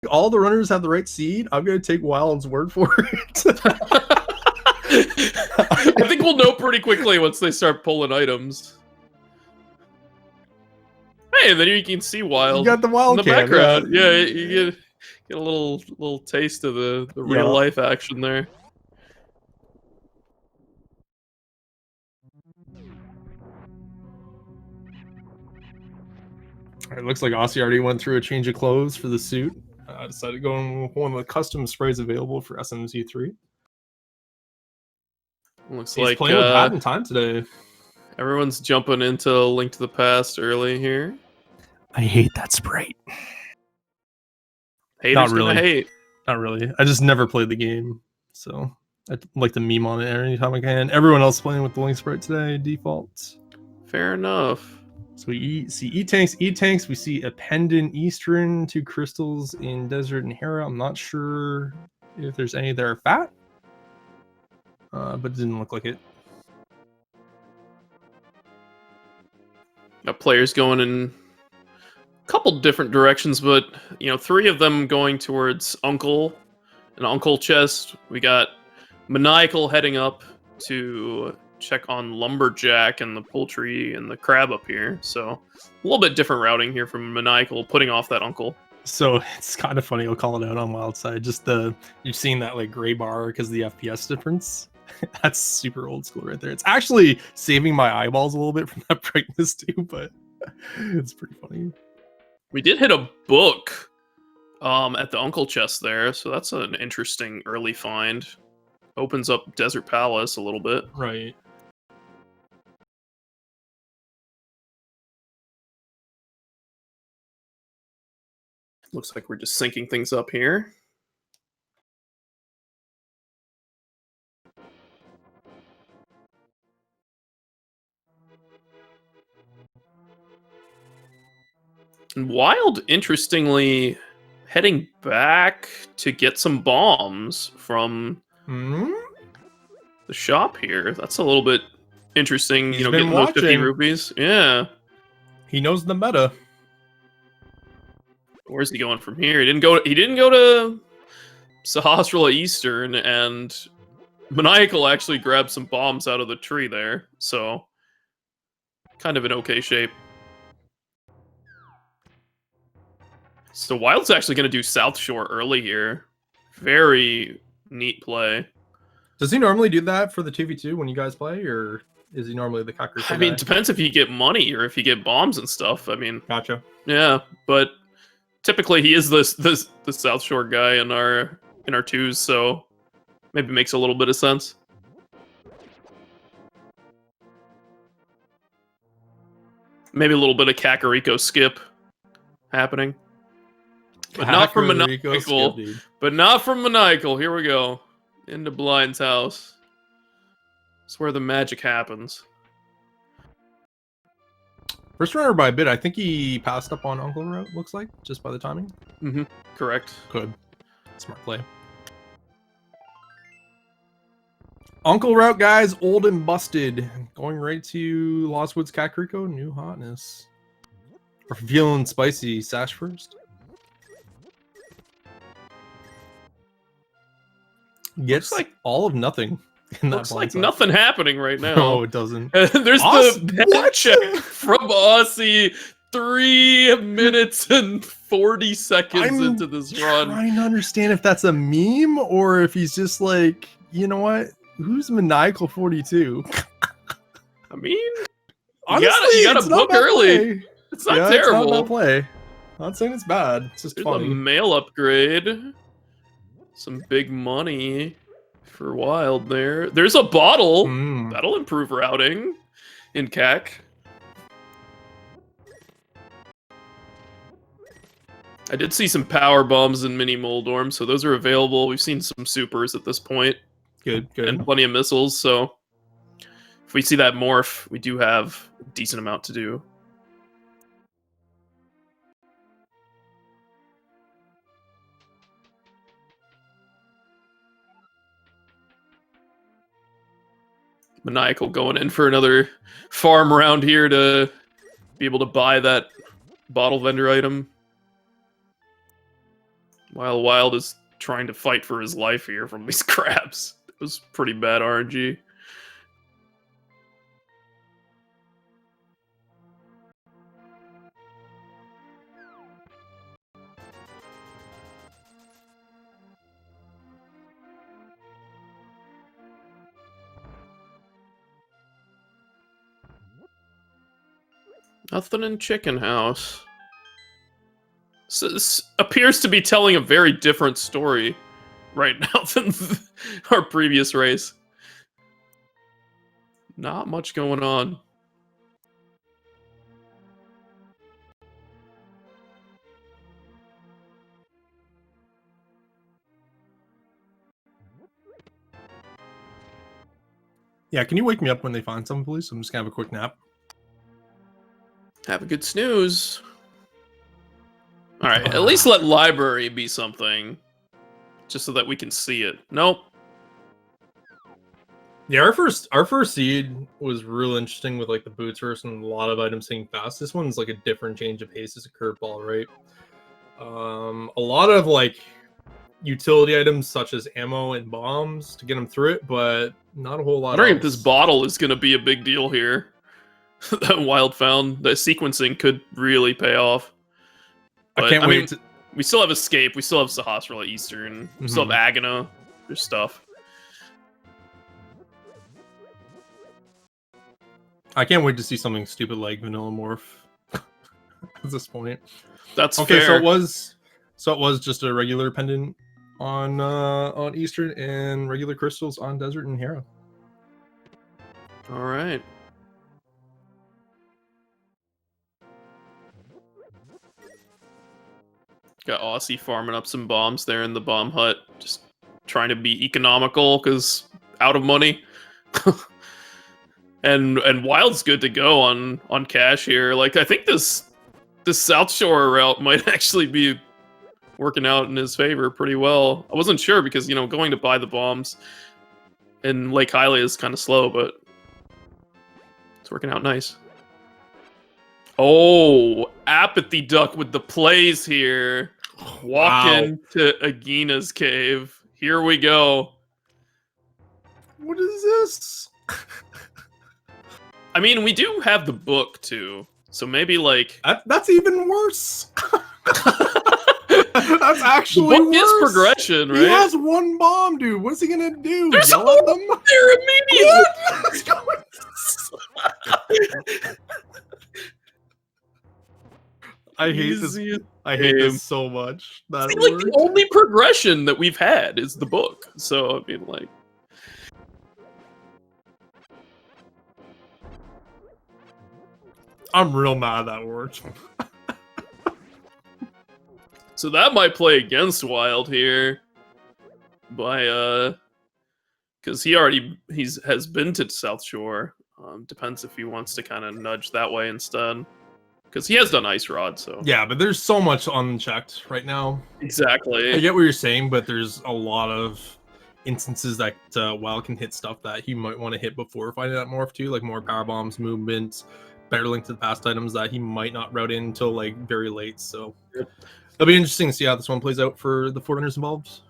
all the runners have the right seed, I'm gonna take Wild's word for it. I think we'll know pretty quickly once they start pulling items. Hey, then you can see Wild. You got the Wild in the can, background. Yeah, you get a little taste of the real life action there. It looks like Osse already went through a change of clothes for the suit. Decided to go in with one of the custom sprays available for SMZ3. Looks He's like playing with Pat in time today. Everyone's jumping into Link to the Past early here. I hate that sprite. Haters gonna hate. Not really. I just never played the game, so I like to meme on it anytime I can. Everyone else playing with the Link sprite today, default. Fair enough. So we see E-Tanks. We see a Pendant Eastern, 2 crystals in Desert and Hera. I'm not sure if there's any that are fat, but it didn't look like it. Got players going in a couple different directions, but 3 of them going towards Uncle, an Uncle chest. We got Maniacal heading up to check on Lumberjack and the poultry and the crab up here. So a little bit different routing here from Maniacal, putting off that Uncle. So it's kind of funny. I'll call it out on Wild side. Just you've seen that like gray bar because of the FPS difference. That's super old school right there. It's actually saving my eyeballs a little bit from that brightness too, but it's pretty funny. We did hit a book at the Uncle chest there, so that's an interesting early find. Opens up Desert Palace a little bit. Right. Looks like we're just syncing things up here. And Wild, interestingly, heading back to get some bombs from the shop here. That's a little bit interesting. He's getting those 50 rupees. Yeah. He knows the meta. Where's he going from here? He didn't go to Sahasrara Eastern, and Maniacal actually grabbed some bombs out of the tree there. So kind of in okay shape. So Wild's actually going to do South Shore early here. Very neat play. Does he normally do that for the 2v2 when you guys play, or is he normally the cocker? I mean, it depends if you get money or if you get bombs and stuff. I mean, gotcha. Yeah, but typically he is the South Shore guy in our twos, so maybe makes a little bit of sense. Maybe a little bit of Kakariko skip happening. But not from Maniacal. But not from Maniacal. Here we go. Into Blind's house. It's where the magic happens. First runner by a bit. I think he passed up on Uncle Route, looks like, just by the timing. Mm-hmm. Correct. Good. Smart play. Uncle Route, guys, old and busted. Going right to Lost Woods Kakariko, new hotness. We're feeling spicy. Sash first. Gets like all of nothing. Looks like nothing happening right now. No, it doesn't. There's the pen check from Osse. 3 minutes and 40 seconds into this run. I'm trying to understand if that's a meme or if he's just like, you know what? Who's Maniacal42? I mean, honestly, you got a book early. Play. It's not terrible. It's not bad play. Not saying it's bad. It's just There's funny. A mail upgrade. Some big money for Wild there. There's a bottle. That'll improve routing in CAC. I did see some power bombs in Mini Moldorm, so those are available. We've seen some supers at this point. Good. And plenty of missiles, so if we see that morph, we do have a decent amount to do. Maniacal going in for another farm around here to be able to buy that bottle vendor item. While Wild is trying to fight for his life here from these crabs. It was pretty bad RNG. Nothing in Chicken House. So this appears to be telling a very different story right now than our previous race. Not much going on. Yeah, can you wake me up when they find something, please? I'm just gonna have a quick nap. Have a good snooze. Alright, at least let library be something. Just so that we can see it. Nope. Yeah, our first seed was real interesting with like the boots versus and a lot of items staying fast. This one's like a different change of pace. It's a curveball, right? A lot of like utility items such as ammo and bombs to get them through it, but not a whole lot. I wondering if this bottle is going to be a big deal here. That Wild found. The sequencing could really pay off. But, I can't wait. We still have Escape. We still have Sahasrahla Eastern. We still have Agana. There's stuff. I can't wait to see something stupid like Vanilla Morph at this point. That's okay. Fair. So it was just a regular pendant on Eastern and regular crystals on Desert and Hera. All right. Got Aussie farming up some bombs there in the bomb hut, just trying to be economical because out of money. and Wild's good to go on cash here. Like I think this South Shore route might actually be working out in his favor pretty well. I wasn't sure because going to buy the bombs in Lake Hylia is kind of slow, but it's working out nice. Oh, Apathy Duck with the plays here. Walk into Agina's cave. Here we go. What is this? I mean, we do have the book too, so maybe like that's even worse. That's actually the book worse. is progression, right? He has one bomb, dude. What's he gonna do? There's Yell at them? There immediately. What's going on? I hate this. I hate this so much. That like the only progression that we've had is the book. So I mean, like, I'm real mad that worked. So that might play against Wild here, by because he has been to South Shore. Depends if he wants to kind of nudge that way instead. Because he has done Ice Rod, so... Yeah, but there's so much unchecked right now. Exactly. I get what you're saying, but there's a lot of instances that Wild can hit stuff that he might want to hit before finding that morph too, like more power bombs, movements, better link to the past items that he might not route in until like very late. So it'll be interesting to see how this one plays out for the Fortiners involved.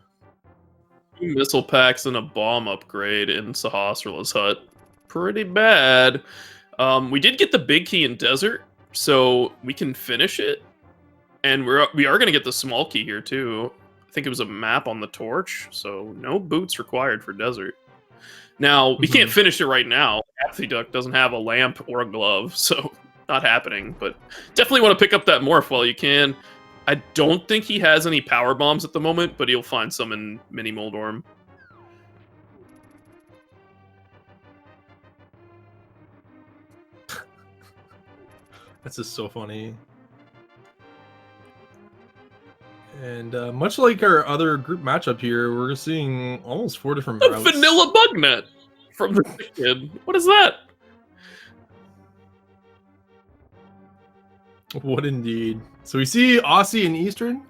2 missile packs and a bomb upgrade in Sahasrahla's hut. Pretty bad. We did get the big key in Desert, so we can finish it, and we are going to get the small key here too. I think it was a map on the torch, so no boots required for Desert. Now we can't finish it right now. Apathy Duck doesn't have a lamp or a glove, so not happening. But definitely want to pick up that morph while you can. I don't think he has any power bombs at the moment, but he'll find some in Mini Moldorm. This is so funny. And much like our other group matchup here, we're seeing almost 4 different routes. Vanilla Bugnet from the kid. What is that? What indeed. So we see Aussie and Eastern.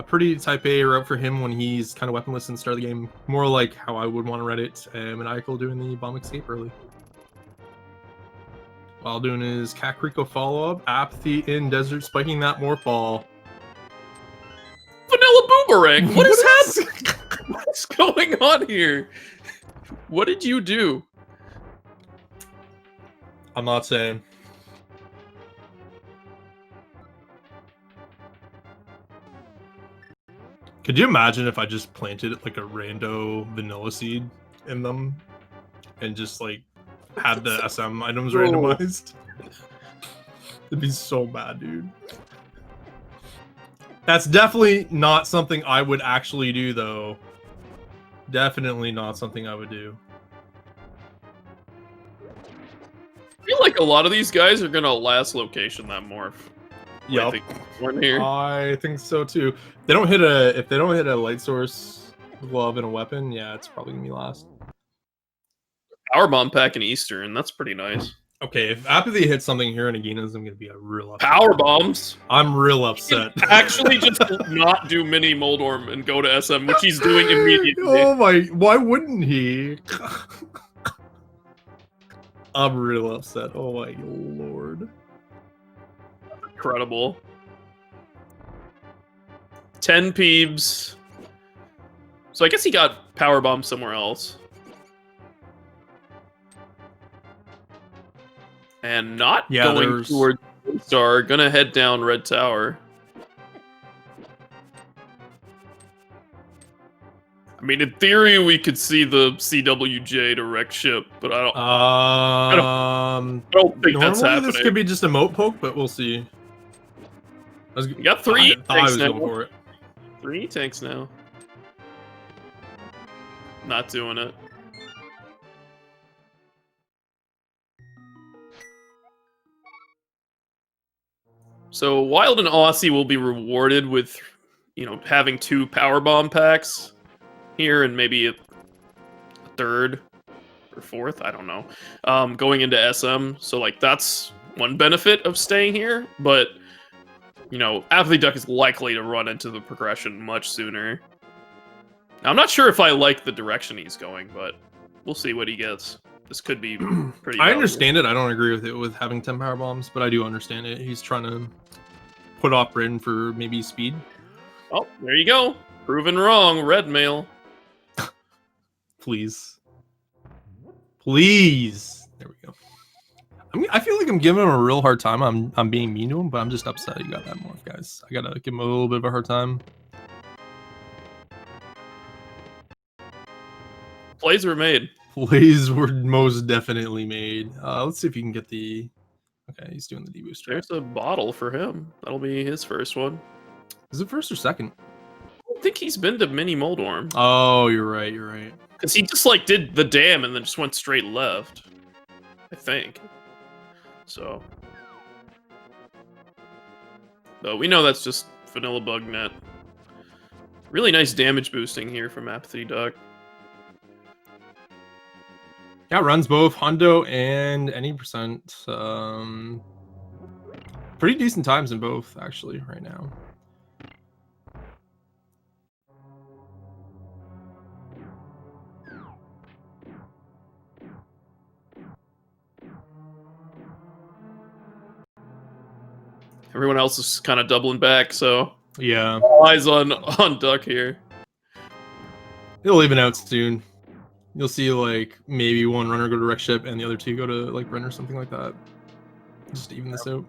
Pretty type A route for him when he's kind of weaponless in the start of the game. More like how I would want to Reddit and Maniacal doing the bomb escape early. While doing his Kakariko follow-up, Apathy in Desert, spiking that morph ball. Vanilla a boomerang. What is happening? What's going on here? What did you do? I'm not saying. Could you imagine if I just planted like a rando vanilla seed in them and just like had the SM items randomized? It'd be so bad, dude. That's definitely not something I would actually do, though. Definitely not something I would do. I feel like a lot of these guys are gonna last location that morph. Yep. One here. I think so too. If they don't hit a light source glove and a weapon, yeah, it's probably gonna be last. Power bomb pack in Eastern. That's pretty nice. Okay, if Apathy hits something here in Agina's, I'm gonna be a real upset. Power bombs. I'm real upset. Actually, just not do mini Moldorm and go to SM, which he's doing immediately. Oh my! Why wouldn't he? I'm real upset. Oh my lord! Incredible. 10 peebs. So I guess he got power bomb somewhere else. And not going towards Star, gonna head down Red Tower. I mean, in theory, we could see the CWJ to wreck ship, but I don't think that's happening. This could be just a moat poke, but we'll see. You got 3 I was going for it. 3 tanks now. Not doing it. So Wild and Aussie will be rewarded with, you know, having 2 power bomb packs here and maybe a third or fourth, I don't know, going into SM. So like that's one benefit of staying here, but you know, apathyduck is likely to run into the progression much sooner. Now, I'm not sure if I like the direction he's going, but we'll see what he gets. This could be pretty I understand it. I don't agree with it with having 10 power bombs, but I do understand it. He's trying to put off Bryn for maybe speed. Oh, there you go. Proven wrong, red mail. Please. Please. There we go. I feel like I'm giving him a real hard time. I'm being mean to him, but I'm just upset he got that morph, guys. I gotta give him a little bit of a hard time. Plays were made. Plays were most definitely made. Let's see if you can get the... Okay, he's doing the debooster. There's a bottle for him. That'll be his first one. Is it first or second? I think he's been to Mini Moldorm. Oh, you're right, you're right. Because he just, like, did the dam and then just went straight left. I think. So. Though we know that's just vanilla bug net. Really nice damage boosting here from apathyduck. Yeah, runs both Hundo and any percent. Pretty decent times in both, actually, right now. Everyone else is kind of doubling back, so yeah, eyes on Duck here. It'll even out soon. You'll see like maybe one runner go to wreck ship and the other 2 go to like Bryn or something like that. Just to even this out.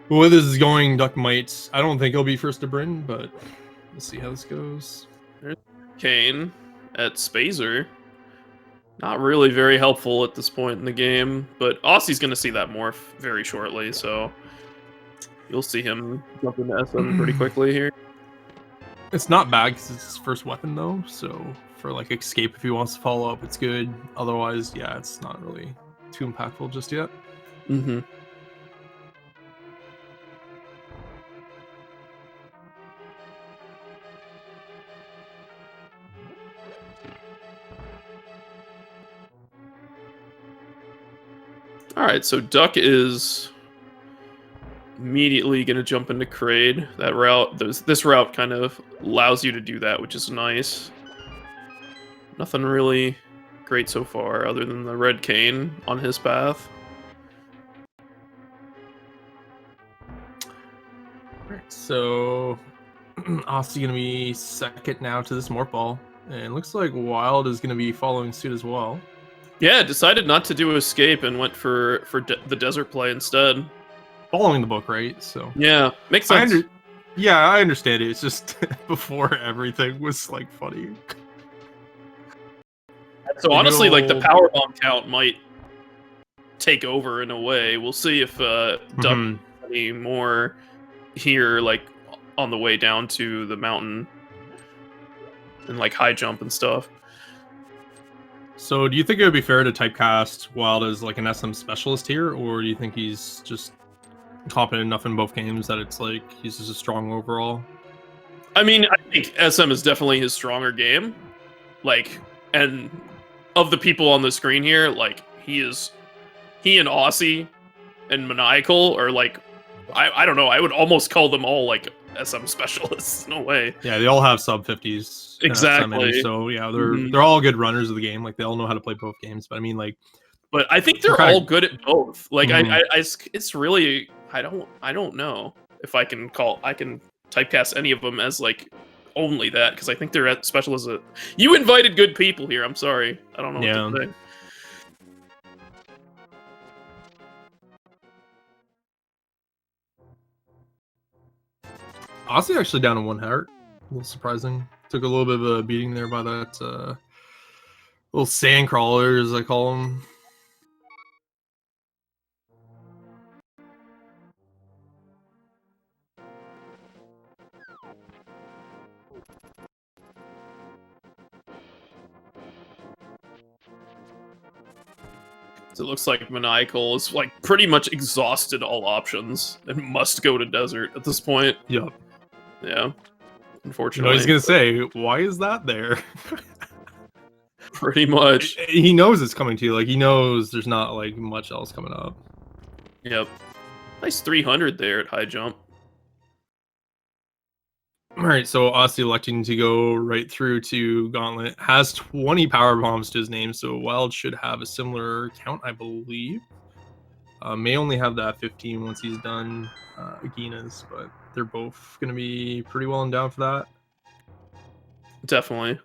The way this is going, Duck might. I don't think he'll be first to Bryn, but we'll see how this goes. There's Kane at Spazer. Not really very helpful at this point in the game, but Aussie's going to see that morph very shortly, so you'll see him jump into SM pretty quickly here. It's not bad because it's his first weapon, though, so for like escape if he wants to follow up, it's good. Otherwise, yeah, it's not really too impactful just yet. Mm-hmm. Alright, so Duck is immediately going to jump into Kraid. That route, this route kind of allows you to do that, which is nice. Nothing really great so far, other than the red cane on his path. Right, so Osse gonna be second now to this morph ball, and looks like Wild is gonna be following suit as well. Yeah, decided not to do escape and went for the desert play instead. Following the book, right? So yeah, makes sense. Yeah, I understand it. It's just before everything was like funny. So honestly, like the power bomb count might take over in a way. We'll see if Duck any more here, like on the way down to the mountain and like high jump and stuff. So do you think it would be fair to typecast Wild as like an SM specialist here, or do you think he's just competent enough in both games that it's like he's just a strong overall? I mean, I think SM is definitely his stronger game. Like, and of the people on the screen here, like he and Osse and Maniacal are like, I don't know, I would almost call them all like SM specialists in a way. Yeah, they all have sub 50s. Exactly. So yeah, they're all good runners of the game. Like they all know how to play both games. But I mean, like, but I think they're all good at both. Like it's really I don't know if I can typecast any of them as like only that, because I think they're at specialists. You invited good people here. I'm sorry, I don't know what to say. Osse actually down in 1 heart. A little surprising. Took a little bit of a beating there by that little sand crawler, as I call him. So it looks like Maniacal is like pretty much exhausted all options and must go to desert at this point. Yep. Yeah. Unfortunately. I was gonna say, why is that there? Pretty much. He knows it's coming to you. Like he knows there's not like much else coming up. Yep. Nice 300 there at high jump. All right, so Osse electing to go right through to Gauntlet has 20 power bombs to his name, so Wild should have a similar count, I believe. May only have that 15 once he's done Gina's, but they're both going to be pretty well endowed for that. Definitely.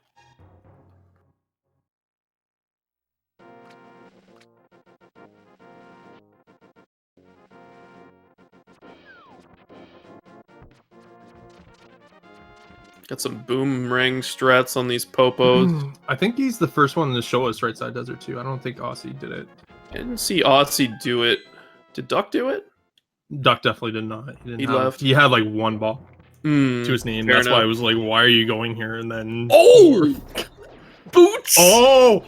Got some boomerang strats on these popos. I think he's the first one to show us right side desert too. I don't think Osse did it. I didn't see Osse do it. Did Duck do it? Duck definitely did not. He left. He had like 1 ball to his name. That's why I was like, why are you going here? And then Boots! Oh,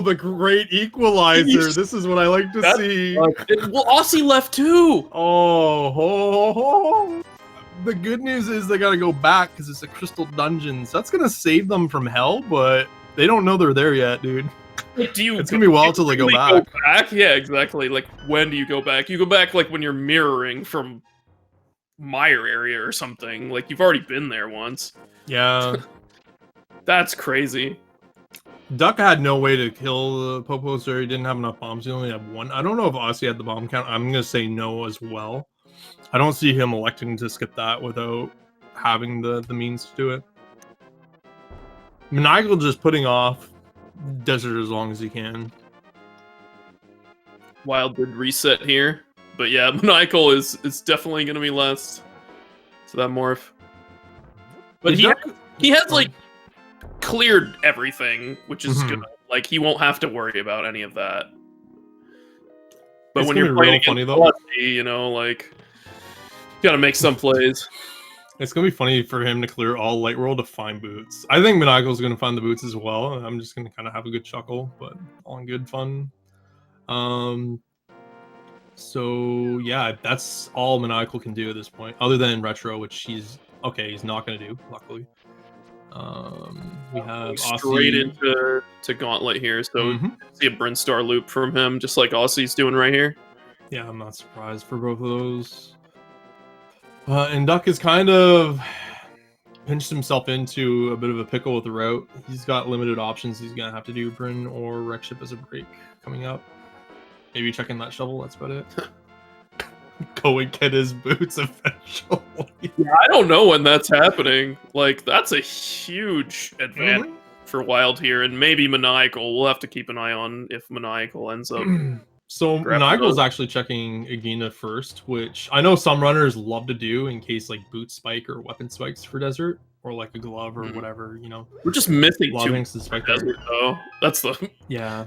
the great equalizer. This is what I like to see. Well, Osse left too. The good news is they gotta go back because it's a crystal dungeon. So that's gonna save them from hell, but they don't know they're there yet, dude. Like, it's gonna be a while till they go back. Yeah, exactly. Like, when do you go back? You go back like when you're mirroring from Meyer area or something. Like, you've already been there once. Yeah. That's crazy. Duck had no way to kill the Popos, or he didn't have enough bombs. He only had 1. I don't know if Osse had the bomb count. I'm gonna say no as well. I don't see him electing to skip that without having the means to do it. Maniacal just putting off desert as long as he can. Wild did reset here, but yeah, Maniacal is definitely going to be last. So that morph. But he has like cleared everything, which is good. Like he won't have to worry about any of that. But when you're playing against Osse, you know, like you gotta make some plays. It's gonna be funny for him to clear all light roll to find boots. I think Maniacal's gonna find the boots as well. I'm just gonna kind of have a good chuckle, but all in good fun. So yeah, that's all Maniacal can do at this point, other than retro, which he's not gonna do. Luckily, we have straight Osse into Gauntlet here, so see a Brinstar loop from him, just like Osse's doing right here. Yeah, I'm not surprised for both of those. And Duck is kind of pinched himself into a bit of a pickle with the route. He's got limited options. He's gonna have to do Bryn or Wreck Ship as a break coming up. Maybe checking that shovel. That's about it. go and get his boots eventually. Yeah, I don't know when that's happening. Like, that's a huge advantage for Wild here, and maybe Maniacal. We'll have to keep an eye on if Maniacal ends up. So Maniacal's actually checking Agina first, which I know some runners love to do in case like boot spike or weapon spikes for desert, or like a glove or whatever, you know. We're just missing two things to spike desert, though. That's the yeah.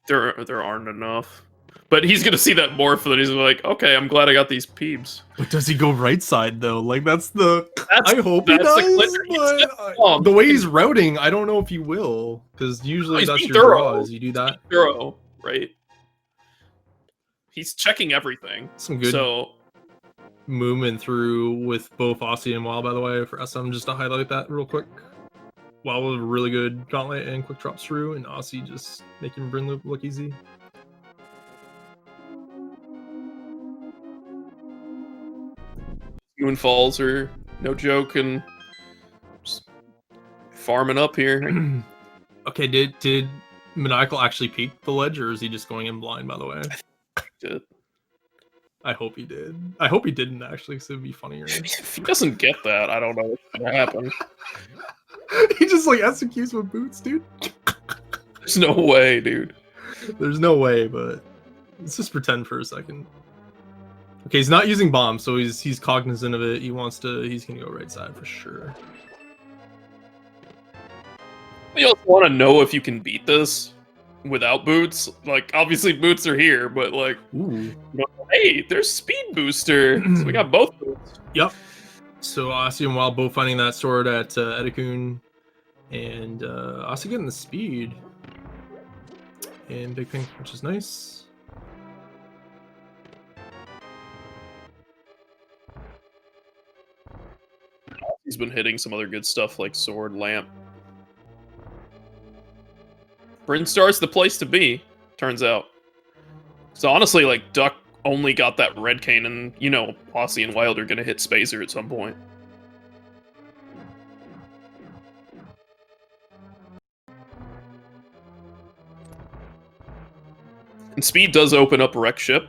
There aren't enough. But he's gonna see that morph and he's like, okay, I'm glad I got these peeps. But does he go right side though? Like I hope he does. But the way he's routing, I don't know if he will, because usually that's your draw is you do that. Thorough, right? He's checking everything. Some good movement through with both Osse and Wild, by the way, for SM, just to highlight that real quick. Wild with a really good gauntlet and quick drops through, and Osse just making Bryn look easy. Moonfalls are no joke, and just farming up here. Okay, did Maniacal actually peek the ledge, or is he just going in blind, by the way? Did. I hope he did. I hope he didn't, actually, because it would be funnier. If he doesn't get that, I don't know what's gonna happen. He just, like, executes with boots, dude. There's no way, dude. There's no way, but let's just pretend for a second. Okay, he's not using bombs, so he's cognizant of it. He's gonna go right side for sure. You also want to know if you can beat this without boots. Like, obviously boots are here, but like, hey, there's speed booster. So we got both boots. Yep. So Osse and Wild both finding that sword at Edakun, and Osse getting the speed and Big Pink, which is nice. He's been hitting some other good stuff like sword, lamp. Brinstar's the place to be, turns out. So honestly, like, Duck only got that red cane, and, you know, Osse and Wild are gonna hit Spacer at some point. And speed does open up a wreck ship,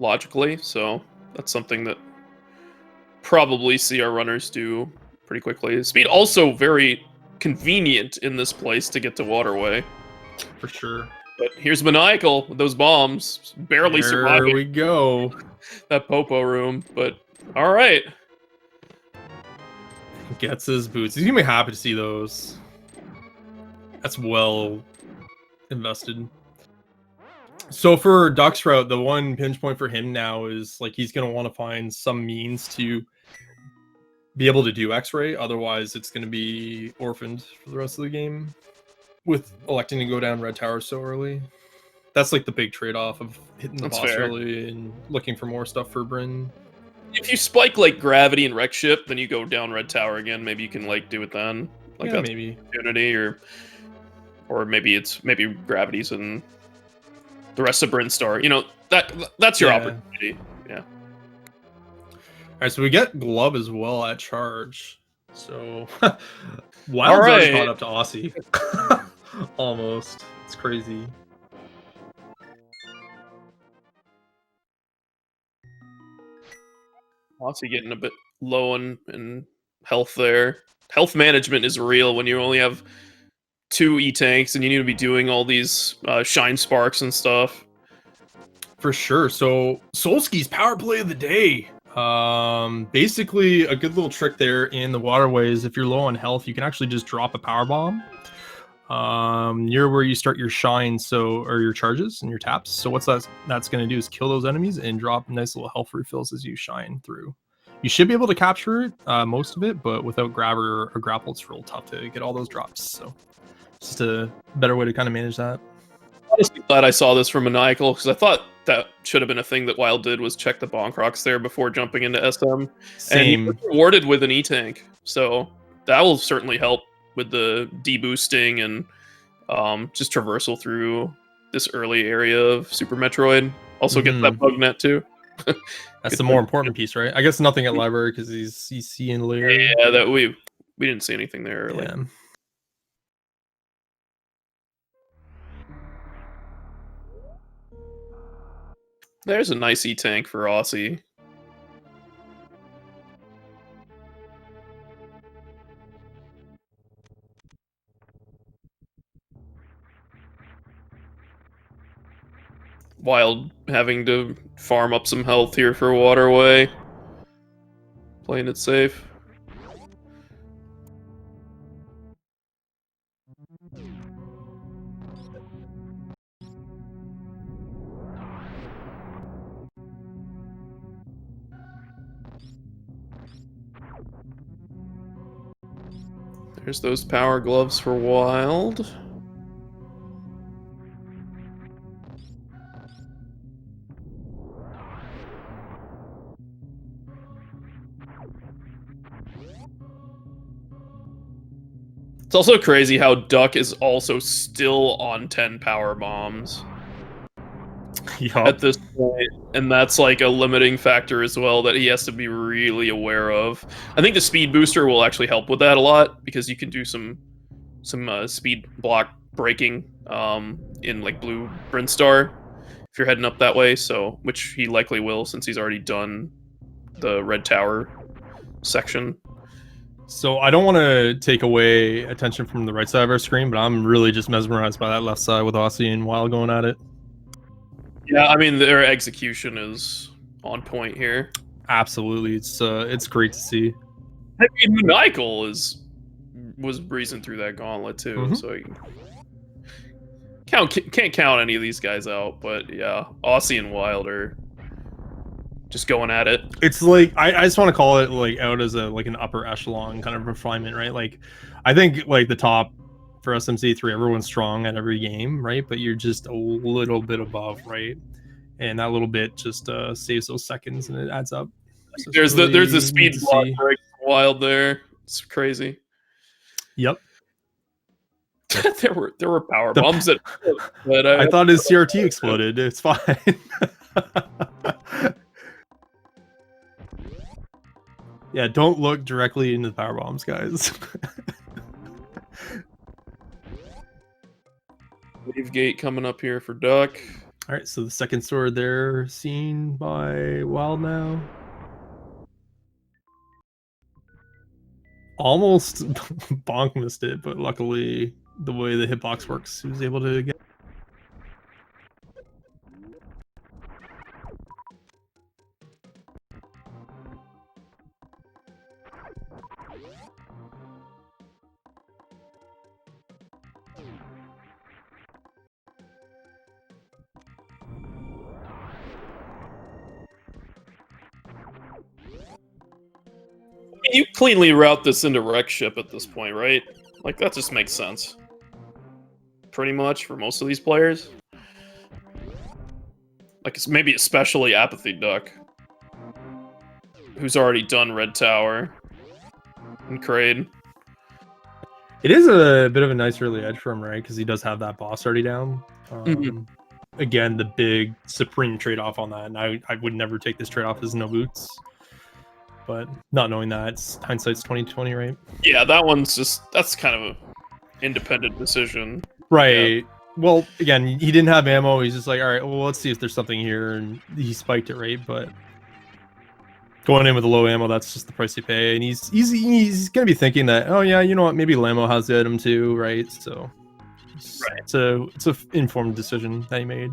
logically, so that's something that probably see our runners do pretty quickly. Speed also very convenient in this place to get to waterway. For sure. But here's Maniacal with those bombs, barely surviving. There we go. That Popo room, but all right. Gets his boots. He's gonna be happy to see those. That's well invested. So for Duck's route, the one pinch point for him now is like he's gonna want to find some means to be able to do X-ray. Otherwise, it's gonna be orphaned for the rest of the game. With electing to go down Red Tower so early, that's like the big trade-off of hitting the boss early and looking for more stuff for Bryn. If you spike like Gravity and Wreck Ship, then you go down Red Tower again. Maybe you can like do it then. Like yeah, maybe opportunity, or maybe Gravity's and the rest of Brinstar. You know, that's your opportunity. Yeah. All right, so we get Glove as well at charge. So Wild's already caught up to Osse. Almost. It's crazy. Osse getting a bit low in health there. Health management is real when you only have 2 E-tanks and you need to be doing all these shine sparks and stuff. For sure. So Solski's power play of the day. Basically a good little trick there in the waterways. If you're low on health, you can actually just drop a power bomb near where you start your shine, or your charges and your taps. So what's that's going to do is kill those enemies and drop nice little health refills as you shine through. You should be able to capture it, most of it, but without grabber or grapple, it's real tough to get all those drops. So just a better way to kind of manage that. Honestly, glad I saw this from Maniacal, because I thought that should have been a thing that Wild did, was check the Bonk Rocks there before jumping into SM. Same. And he was rewarded with an E-tank, so that will certainly help with the deboosting and just traversal through this early area of Super Metroid. Also gets that bug net too. That's the more important piece, right? I guess nothing at library because he's seeing later. Yeah, that we didn't see anything there early. Yeah. There's a nice E-tank for Aussie. Wild having to farm up some health here for Waterway. Playing it safe. There's those power gloves for Wild. It's also crazy how Duck is also still on 10 power bombs at this point, and that's like a limiting factor as well that he has to be really aware of. I think the speed booster will actually help with that a lot because you can do some speed block breaking in like Blue Brinstar if you're heading up that way. So which he likely will since he's already done the Red Tower section. So I don't want to take away attention from the right side of our screen, but I'm really just mesmerized by that left side with Aussie and Wild going at it. Yeah, I mean their execution is on point here. Absolutely, it's great to see. I mean, Maniacal was breezing through that gauntlet too, so you can't count any of these guys out. But yeah, Aussie and Wild are just going at it. It's like I just want to call it like out as a like an upper echelon kind of refinement, right? Like I think like the top for SMZ3, everyone's strong at every game, right? But you're just a little bit above, right? And that little bit just saves those seconds and it adds up. So there's the speed block break for Wild there. It's crazy. Yep. there were power bombs that but I thought his CRT exploded. It's fine. Yeah, don't look directly into the power bombs, guys. Wave gate coming up here for Duck. All right, so the second sword there seen by Wild now. Almost bonk missed it, but luckily the way the hitbox works, he was able to get. You cleanly route this into wreck ship at this point, right? Like, that just makes sense. Pretty much, for most of these players. Like, it's maybe especially apathyduck, who's already done Red Tower. And Kraid. It is a bit of a nice early edge for him, right? Because he does have that boss already down. Again, the big supreme trade-off on that. And I would never take this trade-off as no boots. But not knowing that, it's hindsight's 2020, right? Yeah, that one's just, that's kind of an independent decision. Right. Yeah. Well, again, he didn't have ammo. He's just like, all right, well, let's see if there's something here. And he spiked it, right? But going in with a low ammo, that's just the price you pay. And he's going to be thinking that, oh, yeah, you know what? Maybe Lamo has the item too, right? So it's a informed decision that he made.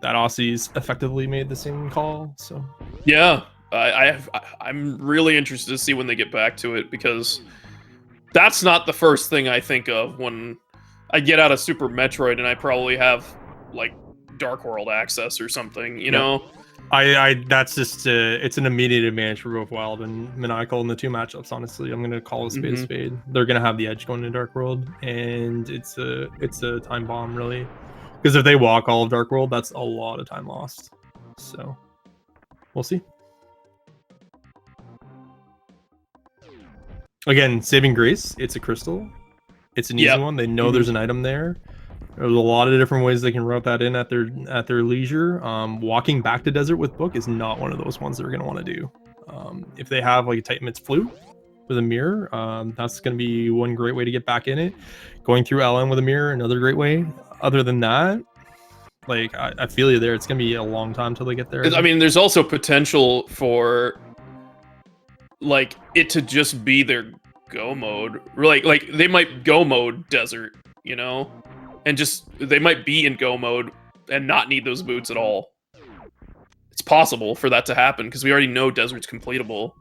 That Aussie's effectively made the same call, so yeah, I'm really interested to see when they get back to it because that's not the first thing I think of when I get out of Super Metroid and I probably have like Dark World access or something, you know. That's just it's an immediate advantage for both Wild and Maniacal in the two matchups. Honestly, I'm gonna call a spade a spade. They're gonna have the edge going to Dark World, and it's a time bomb really. Because if they walk all of Dark World, that's a lot of time lost. So, we'll see. Again, saving grace. It's a crystal. It's an easy one. They know there's an item there. There's a lot of different ways they can route that in at their leisure. Walking back to desert with book is not one of those ones they're going to want to do. If they have like a Titan Mit's flute with a mirror, that's going to be one great way to get back in it. Going through LM with a mirror, another great way. Other than that, Like, I feel you there. It's gonna be a long time till they get there. I mean, there's also potential for like it to just be their go mode. Like they might go mode desert, you know, and just they might be in go mode and not need those boots at all. It's possible for that to happen because we already know desert's completable.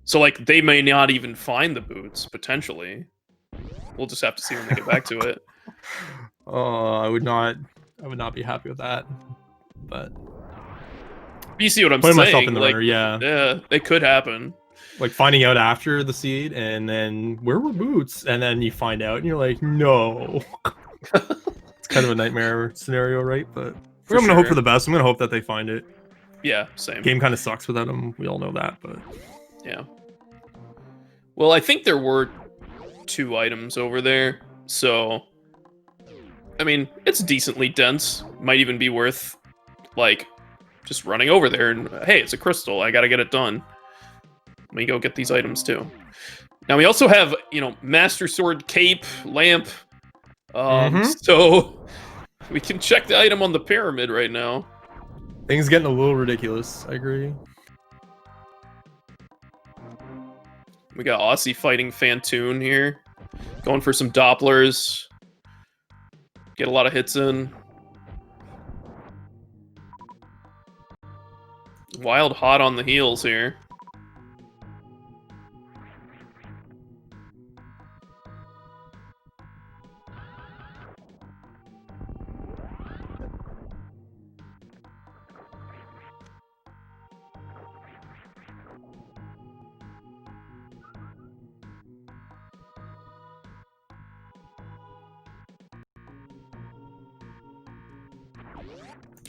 So like they may not even find the boots potentially. We'll just have to see when they get back to it. Oh, I would not be happy with that. But you see what I'm putting saying? Myself in the like, runner, yeah. Yeah, it could happen. Like finding out after the seed, and then where were boots? And then you find out, and you're like, no. It's kind of a nightmare scenario, right? But I'm gonna hope for the best. I'm gonna hope that they find it. Yeah, same. Game kind of sucks without them. We all know that, but yeah. Well, I think there were 2 items over there, so I mean, it's decently dense. Might even be worth like just running over there and hey, it's a crystal. I gotta get it done. Let me go get these items too. Now we also have, you know, Master Sword, Cape, Lamp. So we can check the item on the pyramid right now. Things getting a little ridiculous. I agree. We got Aussie fighting Fantoon here. Going for some Dopplers. Get a lot of hits in. Wild hot on the heels here.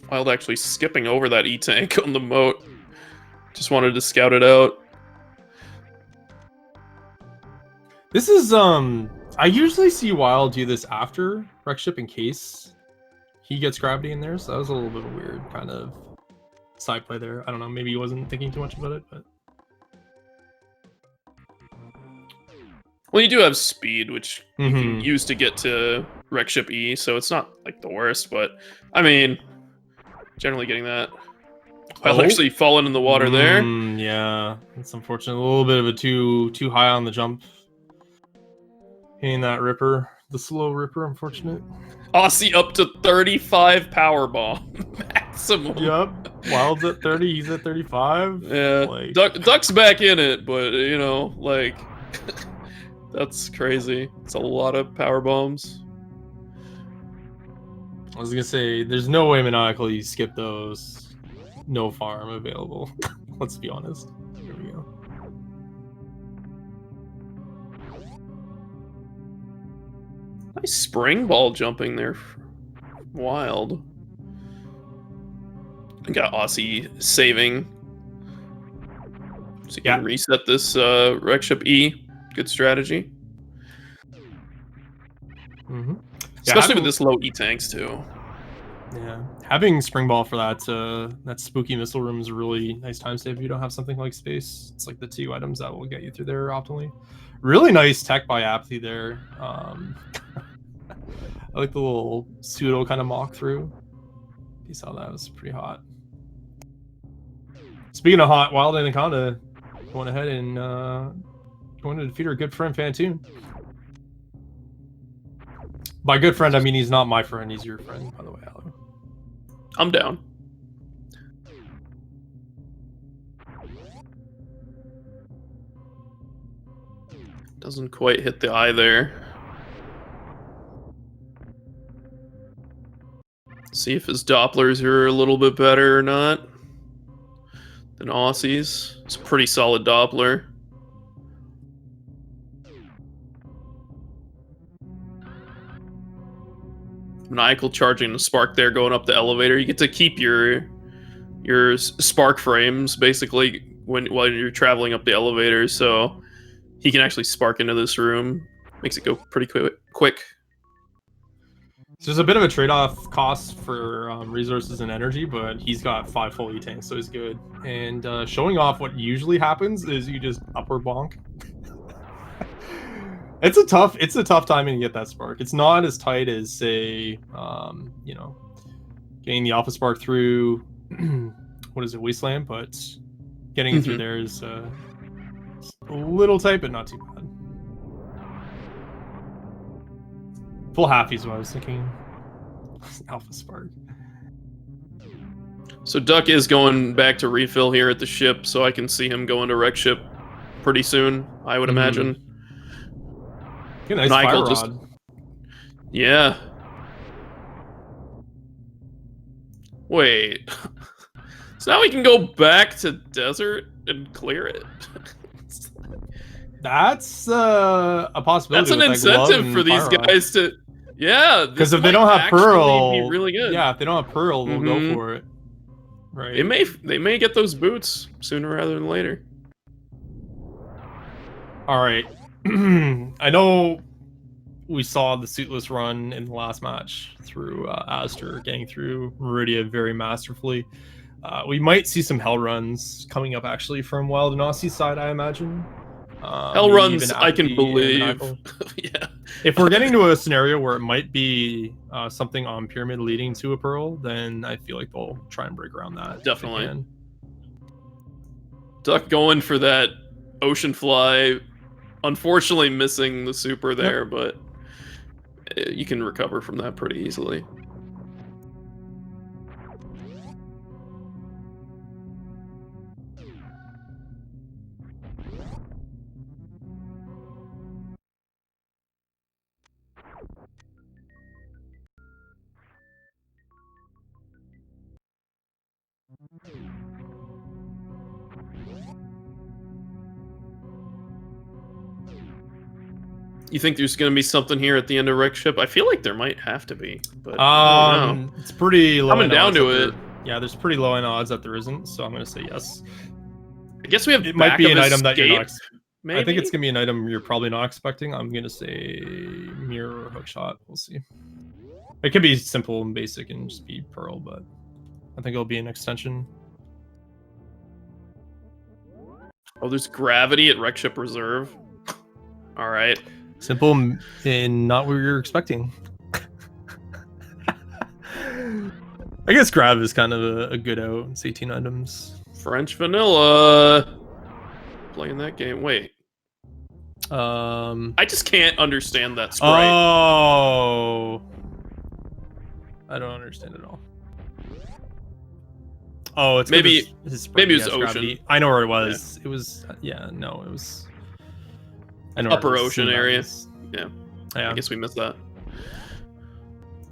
Wild actually skipping over that E-Tank on the moat. Just wanted to scout it out. This is, I usually see Wild do this after Wreck Ship in case he gets gravity in there, so that was a little bit of a weird kind of side play there. I don't know, maybe he wasn't thinking too much about it, but... Well, you do have speed, which you can use to get to Wreck Ship E, so it's not, like, the worst, but, I mean... Generally getting that. Wild actually fallen in the water there. Yeah, it's unfortunate. A little bit of a too high on the jump. Hitting that Ripper, the slow Ripper, unfortunate. Aussie up to 35 power bomb maximum. Yep. Wild's at 30, he's at 35. Yeah. Like... Duck's back in it, but you know, like that's crazy. It's a lot of power bombs. I was gonna say, there's no way Maniacal you skip those. No farm available. Let's be honest. Here we go. Nice spring ball jumping there. Wild. I got Aussie saving. So you can reset this Wreck Ship E. Good strategy. Especially with this low E-Tanks, too. Yeah. Having Spring Ball for that that spooky missile room is a really nice time save if you don't have something like space. It's like the 2 items that will get you through there optimally. Really nice tech by Apathy there. I like the little pseudo kind of mock through. You saw that, was pretty hot. Speaking of hot, WildAnaconda going ahead and going to defeat our good friend Fantoon. By good friend, I mean he's not my friend, he's your friend, by the way, Alo. I'm down. Doesn't quite hit the eye there. See if his Dopplers are a little bit better or not than Aussie's. It's a pretty solid Doppler. Maniacal charging the spark there, going up the elevator. You get to keep your spark frames basically while you're traveling up the elevator, so he can actually spark into this room. Makes it go pretty quick. So there's a bit of a trade-off cost for resources and energy, but he's got 5 full E-Tanks, so he's good. And showing off what usually happens is you just upper bonk. It's a tough timing to get that spark. It's not as tight as, say, you know, getting the alpha spark through what is it, Wasteland, but getting it through there is a little tight, but not too bad. Full half is what I was thinking. Alpha spark. So Duck is going back to refill here at the ship, so I can see him going to wreck ship pretty soon, I would imagine. Get a nice fire rod. Yeah. Wait. So now we can go back to desert and clear it. That's a possibility. That's an incentive for these guys to. Yeah, because if they don't have Pearl, be really good. Yeah, if they don't have Pearl, they'll go for it. Right. They may get those boots sooner rather than later. All right. I know we saw the suitless run in the last match through Aster, getting through Meridia very masterfully. We might see some hell runs coming up actually from WildAnacon's side, I imagine. Hell runs, I can believe. Yeah. If we're getting to a scenario where it might be something on Pyramid leading to a Pearl, then I feel like they'll try and break around that. Definitely. Duck going for that ocean fly. Unfortunately missing the super there, but you can recover from that pretty easily. You think there's going to be something here at the end of Wreck Ship? I feel like there might have to be, but I don't know. It's pretty low. Coming down to it. Yeah, there's pretty low in odds that there isn't, so I'm going to say yes. I guess we have. It might be an item that you're not. Maybe? I think it's going to be an item you're probably not expecting. I'm going to say mirror or hook shot. We'll see. It could be simple and basic and just be Pearl, but I think it'll be an extension. Oh, there's gravity at Wreck Ship Reserve. All right. Simple and not what you're expecting. I guess grab is kind of a good out. It's 18 items. French vanilla. Playing that game. Wait. I just can't understand that sprite. Oh. I don't understand it all. Oh, it's maybe it was ocean. Gravity. I know where it was. Yeah. It was no, it was. I know upper ocean area. Yeah. I guess we missed that.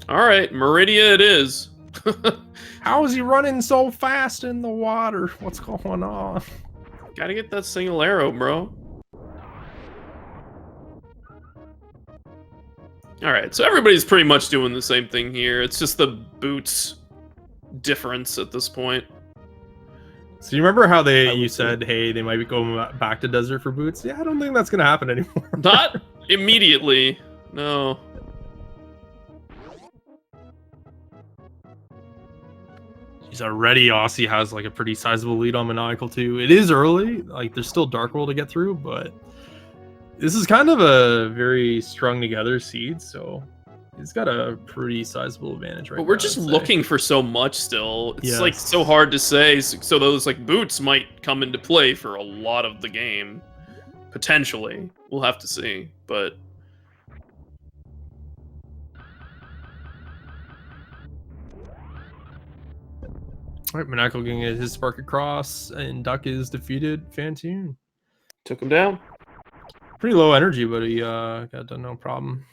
All right, Meridia it is. How is he running so fast in the water? What's going on? Gotta get that single arrow, bro. All right, so everybody's pretty much doing the same thing here. It's just the boots difference at this point. So you remember how you said, hey, they might be going back to desert for boots? Yeah, I don't think that's going to happen anymore. Not immediately. No. He's already Aussie has like a pretty sizable lead on Maniacal42. It is early. Like there's still Dark World to get through, but this is kind of a very strung together seed, so he's got a pretty sizable advantage right now. But we're just looking for so much still. It's like so hard to say. So those like boots might come into play for a lot of the game. Potentially. We'll have to see. But all right, Maniacal getting his spark across, and Duck is defeated. Fantoon took him down. Pretty low energy, but he got done no problem.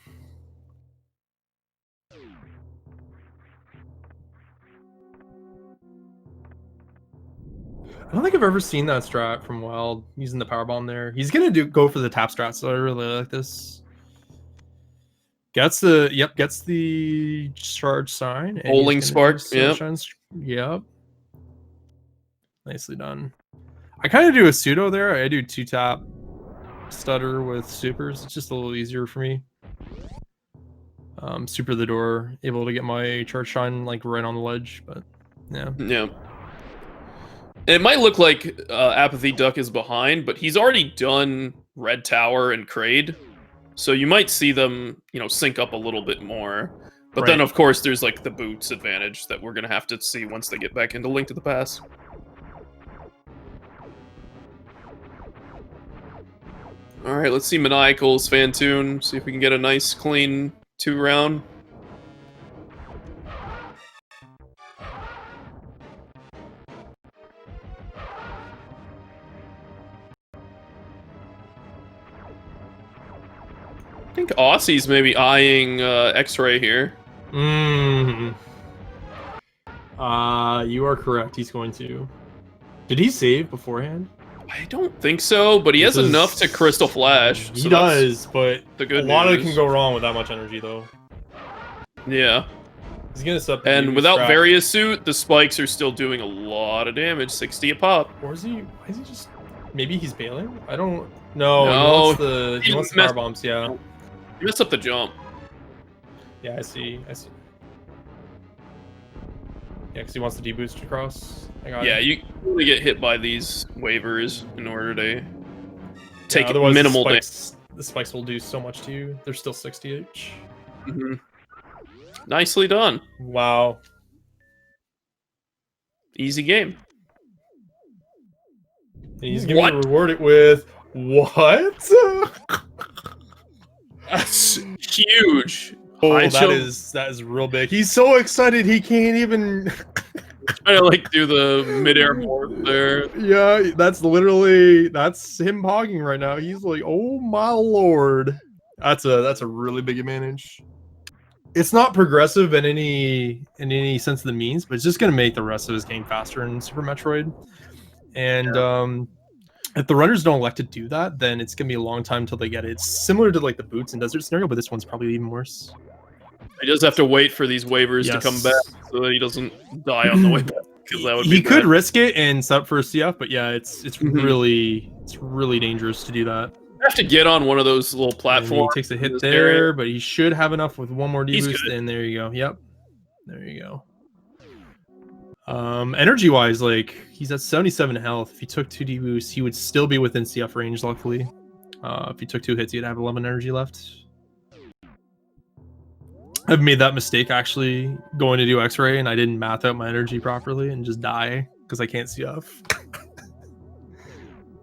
I don't think I've ever seen that strat from Wild using the power bomb there. He's gonna go for the tap strat, so I really like this. Gets the charge sign. Bowling spark. Yep. Nicely done. I kind of do a pseudo there. I do 2-tap stutter with supers. It's just a little easier for me. Super the door, able to get my charge shine like right on the ledge, but yeah. Yeah. It might look like Apathy Duck is behind, but he's already done Red Tower and Kraid. So you might see them, you know, sync up a little bit more. But Right. then, of course, there's like the boots advantage that we're gonna have to see once they get back into Link to the Past. All right, let's see Maniacal's Fantoon. See if we can get a nice, clean 2-round. I think Ossie's maybe eyeing X-Ray here. You are correct. He's going to. Did he save beforehand? I don't think so, but he has enough to Crystal Flash. He does, but the good a lot news. of it can go wrong with that much energy, though. Yeah. He's gonna step. And without Various Suit, the spikes are still doing a lot of damage, 60 a pop. Or is he? Why is he just? Maybe he's bailing. I don't. No. No, He wants the power bombs. Yeah. He messed up the jump. Yeah, I see. I see. Yeah, because he wants the deboost across. Yeah, you really get hit by these waivers in order to take otherwise minimal damage. The spikes will do so much to you. They're still 60 each. Mm-hmm. Nicely done. Wow. Easy game. And he's going to reward it with what? That's huge. Oh, that is real big. He's so excited he can't even trying to like do the midair morph there. Yeah, that's him hogging right now. He's like, oh my lord. That's a really big advantage. It's not progressive in any sense of the means, but it's just gonna make the rest of his game faster in Super Metroid. And if the runners don't elect to do that, then it's gonna be a long time till they get it. It's similar to like the boots and desert scenario, but this one's probably even worse. He does have to wait for these waivers to come back so that he doesn't die on the way back. Because that would be could risk it and set up for a CF, but yeah, it's really dangerous to do that. You have to get on one of those little platforms. He takes a hit there, but he should have enough with one more deboost, and there you go. Yep, there you go. Energy wise, like he's at 77 health. If he took 2 deboosts, he would still be within CF range. Luckily, if he took 2 hits, he'd have 11 energy left. I've made that mistake actually going to do X-ray, and I didn't math out my energy properly and just die because I can't CF.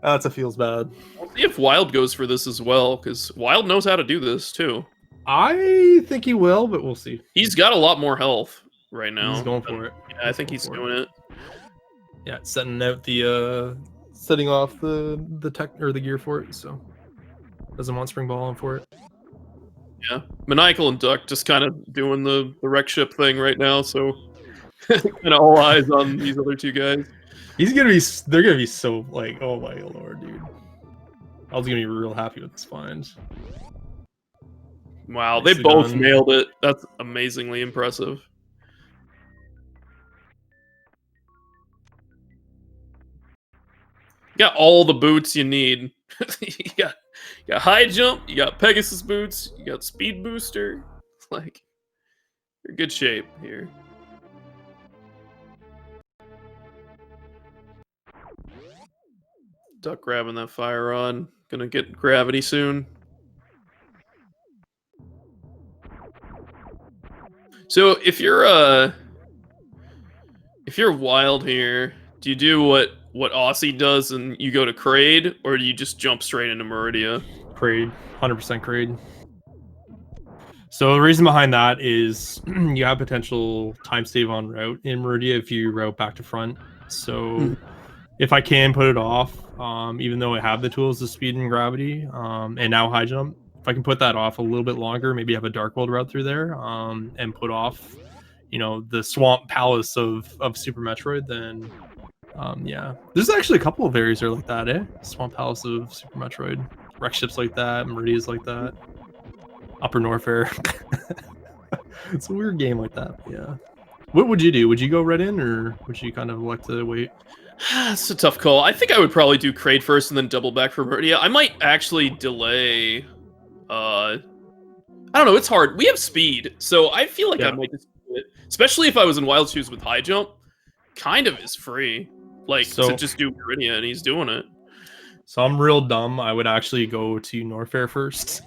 That feels bad. We'll see if Wild goes for this as well, because Wild knows how to do this too. I think he will, but we'll see. He's got a lot more health right now. He's going for it. Yeah, I think he's doing it. Yeah, setting out the setting off the tech or the gear for it, so doesn't want spring ball on for it. Yeah, Maniacal and Duck just kind of doing the wreck ship thing right now, so kind of all eyes on these other 2 guys. They're gonna be so like, oh my lord, dude. I was gonna be real happy with this find. Wow, they both nailed it. That's amazingly impressive. You got all the boots you need. you got high jump, you got Pegasus boots, you got speed booster. Like, you're in good shape here. Duck grabbing that fire rod. Gonna get gravity soon. So if you're Wild here, do you do what Aussie does and you go to Kraid, or do you just jump straight into Meridia? Kraid, 100% Kraid. So the reason behind that is you have potential time save on route in Meridia if you route back to front. So if I can put it off, even though I have the tools to speed and gravity, and now high jump, if I can put that off a little bit longer, maybe have a Dark World route through there, and put off, the Swamp Palace of Super Metroid, then yeah. There's actually a couple of areas that are like that, eh? Swamp Palace of Super Metroid. Wreck ships like that, Meridia's like that. Upper Norfair. It's a weird game like that, yeah. What would you do? Would you go right in, or would you kind of like to wait? It's a tough call. I think I would probably do Kraid first and then double back for Meridia. I might actually delay. I don't know. It's hard. We have speed, so I feel like I might just do it. Especially if I was in Wild Shoes with high jump, kind of is free. Like, to just do Meridia, and he's doing it. So I'm real dumb. I would actually go to Norfair first.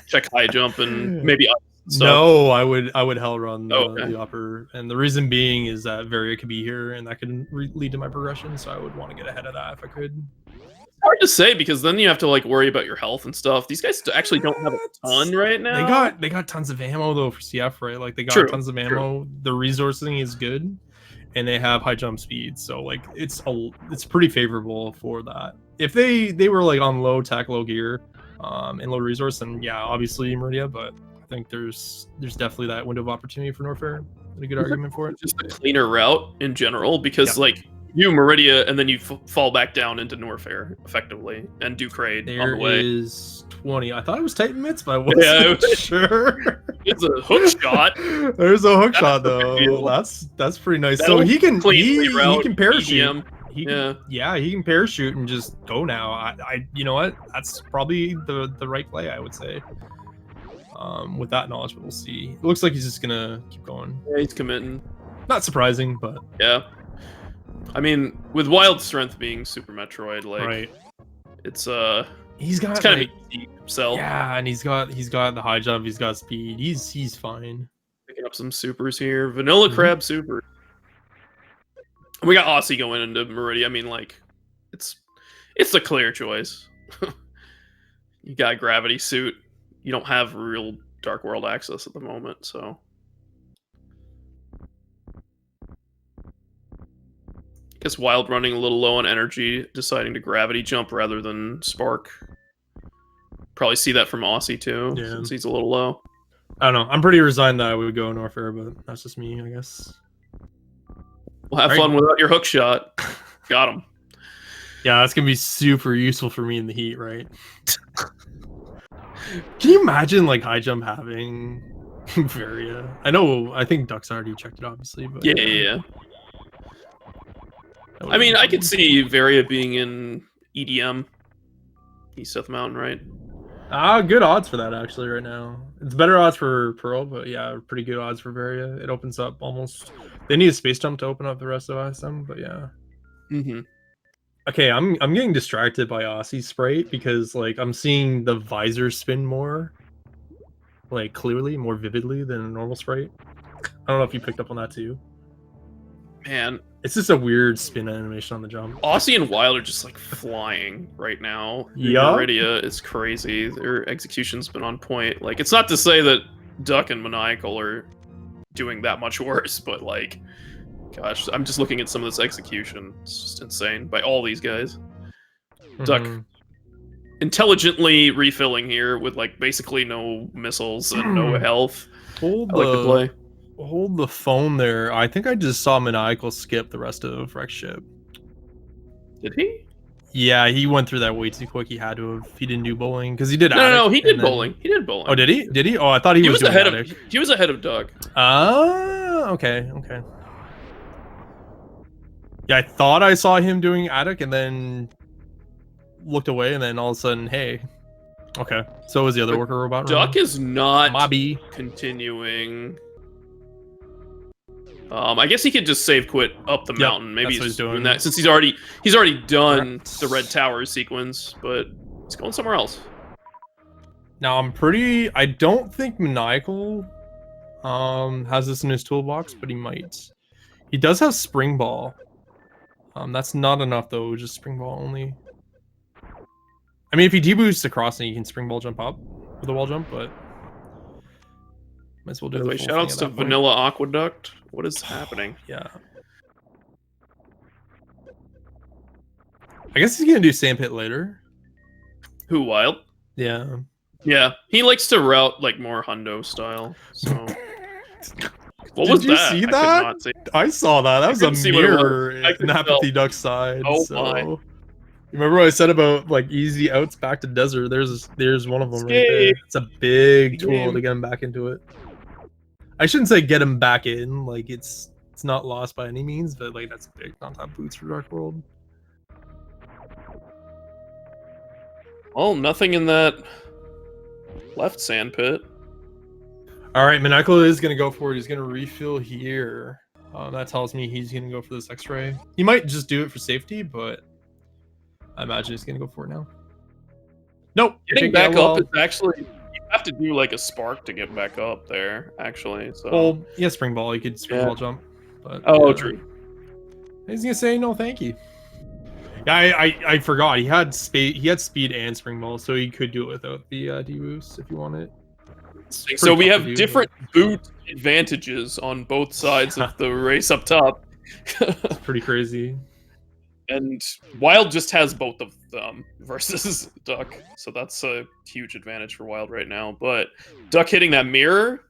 check high jump and maybe stuff. No, I would hell run Okay. the upper, and the reason being is that Varia could be here, and that could lead to my progression. So I would want to get ahead of that if I could. Hard to say because then you have to like worry about your health and stuff. These guys actually don't have a ton right now. They got tons of ammo though for CF, right? Like they got True, tons of ammo. The resourcing is good, and they have high jump speed, so like it's pretty favorable for that. If they were like on low tech, low gear, and low resource, then yeah, obviously Meridia, but I think there's definitely that window of opportunity for Norfair. A good argument for it. Just a cleaner route in general because like you Meridia and then you fall back down into Norfair effectively and do Kraid on the way. There is 20. I thought it was Titan mitts, but I wasn't sure. It's a hook shot. There's a hook shot though. That's pretty nice. So he can parachute. He can parachute and just go now. I you know what? That's probably the right play, I would say. With that knowledge, but we'll see. It looks like he's just gonna keep going. Yeah, he's committing. Not surprising, but yeah. I mean, with Wild Strength being Super Metroid, like it's he's got kind of himself. Yeah, and he's got the high jump, he's got speed, he's fine. Picking up some supers here. Vanilla Crab super. We got Osse going into Meridia. I mean, like, it's a clear choice. You got Gravity Suit. You don't have real Dark World access at the moment, so. Guess Wild running a little low on energy, deciding to gravity jump rather than spark. Probably see that from Osse too, since he's a little low. I don't know. I'm pretty resigned that I would go Norfair, but that's just me, I guess. We'll have fun without your hook shot. Got him. Yeah, that's gonna be super useful for me in the heat, right? Can you imagine like high jump having Varia? I think Duck's already checked it, obviously, but yeah. I mean, I could see Varia being in EDM, East South Mountain, right? Good odds for that actually right now. It's better odds for Pearl, but yeah, pretty good odds for Varia. It opens up almost. They need a space jump to open up the rest of ISM, but yeah. Okay, I'm getting distracted by Osse's sprite because like I'm seeing the visor spin more, like clearly, more vividly than a normal sprite. I don't know if you picked up on that too. Man, it's just a weird spin animation on the jump. Osse and Wild are just like flying right now. Yeah, Meridia is crazy. Their execution's been on point. Like, it's not to say that Duck and Maniacal are doing that much worse, but like, gosh, I'm just looking at some of this execution. It's just insane by all these guys. Duck intelligently refilling here with like basically no missiles and no health. I like to play. Hold the phone there. I think I just saw Maniacal skip the rest of Rex ship. Did he? Yeah, he went through that way too quick. He had to have. He didn't do bowling because he did. No, he did bowling. He did bowling. Oh, did he? Did he? Oh, I thought he was doing ahead attic. of. He was ahead of Doug. Okay. Yeah, I thought I saw him doing attic and then looked away, and then all of a sudden, hey. Okay, so was the other worker robot. Duck is not continuing. I guess he could just save quit up the mountain. Maybe he's doing that since he's already done the Red Tower sequence, but he's going somewhere else. Now I don't think Maniacal has this in his toolbox, but he might. He does have Spring Ball. That's not enough though, just Spring Ball only. I mean, if he deboosts the crossing, you can Spring Ball jump up with a wall jump, but might as well do the full shout outs to Vanilla Aqueduct. What is happening? Yeah. I guess he's gonna do Sandpit later. Who, Wild? Yeah. Yeah, he likes to route like more Hundo style. So. What was that? Did you see that? I saw that. That was a mirror in apathyduck side. Oh so. my. You remember what I said about like easy outs back to desert? There's one of them right there. It's a big tool to get him back into it. I shouldn't say get him back in. Like it's not lost by any means, but like that's big non-top boots for Dark World. Oh, nothing in that left sand pit. All right, Maniacal is gonna go for it. He's gonna refill here. That tells me he's gonna go for this X-ray. He might just do it for safety, but I imagine he's gonna go for it now. Nope. Getting back up is actually have to do like a spark to get back up there, actually. So. Well, yeah, spring ball. You could spring ball jump. But Oh, yeah. true. He's gonna say no, thank you. Yeah, I forgot. He had speed and spring ball, so he could do it without the D-boost if you want it. So we have different boot advantages on both sides of the race up top. It's pretty crazy. And Wild just has both of them versus Duck, so that's a huge advantage for Wild right now. But Duck hitting that mirror,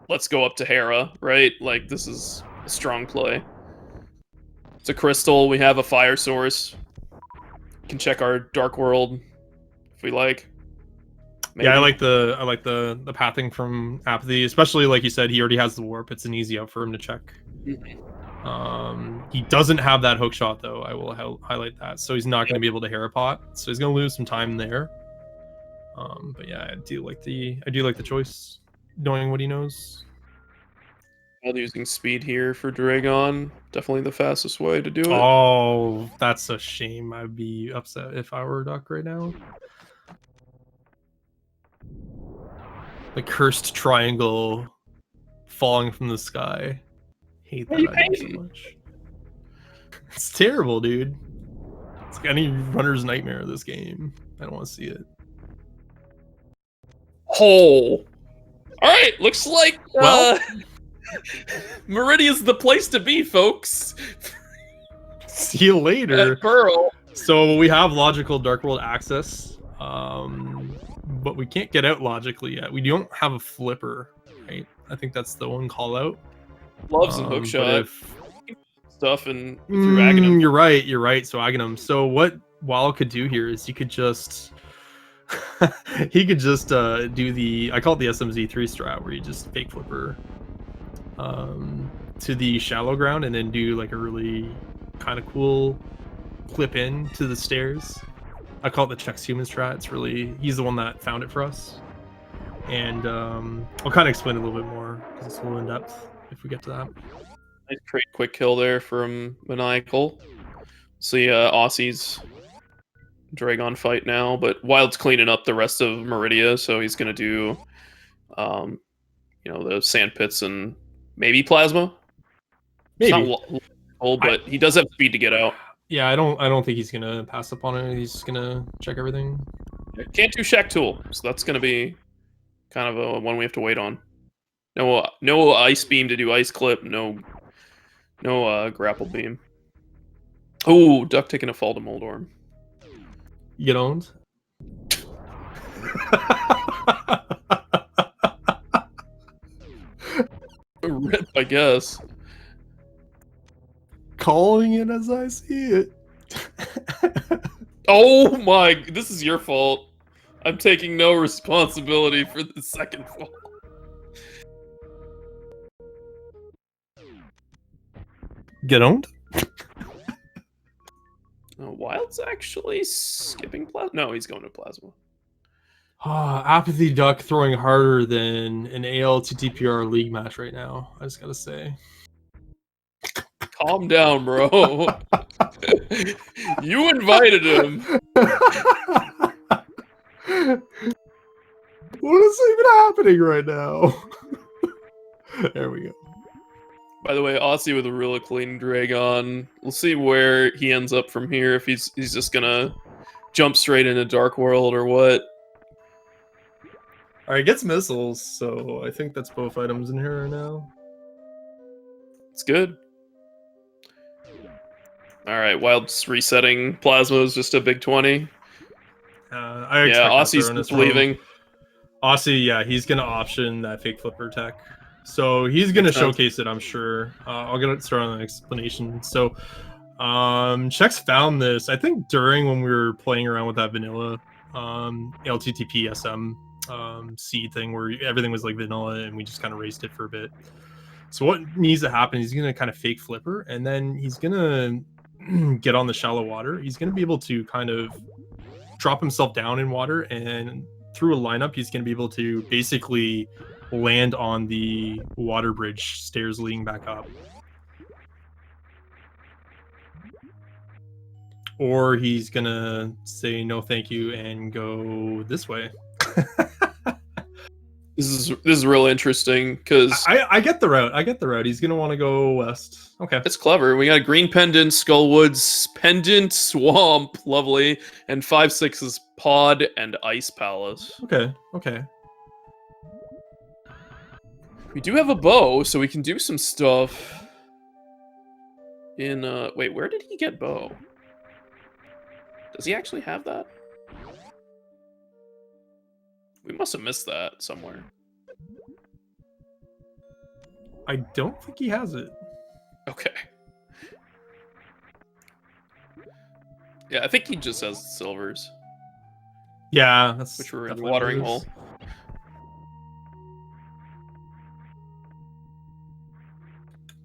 let's go up to Hera, right? Like, this is a strong play. It's a crystal. We have a fire source. We can check our Dark World if we like. Maybe. Yeah, I like the pathing from Apathy, especially like you said, he already has the warp. It's an easy up for him to check. He doesn't have that hook shot though. I will highlight that. So he's not going to be able to Hera pot. So he's going to lose some time there. But yeah, I do like the choice, knowing what he knows. Wild using speed here for Dragon, definitely the fastest way to do it. Oh, that's a shame. I'd be upset if I were Duck right now. The cursed triangle falling from the sky. Hate that idea so much. It's terrible, dude. It's like any runner's nightmare of this game. I don't want to see it. Oh. Alright, looks like Meridia's the place to be, folks. See you later. Pearl. So we have logical Dark World access. But we can't get out logically yet. We don't have a flipper, right? I think that's the one call out. Loves some hookshot stuff and through Aghanim. You're right. So Aghanim. So what Wild could do here is he could just he could just do the, I call it the SMZ3 strat, where you just fake flipper to the shallow ground and then do like a really kind of cool clip in to the stairs. I call it the checks human strat. It's really, he's the one that found it for us. And I'll kind of explain a little bit more because it's a little in depth if we get to that. Nice trade quick kill there from Maniacal. See Aussie's Dragon fight now, but Wild's cleaning up the rest of Meridia, so he's gonna do you know, the sand pits and maybe plasma. Maybe. It's not old, but he does have speed to get out. Yeah, I don't think he's gonna pass up on it. He's just gonna check everything. Can't do Shack Tool, so that's gonna be kind of a one we have to wait on. No ice beam to do ice clip. No grapple beam. Oh, Duck taking a fall to Moldorm. You get owned. Rip, I guess. Calling it as I see it. Oh my, this is your fault. I'm taking no responsibility for the second fall. Get owned? Wild's actually skipping plasma. No, he's going to plasma. Apathy Duck throwing harder than an ALTTPR league match right now. I just gotta say. Calm down, bro. You invited him. What is even happening right now? There we go. By the way, Aussie with a really clean Dragon. We'll see where he ends up from here. If he's just gonna jump straight into Dark World or what. Alright, it gets missiles, so I think that's both items in here right now. It's good. Alright, Wild's resetting. Plasma is just a big 20. Yeah, Aussie's just leaving. Aussie, yeah, he's gonna option that fake flipper tech. So he's gonna showcase it, I'm sure. I'll get started on an explanation. So Chex found this, I think, during when we were playing around with that vanilla LTTP SM seed thing where everything was like vanilla and we just kind of raced it for a bit. So what needs to happen, he's gonna kind of fake flipper and then he's gonna get on the shallow water. He's gonna be able to kind of drop himself down in water, and through a lineup he's gonna be able to basically land on the water bridge stairs leading back up. Or he's gonna say no thank you and go this way. This is real interesting because I get the route. I get the route. He's gonna want to go west. Okay. it's clever. We got Green Pendant, Skullwoods, Pendant, Swamp, lovely, and 5/6's Pod and Ice Palace. Okay. Okay. We do have a bow, so we can do some stuff. In wait, where did he get bow? Does he actually have that? We must have missed that somewhere. I don't think he has it. Okay. Yeah, I think he just has silvers, Yeah, that's which were in the definitely watering what it is. hole.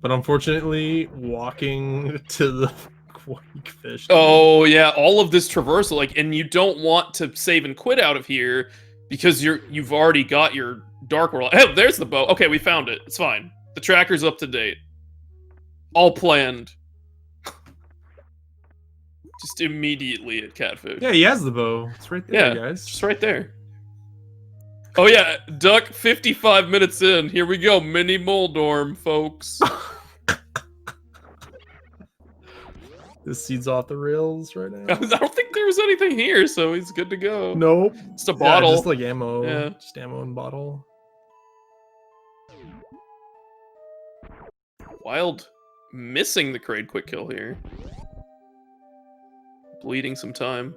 But unfortunately, walking to the quake fish. Oh yeah, all of this traversal, like, and you don't want to save and quit out of here because you've already got your Dark World. Oh, there's the bow. Okay, we found it. It's fine. The tracker's up to date. All planned. Just immediately at Catfish. Yeah, he has the bow. It's right there, guys. Just right there. Oh yeah, Duck 55 minutes in. Here we go, mini Moldorm, folks. This seed's off the rails right now. I don't think there was anything here, so he's good to go. Nope. It's a bottle. Yeah, just like ammo. Yeah. Just ammo and bottle. Wild missing the Kraid quick kill here. Bleeding some time.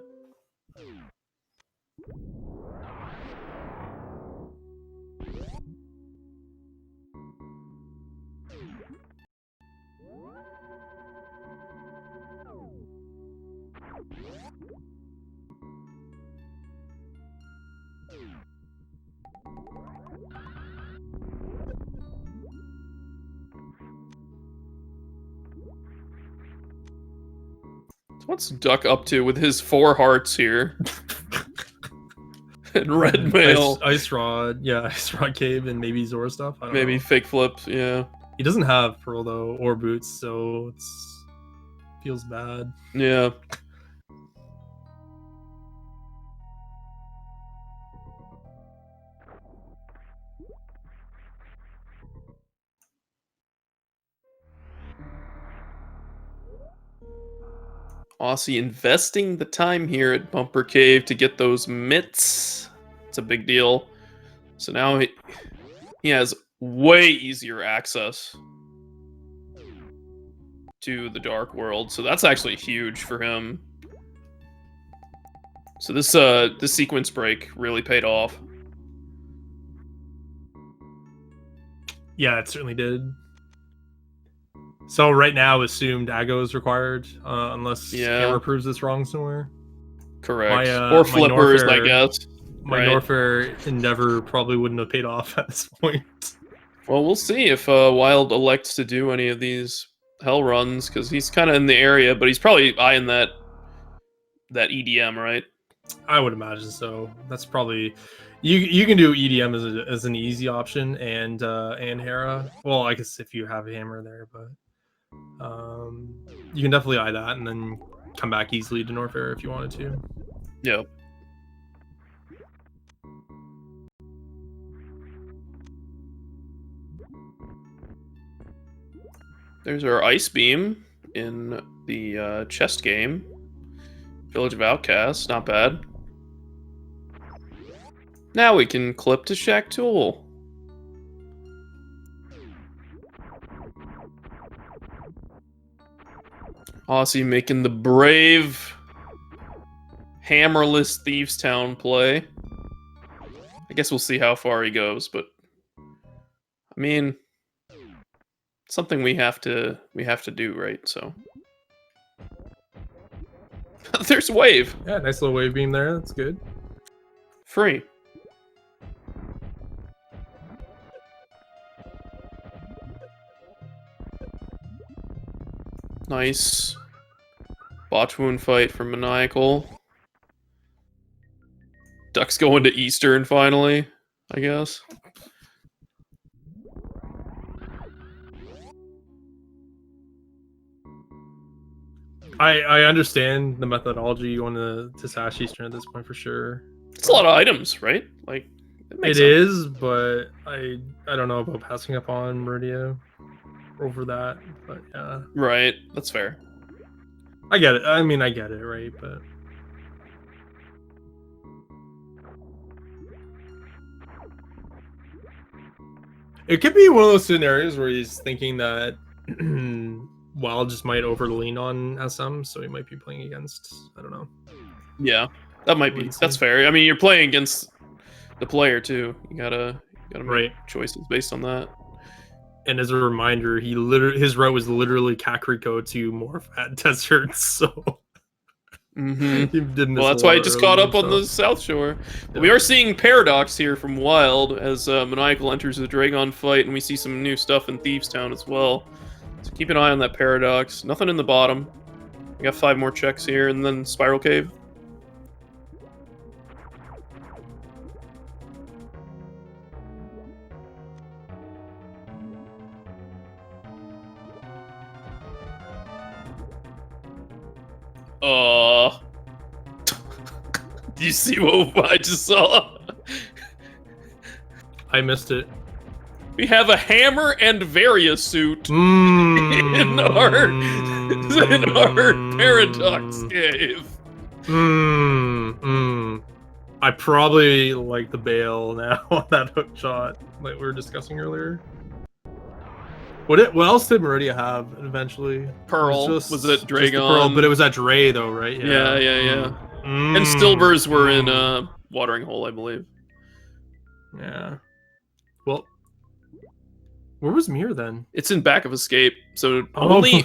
So what's Duck up to with his 4 hearts here? And red mail. Ice Rod. Yeah, Ice Rod Cave and maybe Zora stuff. I don't Maybe know. fake flip, yeah. He doesn't have Pearl though, or boots, so it's feels bad. Yeah. Aussie investing the time here at Bumper Cave to get those mitts. It's a big deal. So now he has way easier access to the Dark World. So that's actually huge for him. So this sequence break really paid off. Yeah, it certainly did. So right now, assumed Dago is required, unless Hammer proves this wrong somewhere. Correct. Or flippers, I guess. My Norfair endeavor probably wouldn't have paid off at this point. Well, we'll see if Wild elects to do any of these hell runs, because he's kind of in the area, but he's probably eyeing that EDM, right? I would imagine so. That's probably you can do EDM as an easy option, and Hera. Well, I guess if you have a Hammer there, but you can definitely eye that and then come back easily to Norfair if you wanted to. Yeah. There's our Ice Beam in the chest game. Village of Outcasts, not bad. Now we can clip to Shack Tool. Aussie making the brave hammerless Thieves Town play. I guess we'll see how far he goes, but I mean, something we have to do, right? So there's Wave. Yeah, nice little wave beam there. That's good. Free. Nice. Botch wound fight from Maniacal. Duck's going to Eastern finally, I guess. I understand the methodology you want to Sash Eastern at this point for sure. It's a lot of items, right? Like, It is, but I don't know about passing up on Meridia over that. But yeah, Right, that's fair. I get it. I mean, I get it, right? But it could be one of those scenarios where he's thinking that Wild just might overlean on SM, so he might be playing against. I don't know. Yeah, that might be. That's fair. I mean, you're playing against the player too. You gotta make choices based on that. And as a reminder, his route was literally Kakariko to morph at Desert, so he did miss well, that's why he just caught up on the South Shore. Yeah. We are seeing Paradox here from Wild as Maniacal enters the Dragon fight, and we see some new stuff in Thieves Town as well. So keep an eye on that Paradox. Nothing in the bottom. We got 5 more checks here, and then Spiral Cave. Do you see what I just saw? I missed it. We have a hammer and Varia suit in our Paradox cave. I probably like the bail now on that hook shot like we were discussing earlier. What else did Meridia have eventually? Pearl. Was it Dragon? Pearl, but it was at Dre though, right? Yeah. And Silvers were in Watering Hole, I believe. Yeah. Well, where was Mir then? It's in Back of Escape, so only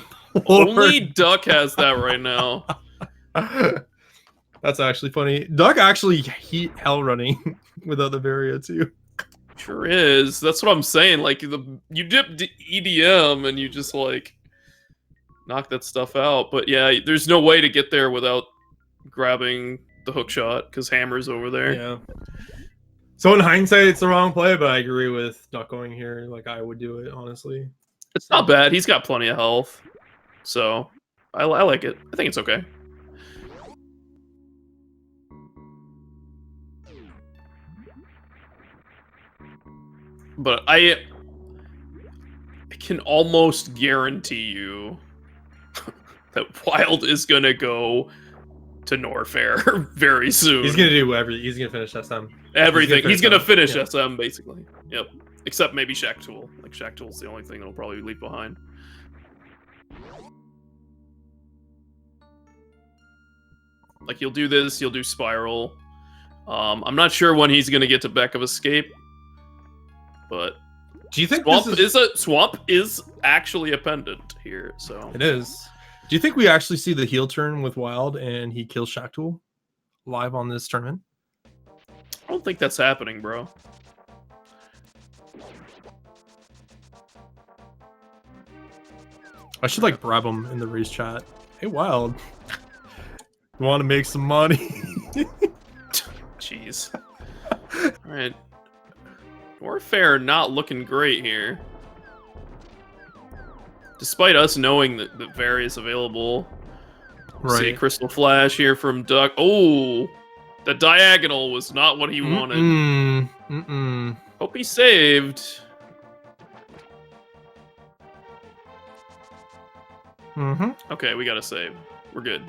Duck has that right now. That's actually funny. Duck actually hell running without the Varia too. Sure is. That's what I'm saying. Like you dip EDM and you just like knock that stuff out. But yeah, there's no way to get there without grabbing the hook shot because Hammer's over there. Yeah. So in hindsight, it's the wrong play, but I agree with Duck going here. Like I would do it honestly. It's not bad. He's got plenty of health, so I like it. I think it's okay. But I can almost guarantee you that Wild is gonna go to Norfair very soon. He's gonna do everything. He's gonna finish SM. Everything. He's gonna finish SM basically. Yep. Except maybe Shack Tool. Like Shack Tool's the only thing that'll probably leave behind. Like you'll do this, you'll do Spiral. I'm not sure when he's gonna get to Back of Escape. But do you think Swamp is actually a pendant here? So it is. Do you think we actually see the heel turn with Wild and he kills Shack Tool live on this tournament? I don't think that's happening, bro. I should like bribe him in the race chat. Hey, Wild, you want to make some money? Jeez. All right. Warfare not looking great here. Despite us knowing that Varia is available. Right. See a Crystal Flash here from Duck. Oh, the diagonal was not what he wanted. Hope he saved. Okay, we gotta save. We're good.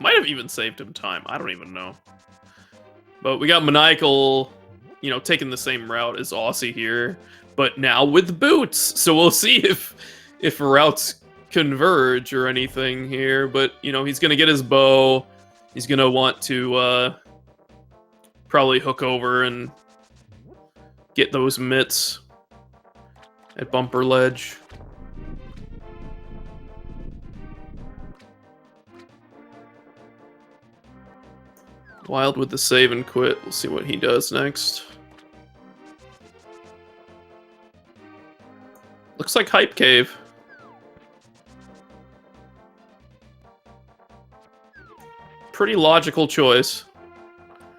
Might have even saved him time. I don't even know. But we got Maniacal, you know, taking the same route as Aussie here, but now with boots. So we'll see if routes converge or anything here. But, you know, he's going to get his bow. He's going to want to probably hook over and get those mitts at Bumper Ledge. Wild with the save and quit. We'll see what he does next. Looks like Hype Cave. Pretty logical choice.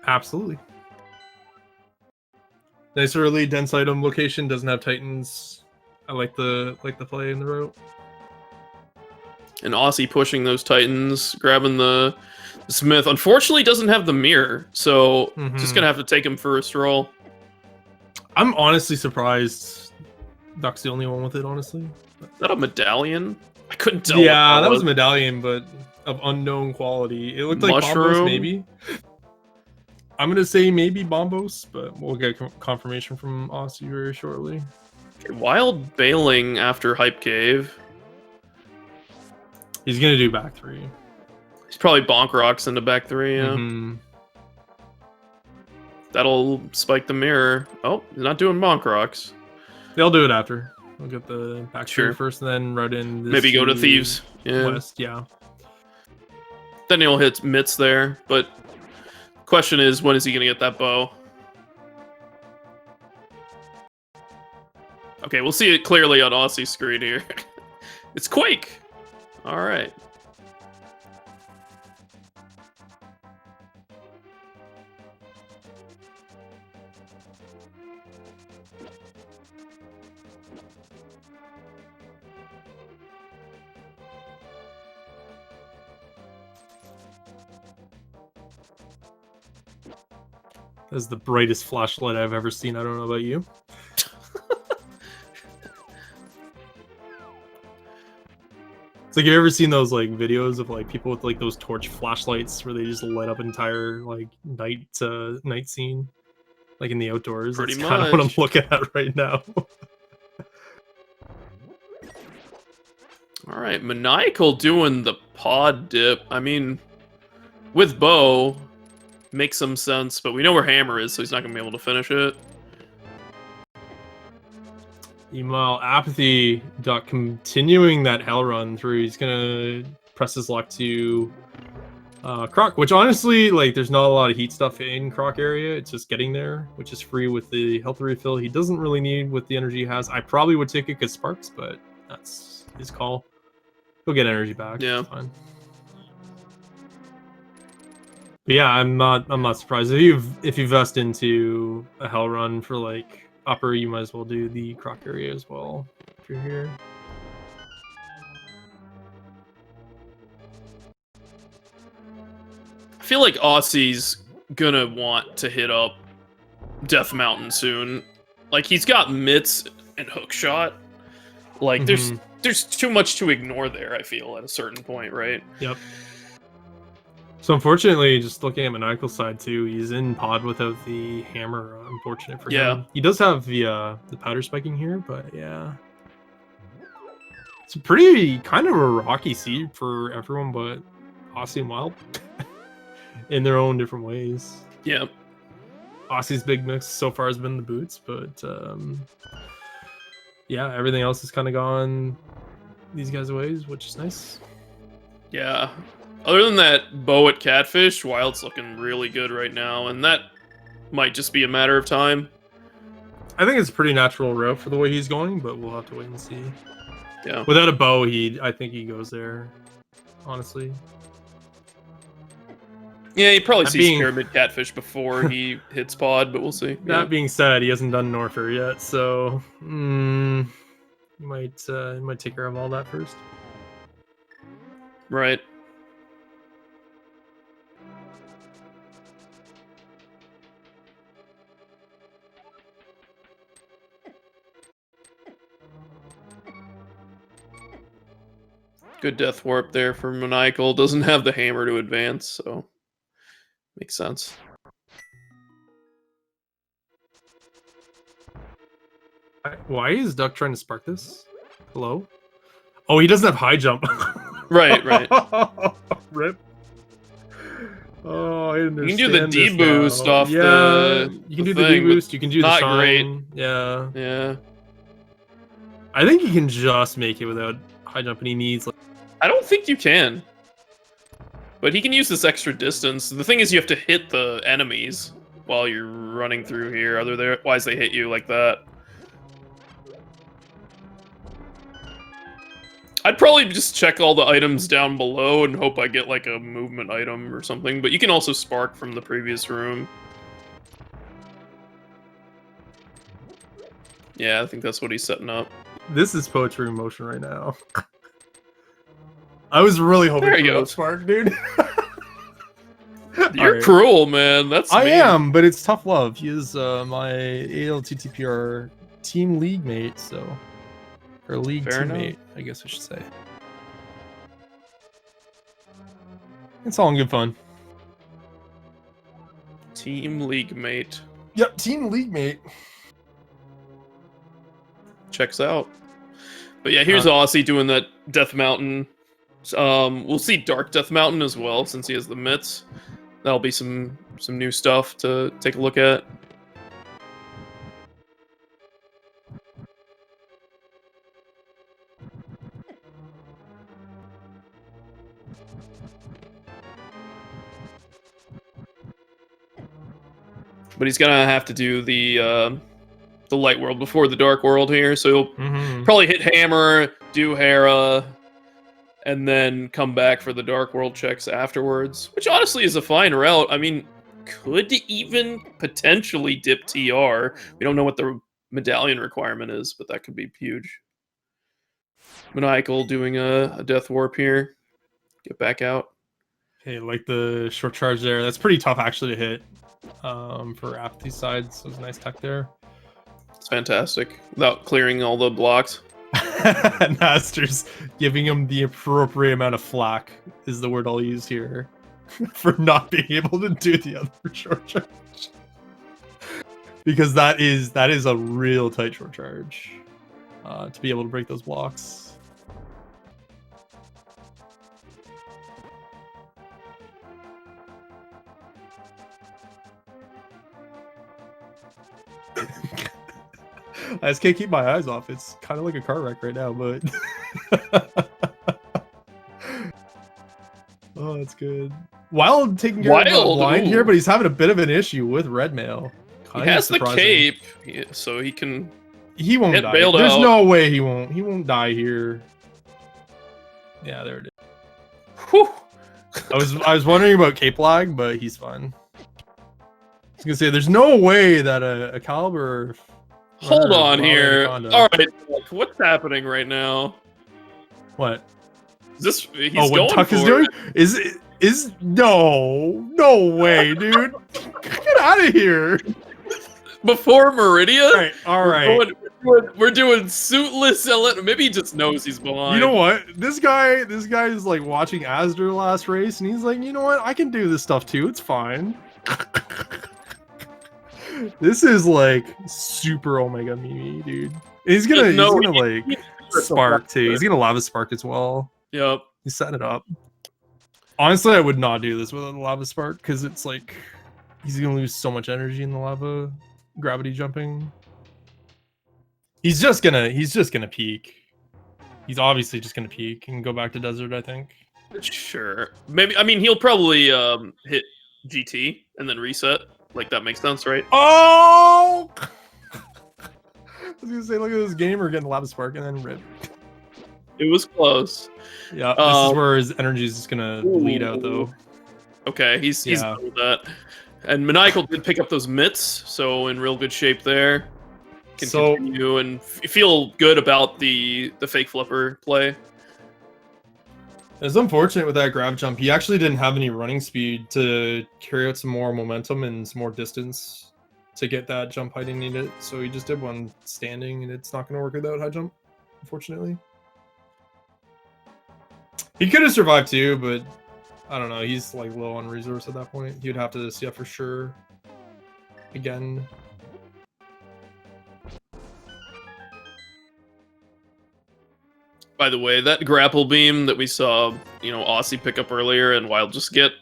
Absolutely. Nice early dense item location. Doesn't have Titans. I like the play in the route. And Aussie pushing those Titans, grabbing the Smith unfortunately doesn't have the mirror, so just gonna have to take him for a stroll. I'm honestly surprised Duck's the only one with it, honestly. Is that a medallion? I couldn't tell. Yeah, that was a medallion, but of unknown quality. It looked like Bombos, maybe. I'm gonna say maybe Bombos, but we'll get confirmation from Osse very shortly. Okay, Wild bailing after Hype Cave. He's gonna do back 3. He's probably bonk rocks into back 3, yeah. That'll spike the mirror. Oh, he's not doing bonk rocks. They'll do it after. We'll get the back 3 first, and then right in this maybe go to Thieves. Yeah. West, yeah. Then he'll hit mitts there, but question is, when is he gonna get that bow? Okay, we'll see it clearly on Osse's screen here. It's Quake! Alright. That's the brightest flashlight I've ever seen. I don't know about you. It's like, you ever seen those like videos of like people with like those torch flashlights where they just light up entire like night scene, like in the outdoors? Pretty That's kind of what I'm looking at right now. All right, Maniacal doing the pod dip. I mean, with bow, makes some sense, but we know where Hammer is, so he's not going to be able to finish it. Meanwhile, Apathy Duck continuing that hell run through. He's going to press his luck to Croc, which honestly, like, there's not a lot of heat stuff in Croc area. It's just getting there, which is free with the health refill. He doesn't really need with the energy he has. I probably would take it because Sparks, but that's his call. He'll get energy back. Yeah. It's fine. But yeah, I'm not surprised if you vest into a hell run for like upper, you might as well do the Croc area as well through here. I feel like Osse's gonna want to hit up Death Mountain soon. Like, he's got mitts and hookshot. Like, there's too much to ignore there, I feel, at a certain point, right? Yep. So unfortunately, just looking at Maniacal side too, he's in pod without the hammer. Unfortunate for him. He does have the powder spiking here, but yeah. It's a pretty kind of a rocky seed for everyone but Osse and Wild. In their own different ways. Yeah. Osse's big mix so far has been the boots, but yeah, everything else has kind of gone these guys' ways, which is nice. Yeah. Other than that bow at Catfish, Wild's looking really good right now, and that might just be a matter of time. I think it's a pretty natural route for the way he's going, but we'll have to wait and see. Yeah. Without a bow, I think he goes there, honestly. Yeah, he probably sees Pyramid Catfish before he hits pod, but we'll see. That being said, he hasn't done Norfer yet, so he might take care of all that first. Right. Good death warp there for Maniacal. Doesn't have the hammer to advance, so makes sense. Why is Duck trying to spark this? Hello? Oh, he doesn't have high jump. Right. Rip. Oh, I understand. You can do the D boost off you can do the D boost. You can do the not shine. great. Yeah. I think he can just make it without high jump, and he needs like. I don't think you can. But he can use this extra distance. The thing is, you have to hit the enemies while you're running through here. Otherwise, they hit you like that. I'd probably just check all the items down below and hope I get like a movement item or something. But you can also spark from the previous room. Yeah, I think that's what he's setting up. This is poetry in motion right now. I was really hoping for a spark, dude. You're Alright. cruel, man. That's I mean. am, but it's tough love. He is my ALTTPR team league mate, so or league Fair teammate, enough. I guess I should say. It's all in good fun. Team league mate. Yep, team league mate. Checks out. But yeah, here's Osse doing that Death Mountain. We'll see Dark Death Mountain as well, since he has the mitts. That'll be some new stuff to take a look at. But he's gonna have to do the light world before the dark world here, so he'll probably hit hammer, do Hera, and then come back for the dark world checks afterwards, which honestly is a fine route. I mean, could even potentially dip TR. We don't know what the medallion requirement is, but that could be huge. Maniacal doing a death warp here. Get back out. Hey, like the short charge there. That's pretty tough actually to hit for apathy side, so it's a nice tech there. It's fantastic. Without clearing all the blocks. Master's giving him the appropriate amount of flack is the word I'll use here for not being able to do the other short charge. Because that is a real tight short charge to be able to break those blocks. I just can't keep my eyes off. It's kind of like a car wreck right now, but oh, that's good. Wild taking care of the blind here, but he's having a bit of an issue with red mail. He has the cape, so he can. He won't die. There's no way he won't. He won't die here. Yeah, there it is. Whew. I was wondering about cape lag, but he's fine. I was gonna say there's no way that a caliber. Hold on here. All right, what's happening right now? What? Is this? He's what going Tuck for is doing? Is no way, dude. Get out of here. Before Meridia? All right. We're doing suitless. Maybe he just knows he's behind. You know what? This guy is like watching Asder last race, and he's like, you know what? I can do this stuff too. It's fine. This is like super Omega Mimi, dude. He's gonna like spark too. He's gonna lava spark as well. Yep. He's setting it up. Honestly, I would not do this with a lava spark because it's like he's gonna lose so much energy in the lava gravity jumping. He's just gonna peak. He's obviously just gonna peak and go back to desert, I think. Sure. Maybe. I mean, he'll probably hit GT and then reset. Like, that makes sense, right? Oh! I was gonna say, look at this gamer getting lava spark and then rip. It was close. Yeah, this is where his energy is just gonna bleed out, though. Okay, he's done with that. And Maniacal did pick up those mitts, so in real good shape there. Can continue and feel good about the fake flipper play. It's unfortunate with that grab jump. He actually didn't have any running speed to carry out some more momentum and some more distance to get that jump height he needed. So he just did one standing, and it's not going to work without high jump, unfortunately. He could have survived too, but I don't know. He's like low on resource at that point. He would have to CF for sure. Again. By the way, that grapple beam that we saw, Osse pick up earlier and Wild just get,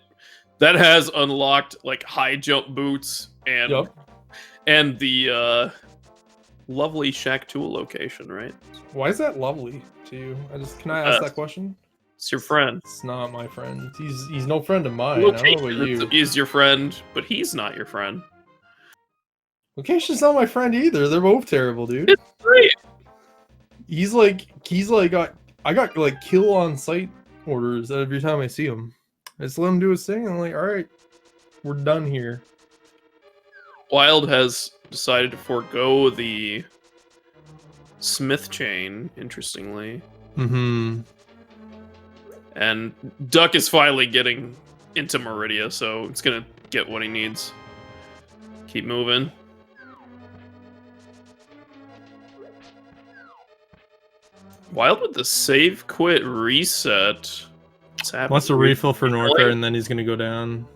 that has unlocked like high jump boots and and the lovely Shack Tool location, right? Why is that lovely to you? Can I ask that question? It's your friend. It's not my friend. He's no friend of mine. I don't know about you. He's your friend, but he's not your friend. Location's not my friend either. They're both terrible, dude. It's great. He's like I got like kill on sight orders every time I see him. I just let him do his thing. And I'm like, all right, we're done here. Wild has decided to forego the Smith chain, interestingly. Mm-hmm. And Duck is finally getting into Meridia, so it's gonna get what he needs. Keep moving. Wild with the save, quit, reset. What's happening? Wants a refill for Norther, and then he's gonna go down.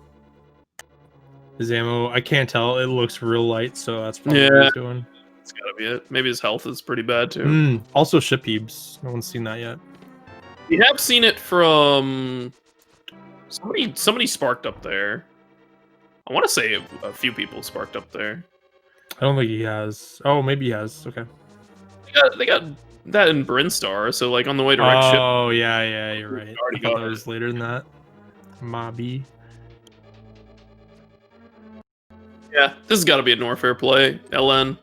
His ammo, I can't tell. It looks real light, so that's probably what he's doing. It's gotta be it. Maybe his health is pretty bad too. Also, ship heaps. No one's seen that yet. We have seen it from somebody sparked up there. I want to say a few people sparked up there. I don't think he has. Oh, maybe he has. Okay. They got that in Brinstar, so like on the way to Wreck Ship. Oh yeah, you're right. I thought that was later than that. Mobby. Yeah, this has got to be a Norfair play. LN.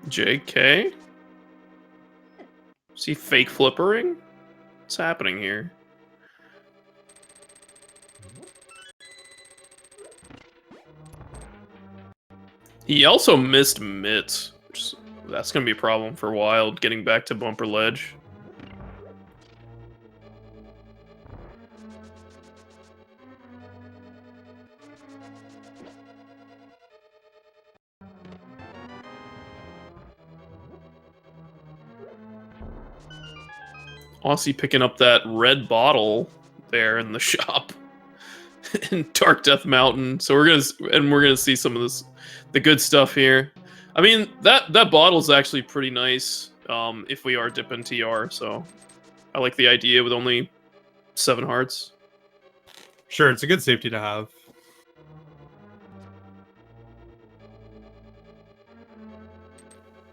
JK? Is he fake flippering? What's happening here? He also missed mitts. That's going to be a problem for Wild, getting back to bumper ledge. Aussie picking up that red bottle there in the shop in Dark Death Mountain. So we're gonna see some of this, the good stuff here. I mean, that bottle's actually pretty nice if we are dipping TR. So I like the idea with only 7 hearts. Sure, it's a good safety to have.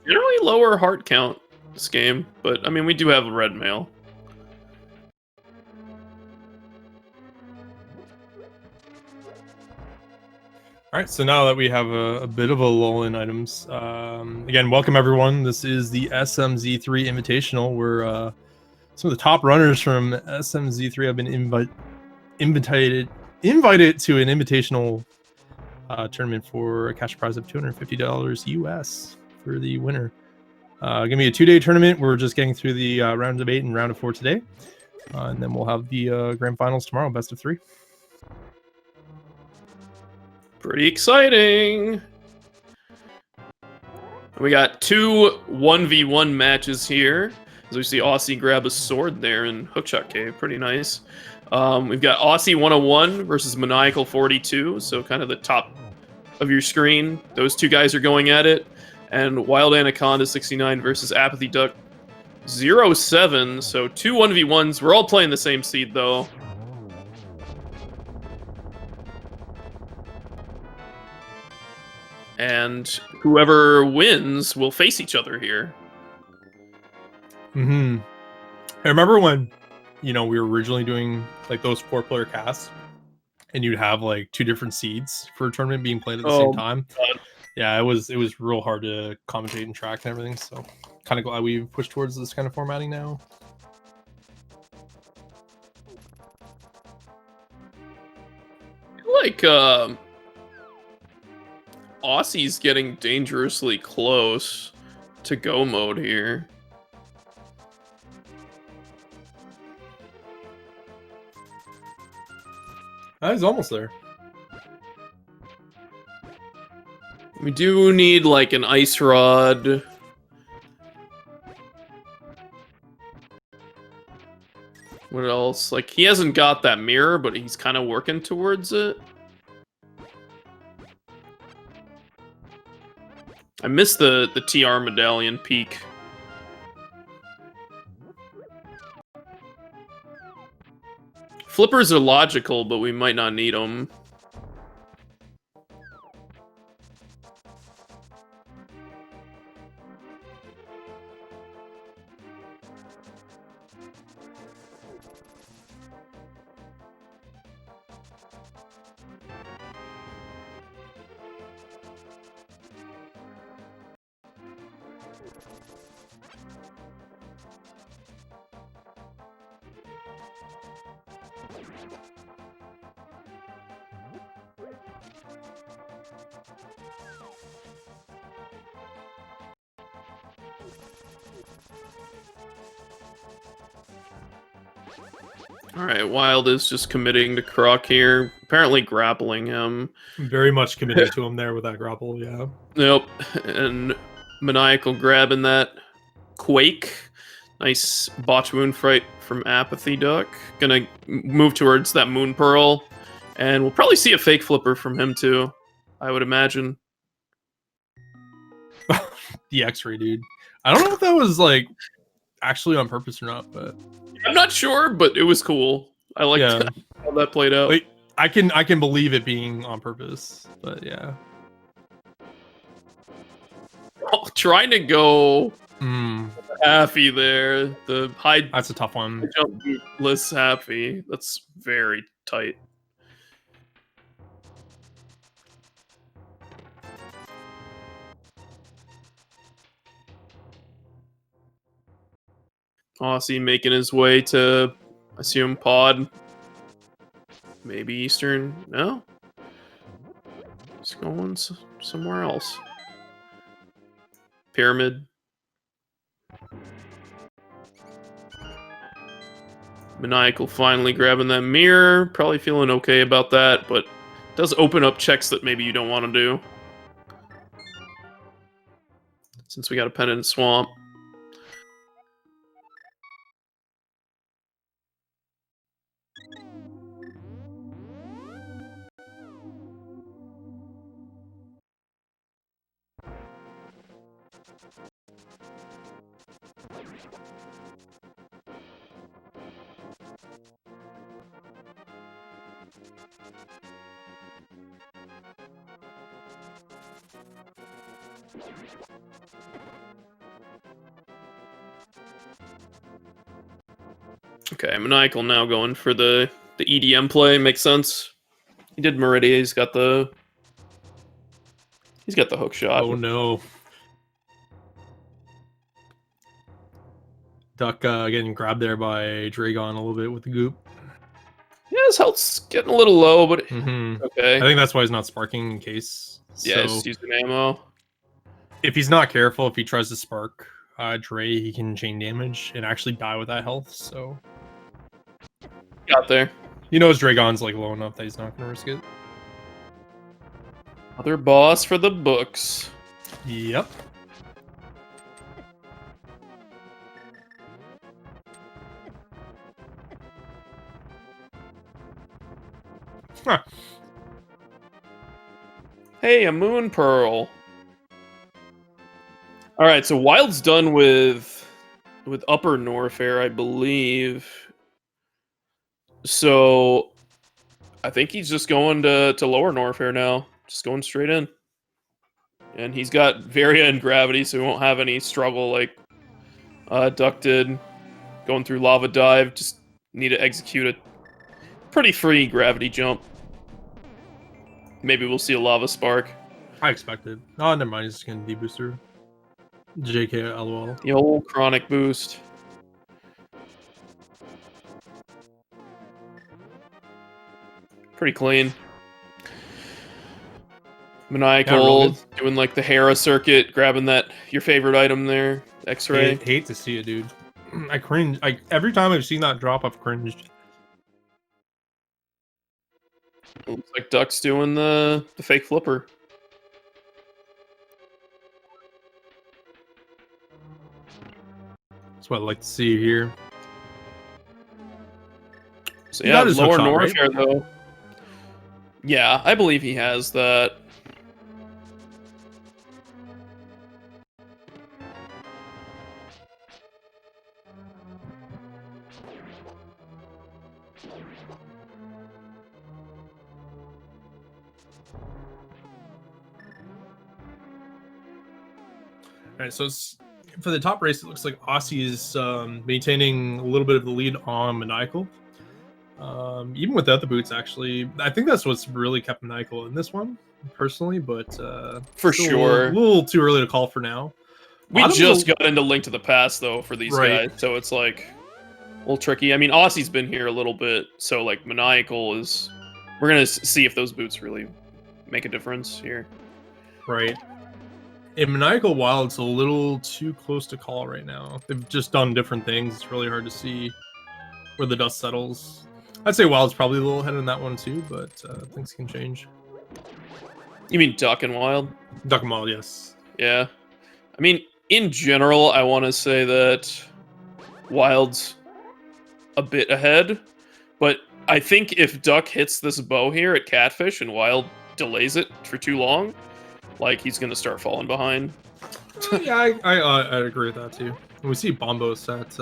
Generally lower heart count this game, but I mean we do have a red mail. All right, so now that we have a bit of a lull in items, again, welcome everyone. This is the SMZ3 Invitational, where some of the top runners from SMZ3 have been invited to an invitational tournament for a cash prize of $250 US for the winner. Gonna be a 2-day tournament. We're just getting through the round of 8 and round of 4 today, and then we'll have the grand finals tomorrow, best of 3. Pretty exciting. We got 2 1v1 matches here. As we see Aussie grab a sword there in Hookshot Cave. Pretty nice. We've got Osse101 versus Maniacal42. So kind of the top of your screen. Those 2 guys are going at it. And WildAnaconda69 versus apathyduck07. So 2 1v1s. We're all playing the same seed though. And whoever wins will face each other here. I remember when, we were originally doing like those 4-player casts, and you'd have like 2 different seeds for a tournament being played at the same time. God. Yeah, it was real hard to commentate and track and everything. So kind of glad we pushed towards this kind of formatting now. Like Aussie's getting dangerously close to go mode here. He's almost there. We do need like an ice rod. What else? Like he hasn't got that mirror, but he's kind of working towards it. I missed the TR medallion peak. Flippers are logical, but we might not need them. Alright, Wild is just committing to Croc here. Apparently grappling him. Very much committing to him there with that grapple, yeah. Nope. And Maniacal grabbing that Quake. Nice botch moon fright from Apathyduck. Gonna move towards that Moon Pearl. And we'll probably see a fake flipper from him too, I would imagine. The X-ray, dude. I don't know if that was like actually on purpose or not, but I'm not sure, but it was cool. I liked how that played out. Like, I can believe it being on purpose, but yeah. Oh, trying to go Happy there. The high That's a tough one. jump bootless Happy. That's very tight. Osse making his way to, I assume, Pod. Maybe Eastern. No? He's going somewhere else. Pyramid. Maniacal finally grabbing that mirror. Probably feeling okay about that, but does open up checks that maybe you don't want to do. Since we got a Pendant Swamp. Okay, Maniacal now going for the EDM play. Makes sense. He did Meridia. He's got the hook shot. Oh no. Duck getting grabbed there by Dragon a little bit with the goop. Yeah, his health's getting a little low, but okay. I think that's why he's not sparking in case. Yeah, he's just using ammo. If he's not careful, if he tries to spark Dre, he can chain damage and actually die with that health, so... Got there. He knows Dragon's like low enough that he's not gonna risk it. Other boss for the books. Yep. Huh. Hey, a Moon Pearl. Alright, so Wild's done with Upper Norfair, I believe. So I think he's just going to Lower Norfair now. Just going straight in. And he's got Varia and Gravity, so he won't have any struggle like Duck did. Going through Lava Dive, just need to execute a pretty free Gravity jump. Maybe we'll see a Lava Spark. I expected. Oh, never mind. He's just gonna deboost through. JK LOL. The old Chronic boost. Pretty clean. Maniacal doing like the Hera circuit, grabbing that your favorite item there, X-ray. Hate to see it, dude. I cringe. Every time I've seen that drop, I've cringed. Looks like Duck's doing the fake flipper. That's what I like to see here. So yeah, Lower Norfair though. Yeah, I believe he has that. All right, so for the top race, it looks like Osse is maintaining a little bit of the lead on Maniacal. Even without the boots, actually. I think that's what's really kept Maniacal in this one, personally, but for sure. A little too early to call for now. We just got into Link to the Past, though, for these guys, so it's like a little tricky. I mean, Osse's been here a little bit, so like Maniacal is... We're going to see if those boots really make a difference here. Right. In Maniacal Wild, it's a little too close to call right now. They've just done different things. It's really hard to see where the dust settles. I'd say Wild's probably a little ahead in that one too, but things can change. You mean Duck and Wild? Duck and Wild, yes. Yeah. I mean, in general, I want to say that Wild's a bit ahead, but I think if Duck hits this bow here at Catfish and Wild delays it for too long, like, he's going to start falling behind. Yeah, I'd agree with that too. We see Bombos at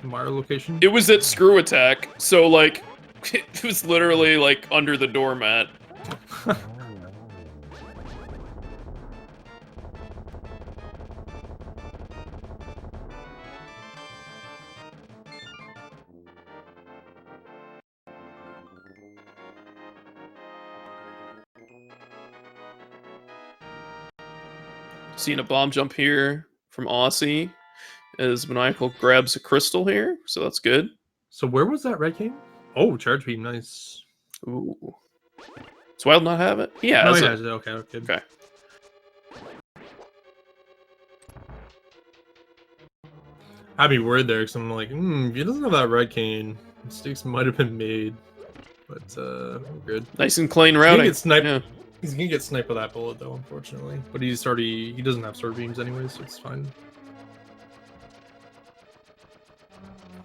Meyer location. It was at Screw Attack, so, like, it was literally, like, under the doormat. Seeing a bomb jump here from Osse as Maniacal grabs a crystal here, so that's good. So where was that red king? Oh, charge beam, nice. Ooh. Does Wild not have it? Yeah, no, he has it. Okay, okay. Okay. I'd be worried there because I'm like, if he doesn't have that red cane, mistakes might have been made. But we're good. Nice and clean routing. He's gonna get sniped. Yeah. He's gonna get sniped with that bullet though, unfortunately. But he doesn't have sword beams anyway, so it's fine.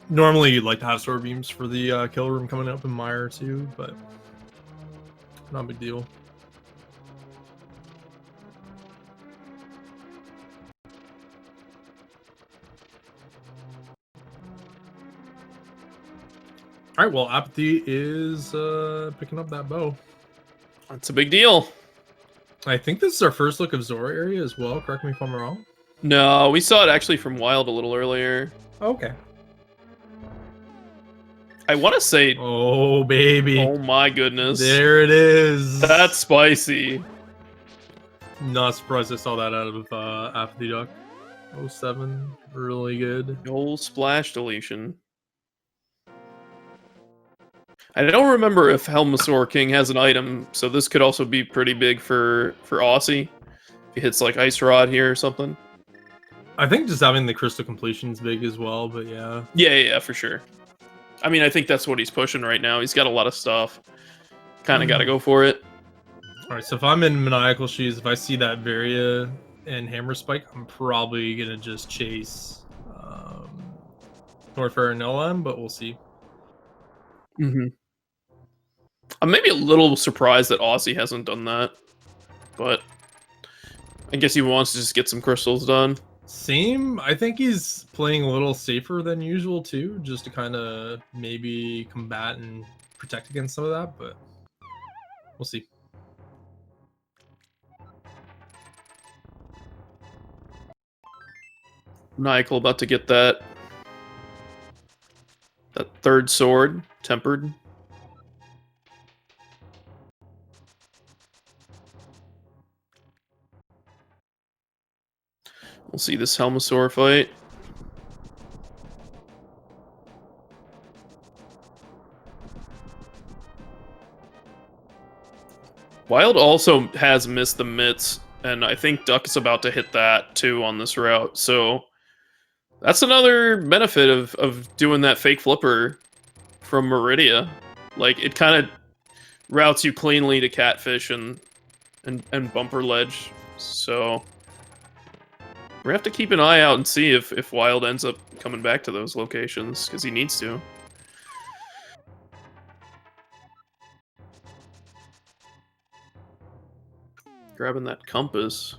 Normally you'd like to have sword beams for the kill room coming up in Mire too, but not a big deal. All right, well, Apathy is picking up that bow. That's a big deal. I think this is our first look of Zora area as well. Correct me if I'm wrong. No, we saw it actually from Wild a little earlier. Okay. I want to say... Oh, baby. Oh, my goodness. There it is. That's spicy. Not surprised I saw that out of apathyduck07. Really good. Old splash deletion. I don't remember if Helmasaur King has an item, so this could also be pretty big for Osse. If he hits like Ice Rod here or something. I think just having the crystal completion's big as well, but yeah. Yeah, for sure. I mean, I think that's what he's pushing right now. He's got a lot of stuff. Kind of got to go for it. Alright, so if I'm in Maniacal shoes, if I see that Varia and Hammer Spike, I'm probably going to just chase Norfair and Noam, but we'll see. I'm maybe a little surprised that Osse hasn't done that. But I guess he wants to just get some crystals done. Same. I think he's playing a little safer than usual too, just to kind of maybe combat and protect against some of that, but we'll see. Maniacal about to get that third sword tempered. We'll see this Helmasaur fight. Wild also has missed the mitts, and I think Duck is about to hit that too on this route. So that's another benefit of doing that fake flipper from Meridia. Like, it kind of routes you cleanly to Catfish and Bumper Ledge. So we have to keep an eye out and see if Wild ends up coming back to those locations, because he needs to. Grabbing that compass.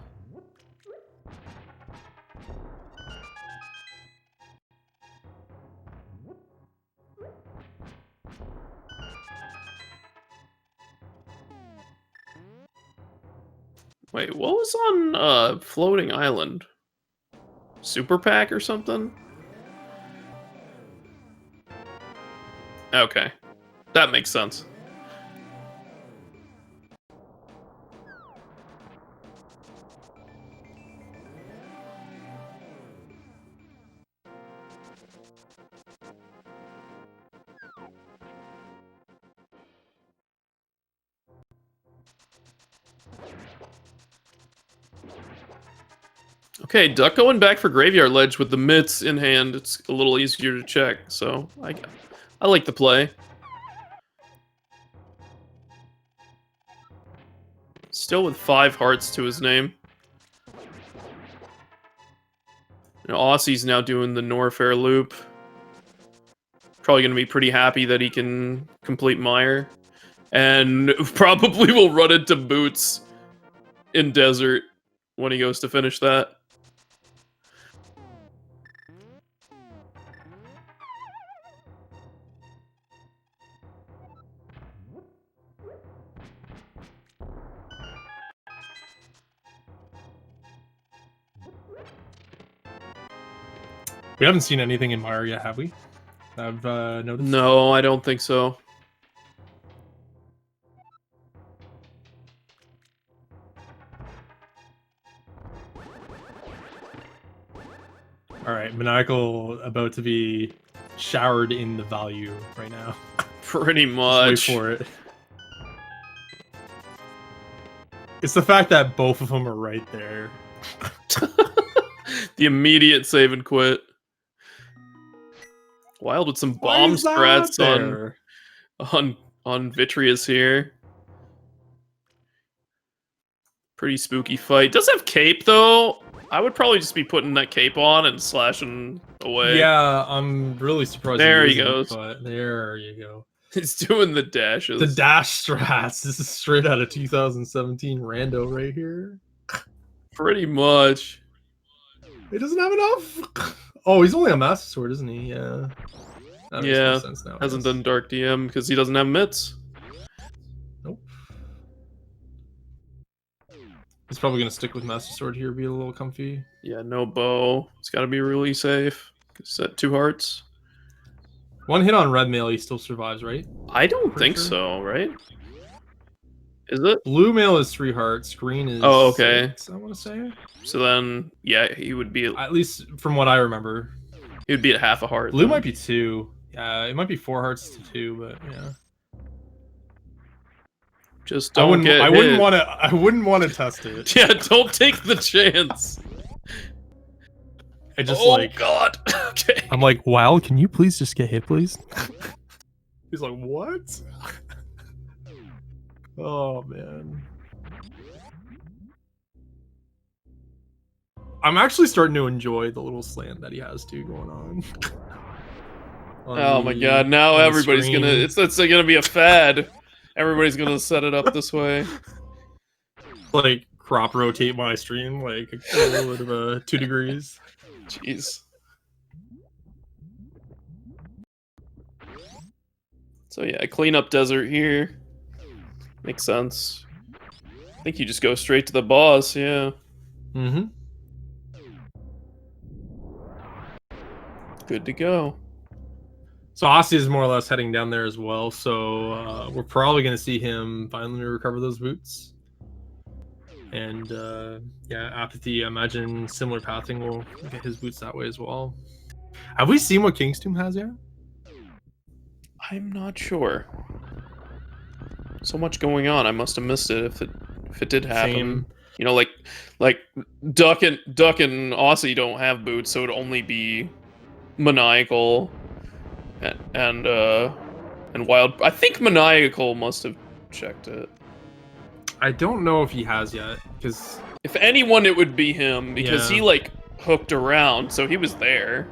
Wait, what was on Floating Island? Super Pack or something? Okay. That makes sense. Okay, Duck going back for Graveyard Ledge with the mitts in hand. It's a little easier to check, so I like the play. Still with 5 hearts to his name. And Osse's now doing the Norfair loop. Probably going to be pretty happy that he can complete Mire. And probably will run into Boots in Desert when he goes to finish that. We haven't seen anything in Mire yet, have we? I've noticed. No, I don't think so. All right, Maniacal about to be showered in the value right now. Pretty much. Just wait for it. It's the fact that both of them are right there. The immediate save and quit. Wild with some bomb strats on Vitreous here. Pretty spooky fight. Does have cape though. I would probably just be putting that cape on and slashing away. Yeah, I'm really surprised. There he goes. But there you go. He's doing the dashes. The dash strats. This is straight out of 2017 rando right here. Pretty much. He doesn't have enough. Oh, he's only a Master Sword, isn't he? Yeah. That makes Yeah. more sense now, Hasn't done Dark DM because he doesn't have mitts. Nope. He's probably gonna stick with Master Sword here, be a little comfy. Yeah, no bow. It's got to be really safe. It's at 2 hearts. One hit on red mail, he still survives, right? I don't think sure. so, right? Is it? Blue mail is 3 hearts. Green is Oh, okay. 6, I want to say. So then, yeah, he would be. At least from what I remember. He would be at half a heart. Blue then. might be 2. Yeah, it might be 4 hearts to 2, but yeah. Just don't get. I wouldn't want to. I wouldn't want to test it. Yeah, don't take the chance. I just oh like. God. Okay. I'm like, Wild, can you please just get hit, please? He's like, what? Oh man. I'm actually starting to enjoy the little slant that he has too going on. Oh my God! Now everybody's gonna. It's gonna be a fad. Everybody's gonna set it up this way. Like crop rotate my stream like a little bit of 2 degrees. Jeez. So yeah, clean up desert here. Makes sense. I think you just go straight to the boss, yeah. Mm-hmm. Good to go. So Osse is more or less heading down there as well, so we're probably going to see him finally recover those boots. And yeah, Apathy, I imagine similar pathing will get his boots that way as well. Have we seen what King's Tomb has yet? I'm not sure. So much going on. I must have missed it if it did happen. Same. You know, like Duck and Osse don't have boots, so it'd only be Maniacal and Wild. I think Maniacal must have checked it. I don't know if he has yet, because if anyone, it would be him because he like hooked around, so he was there.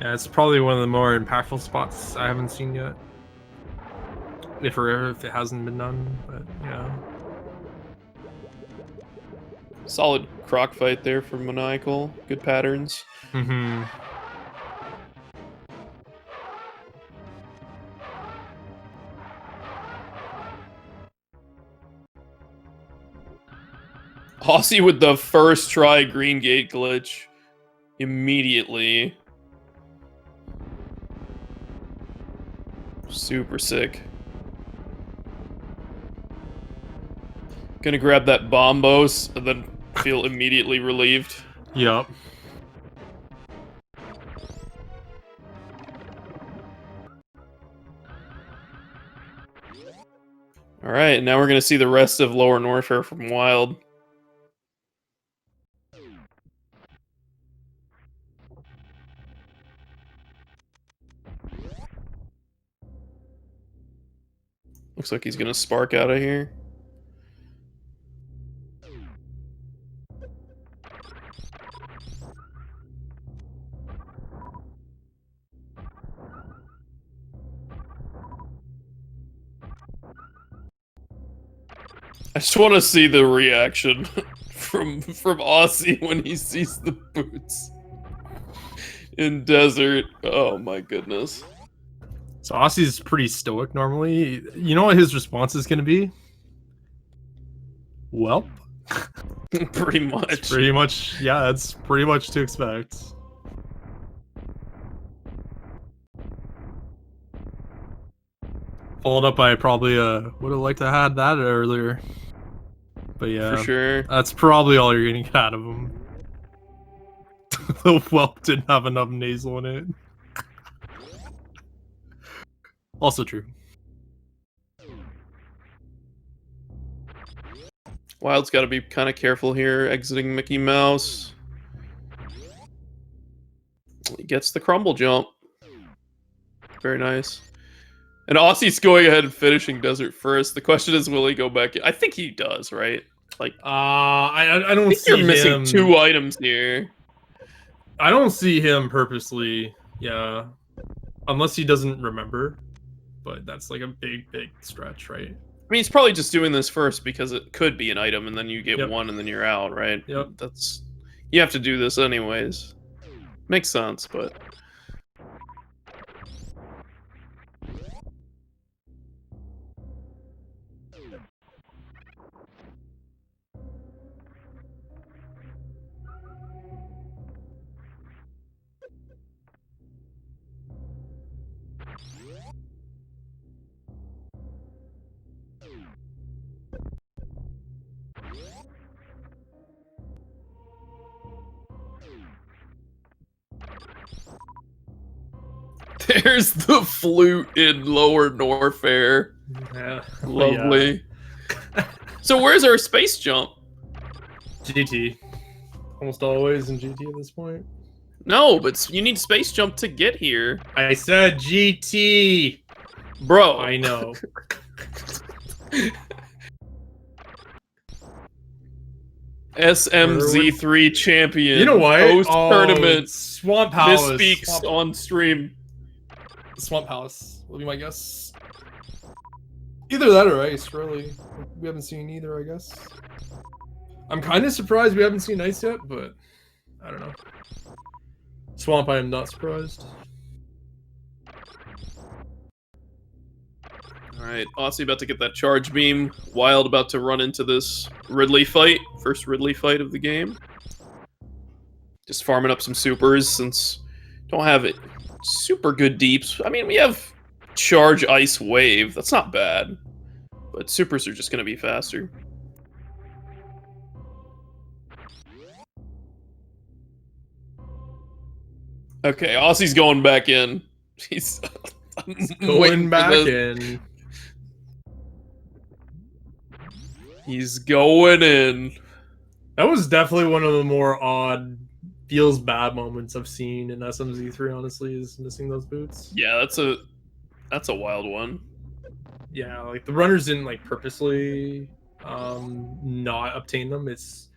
yeah, it's probably one of the more impactful spots I haven't seen yet. If it hasn't been done, but yeah. Solid croc fight there for Maniacal. Good patterns. Mm-hmm. Osse with the first try green gate glitch. Immediately. Super sick. Gonna grab that bombos and then feel immediately relieved. Yup. All right, now we're going to see the rest of Lower Norfair from Wild. Looks like he's going to spark out of here. I just want to see the reaction from Aussie when he sees the boots in desert. Oh my goodness. So Aussie's pretty stoic normally. You know what his response is going to be? Well, Pretty much. pretty much, yeah, that's pretty much to expect. Followed up by probably would have liked to have had that earlier. But yeah, For sure. that's probably all you're gonna get out of him. The whelp didn't have enough nasal in it. Also true. Wild's got to be kind of careful here, exiting Mickey Mouse. He gets the crumble jump. Very nice. And Aussie's going ahead and finishing desert first. The question is, will he go back? I think he does, right? Like, I don't think see you're missing him. 2 items here. I don't see him purposely. Yeah, unless he doesn't remember. But that's like a big stretch, right? I mean, he's probably just doing this first because it could be an item, and then you get Yep. one, and then you're out, right? Yep. That's, you have to do this anyways. Makes sense, but there's the flute in Lower Norfair. Yeah. Lovely. So where's our space jump? GT. Almost always in GT at this point. No, but you need space jump to get here. I said GT. Bro. I know. SMZ3 champion. You know what? Post tournament. Swamp Palace. Misspeaks on stream. Swamp Palace will be my guess. Either that or Ice, really. We haven't seen either, I guess. I'm kind of surprised we haven't seen Ice yet, but I don't know. Swamp, I am not surprised. Alright, Aussie about to get that charge beam. Wild about to run into this Ridley fight. First Ridley fight of the game. Just farming up some supers since don't have it super good deeps. I mean, we have charge ice wave. That's not bad. But supers are just going to be faster. Okay, Aussie's going back in. He's Going back in. He's going in. That was definitely one of the more odd, feels bad moments I've seen in SMZ3, honestly, is missing those boots. Yeah, that's a wild one. Yeah, like the runners didn't like purposely not obtain them. It's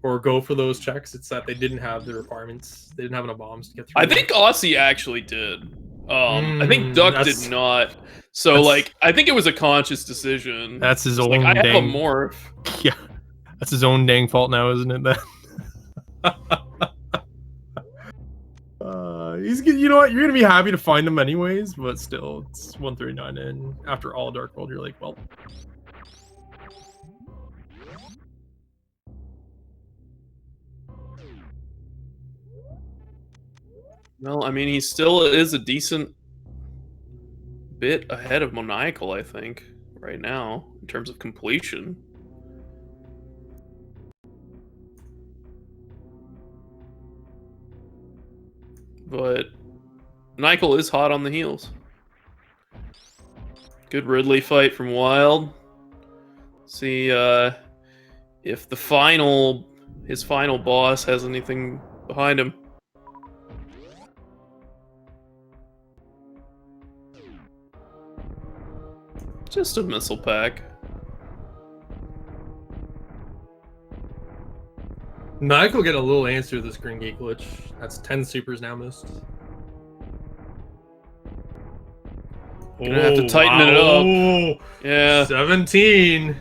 or go for those checks. It's that they didn't have the requirements. They didn't have enough bombs to get through. I think Aussie actually did. I think Duck did not. So like, I think it was a conscious decision. That's his own. Like, I have a dang, morph. yeah, that's his own dang fault now, isn't it? Then. You know what? You're gonna be happy to find him anyways, but still, it's 139 in. After all Dark World, you're like, well. Well, I mean, he still is a decent bit ahead of Maniacal, I think, right now, in terms of completion. But Maniacal is hot on the heels. Good Ridley fight from Wild. See if his final boss has anything behind him. Just a missile pack. Maniacal get a little answer to this green gate glitch. That's 10 supers now missed. Gonna have to tighten it up. Yeah. 17.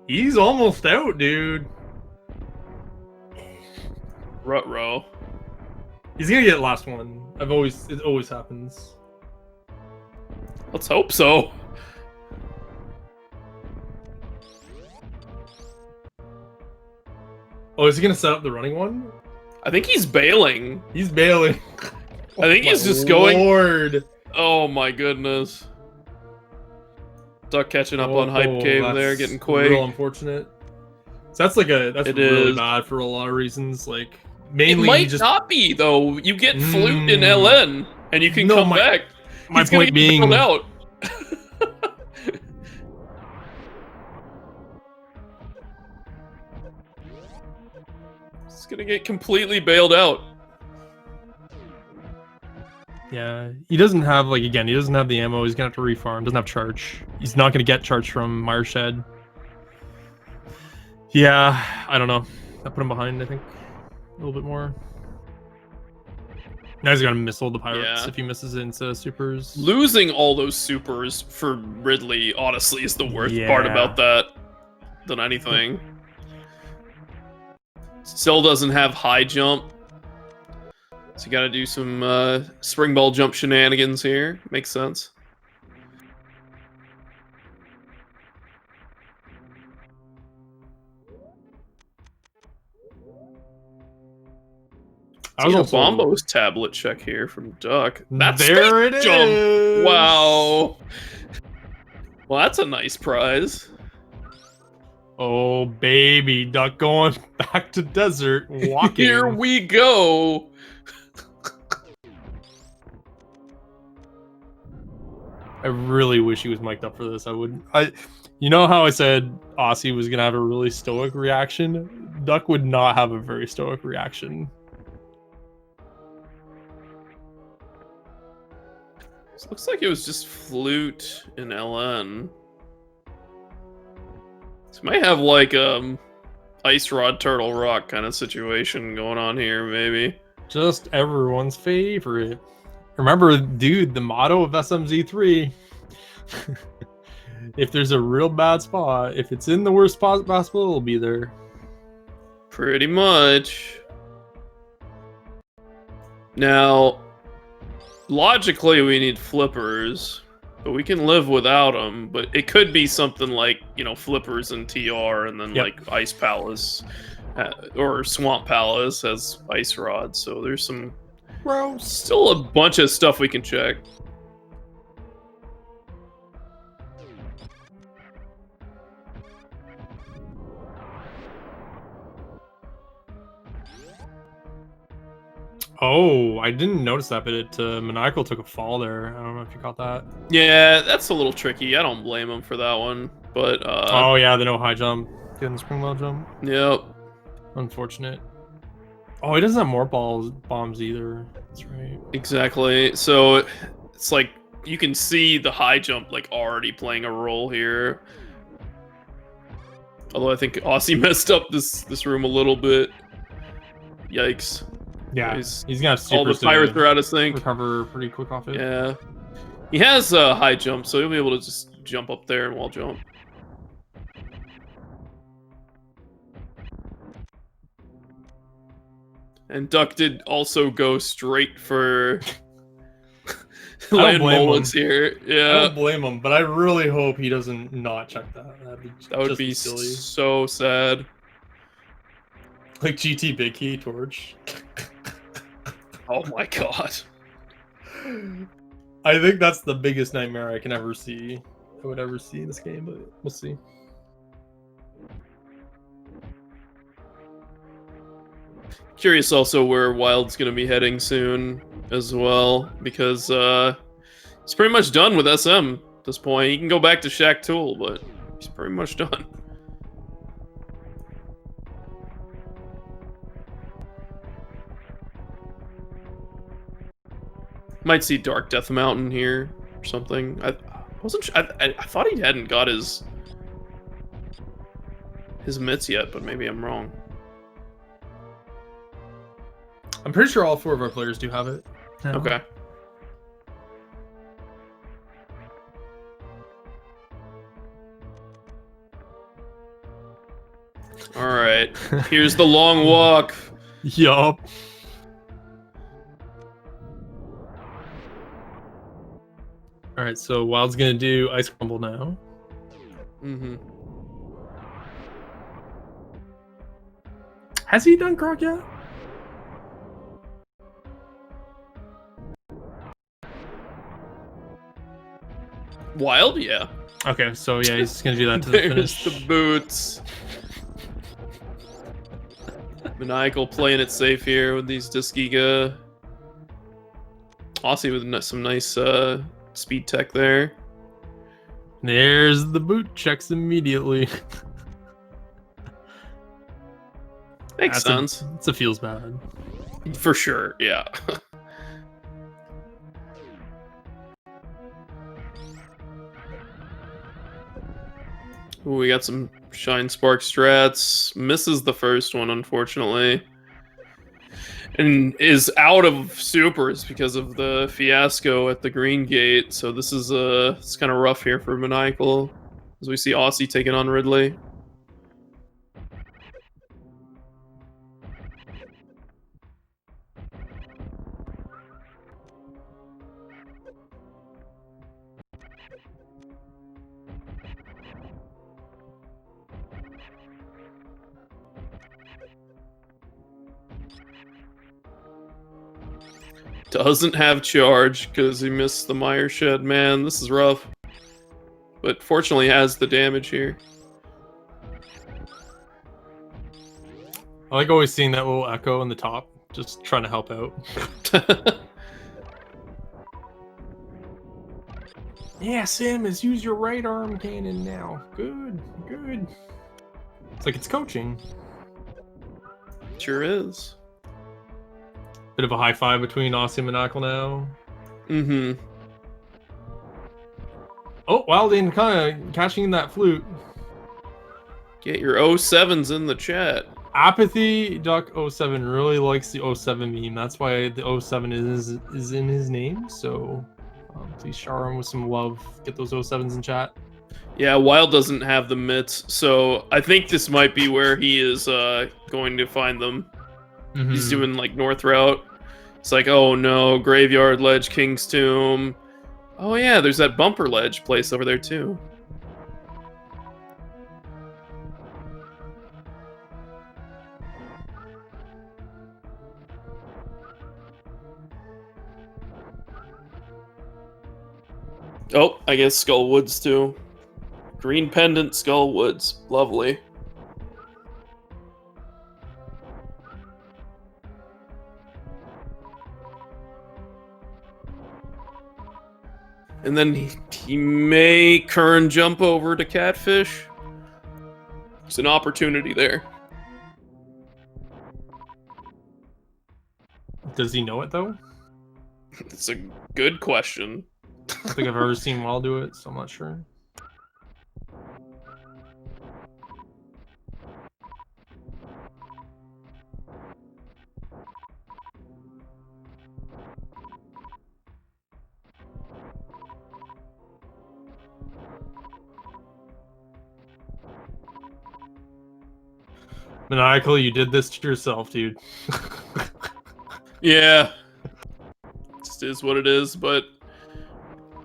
He's almost out, dude. Ruh-roh. He's gonna get last one. It always happens. Let's hope so. Oh, is he gonna set up the running one? I think he's bailing. He's bailing. I think he's just Lord. Oh my goodness. Duck catching up on Hype Cave there, getting quaked. Real unfortunate. So that's really bad for a lot of reasons. Like mainly, it might not be though. You get flute in LN, and you can come back. My point being, out. It's gonna get completely bailed out. Yeah, he doesn't have he doesn't have the ammo. He's gonna have to refarm. Doesn't have charge. He's not gonna get charge from Mireshed. Yeah, I don't know. I put him behind, I think, a little bit more. Now he's gonna missile the pirates if he misses it instead of supers. Losing all those supers for Ridley, honestly, is the worst part about that than anything. Still doesn't have high jump. So you gotta do some spring ball jump shenanigans here. Makes sense. I was a Bombo's tablet check here from Duck. That's there it jump. Is. Wow. Well, that's a nice prize. Oh baby, Duck going back to desert, walking. Here we go. I really wish he was mic'd up for this. You know how I said Osse was gonna have a really stoic reaction? Duck would not have a very stoic reaction. This looks like it was just flute in LN. This might have like Ice Rod Turtle Rock kind of situation going on here, maybe. Just everyone's favorite. Remember, dude, the motto of SMZ3. If there's a real bad spot, if it's in the worst spot possible, it'll be there. Pretty much. Now, logically, we need flippers, but we can live without them. But it could be something like, you know, flippers and TR, and then like Ice Palace or Swamp Palace has Ice Rod. So there's some still a bunch of stuff we can check. Oh, I didn't notice that, but Maniacal took a fall there. I don't know if you caught that. Yeah, that's a little tricky. I don't blame him for that one, but oh yeah, the no high jump, getting spring ball jump. Yep. Unfortunate. Oh, he doesn't have more bombs either. That's right. Exactly. So it's like you can see the high jump like already playing a role here. Although I think Osse messed up this room a little bit. Yikes. Yeah, he's got super all the pirates are out of sync. Recover pretty quick off it. Yeah, he has a high jump, so he'll be able to just jump up there and wall jump. And Duck did also go straight for land mullets here. Yeah, I don't blame him, but I really hope he doesn't not check that. That would be silly. So sad. Like GT Big Key Torch. Oh my god. I think that's the biggest nightmare I would ever see in this game, but we'll see. Curious also where Wild's gonna be heading soon as well, because he's pretty much done with SM at this point. He can go back to Shack Tool, but he's pretty much done. Might see Dark Death Mountain here or something. I wasn't. I thought he hadn't got his mitts yet, but maybe I'm wrong. I'm pretty sure all 4 of our players do have it. No. Okay. All right. Here's the long walk. Yup. All right, so Wild's gonna do Ice Crumble now. Mm-hmm. Has he done Croc yet? Wild, yeah. Okay, so yeah, he's gonna do that to the There's finish. the boots. Maniacal playing it safe here with these Disgiga. Osse with some nice speed tech there. There's the boot checks immediately. Makes sense. It's a feels bad. For sure, yeah. Ooh, we got some Shine Spark strats. Misses the first one, unfortunately. And is out of supers because of the fiasco at the Green Gate. So this is it's kind of rough here for Maniacal. As we see Osse taking on Ridley. Doesn't have charge because he missed the Mire Shed. Man, this is rough. But fortunately has the damage here. I like always seeing that little echo in the top, just trying to help out. Yeah, Samus, use your right arm cannon now. Good, good. It's like it's coaching. Sure is. Bit of a high five between Osse and Maniacal now. Mm-hmm. Oh, WildAnaconda catching that flute. Get your 07s in the chat. apathyduck07 really likes the 07 meme. That's why the 07 is in his name. So please shower him with some love. Get those 07s in chat. Yeah, Wild doesn't have the mitts, so I think this might be where he is going to find them. Mm-hmm. He's doing like North Route. It's like, oh no, Graveyard Ledge, King's Tomb. Oh yeah, there's that bumper ledge place over there too. Oh, I guess Skull Woods too. Green Pendant, Skull Woods. Lovely. And then he may Kern jump over to Catfish. There's an opportunity there. Does he know it though? It's a good question. I don't think I've ever seen Wild do it, so I'm not sure. Maniacal, you did this to yourself, dude. Yeah. Just is what it is, but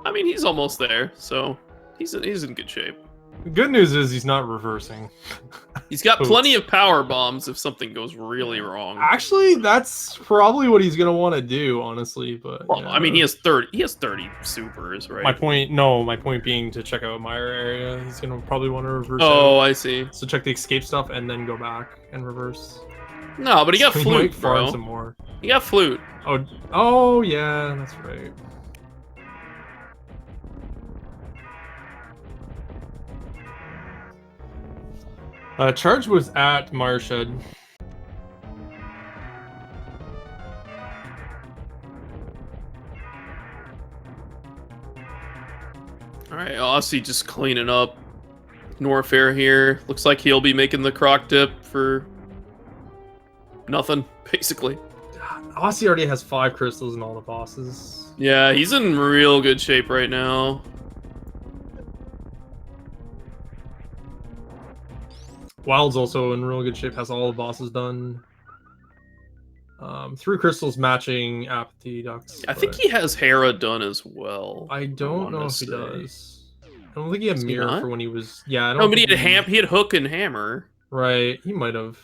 I mean, he's almost there, so he's in good shape. The good news is he's not reversing. He's got plenty of power bombs if something goes really wrong. Actually, that's probably what he's gonna want to do, honestly. But Well, yeah. I mean, he has 30 supers, right? My point being to check out Mire area. He's gonna probably want to reverse. Oh, out. I see. So check the escape stuff and then go back and reverse. No, but he got So flute, might farm bro. some more. He got flute. Oh yeah, that's right. Charge was at Mire Shed. All right, Osse just cleaning up Norfair here. Looks like he'll be making the croc dip for nothing, basically. Osse already has 5 crystals in all the bosses. Yeah, he's in real good shape right now. Wild's also in real good shape, has all the bosses done. 3 crystals matching apathyduck07. I think he has Hera done as well. I don't know if he does. I don't think he had mirror for when he was. Yeah, I don't. No, but he had hook and hammer. Right, he might have.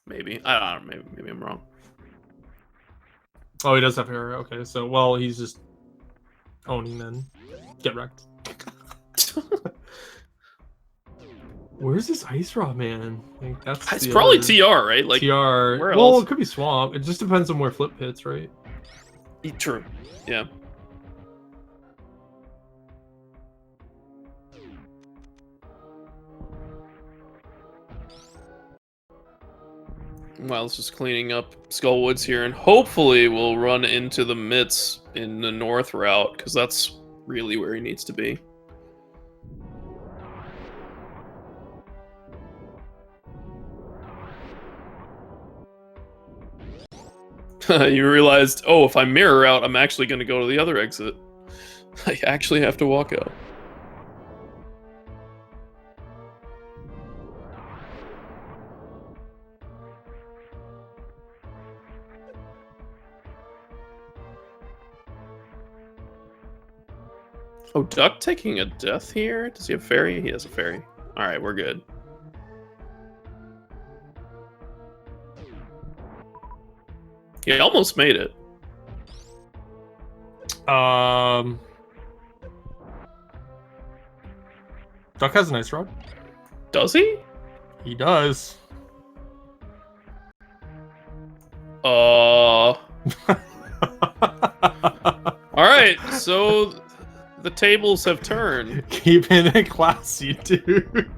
Maybe I don't know. Maybe I'm wrong. Oh, he does have Hera. Okay, so well, he's just owning then. Get wrecked. Where's this ice rod, man? Like, it's probably TR, right? Like TR. Where well, else? It could be swamp. It just depends on where flip hits, right? True. Yeah. Wild's just cleaning up Skullwoods here, and hopefully we'll run into the mitts in the north route, because that's really where he needs to be. You realized, oh, if I mirror out, I'm actually going to go to the other exit. I actually have to walk out. Oh, Duck taking a death here? Does he have fairy? He has a fairy. Alright, we're good. Yeah, he almost made it. Duck has a nice rod. Does he? He does. Alright, so the tables have turned. Keeping it classy, dude.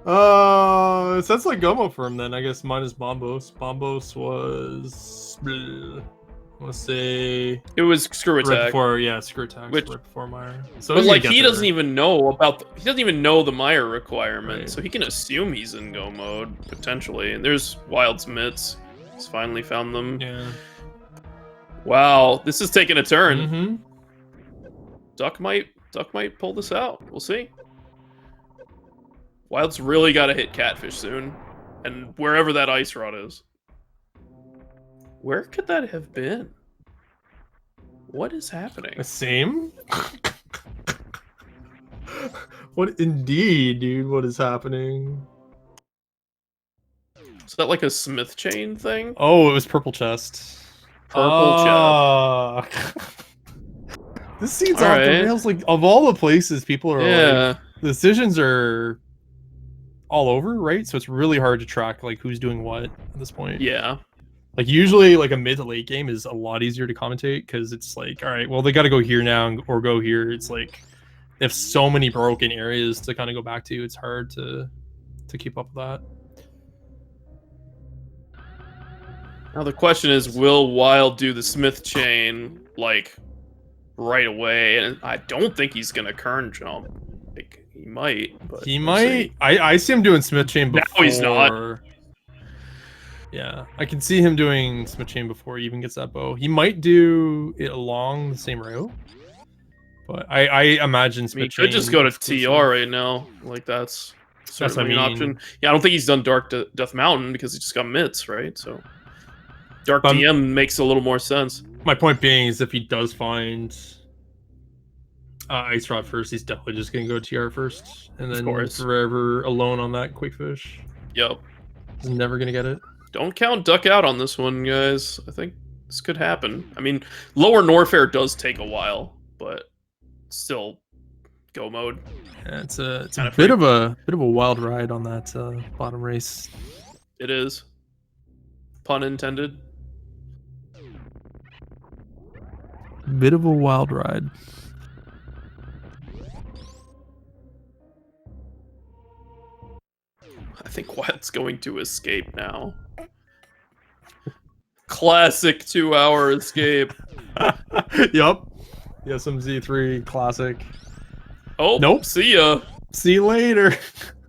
It sounds like Gomo for him then, I guess, minus Bombos. Bombos was... I want to say... It was Screw Attack. Right before, yeah, Screw Attack, right before Meyer. So but like, he doesn't even know about... he doesn't even know the Meyer requirement, right. So he can assume he's in Go mode, potentially. And there's Wild's mitts. He's finally found them. Yeah. Wow, this is taking a turn. Mm-hmm. Duck might pull this out. We'll see. Wild's really got to hit Catfish soon, and wherever that ice rod is. Where could that have been? What is happening? The same? What indeed, dude? What is happening? Is that like a Smith chain thing? Oh, it was purple chest. Purple chest. This seems off the rails. Like, of all the places people are like, the decisions are all over, right? So it's really hard to track like who's doing what at this point. Yeah. Like usually like a mid to late game is a lot easier to commentate because it's like, all right, well they got to go here now or go here. It's like they have so many broken areas to kind of go back to. It's hard to keep up with that. Now the question is, will Wild do the Smith chain like right away? And I don't think he's gonna Kern jump. Like, he might. But he might. I see him doing Smith chain before. No, he's not. Yeah, I can see him doing Smith chain before he even gets that bow. He might do it along the same route, but I imagine Smith chain. He could just go to TR right now. Like that's certainly an option. Yeah, I don't think he's done Dark Death Mountain because he just got mitts, right? So Dark DM makes a little more sense. My point being is if he does find Ice Rod first, he's definitely just going to go TR first, and then forever alone on that quick fish. Yep. He's never going to get it. Don't count Duck out on this one, guys. I think this could happen. I mean, lower Norfair does take a while, but still Go mode. Yeah, it's a bit of a wild ride on that bottom race. It is. Pun intended. Bit of a wild ride. I think Wild's going to escape now. Classic 2-hour escape. Yup. The SMZ3 classic. Oh, Nope. See ya, See you later.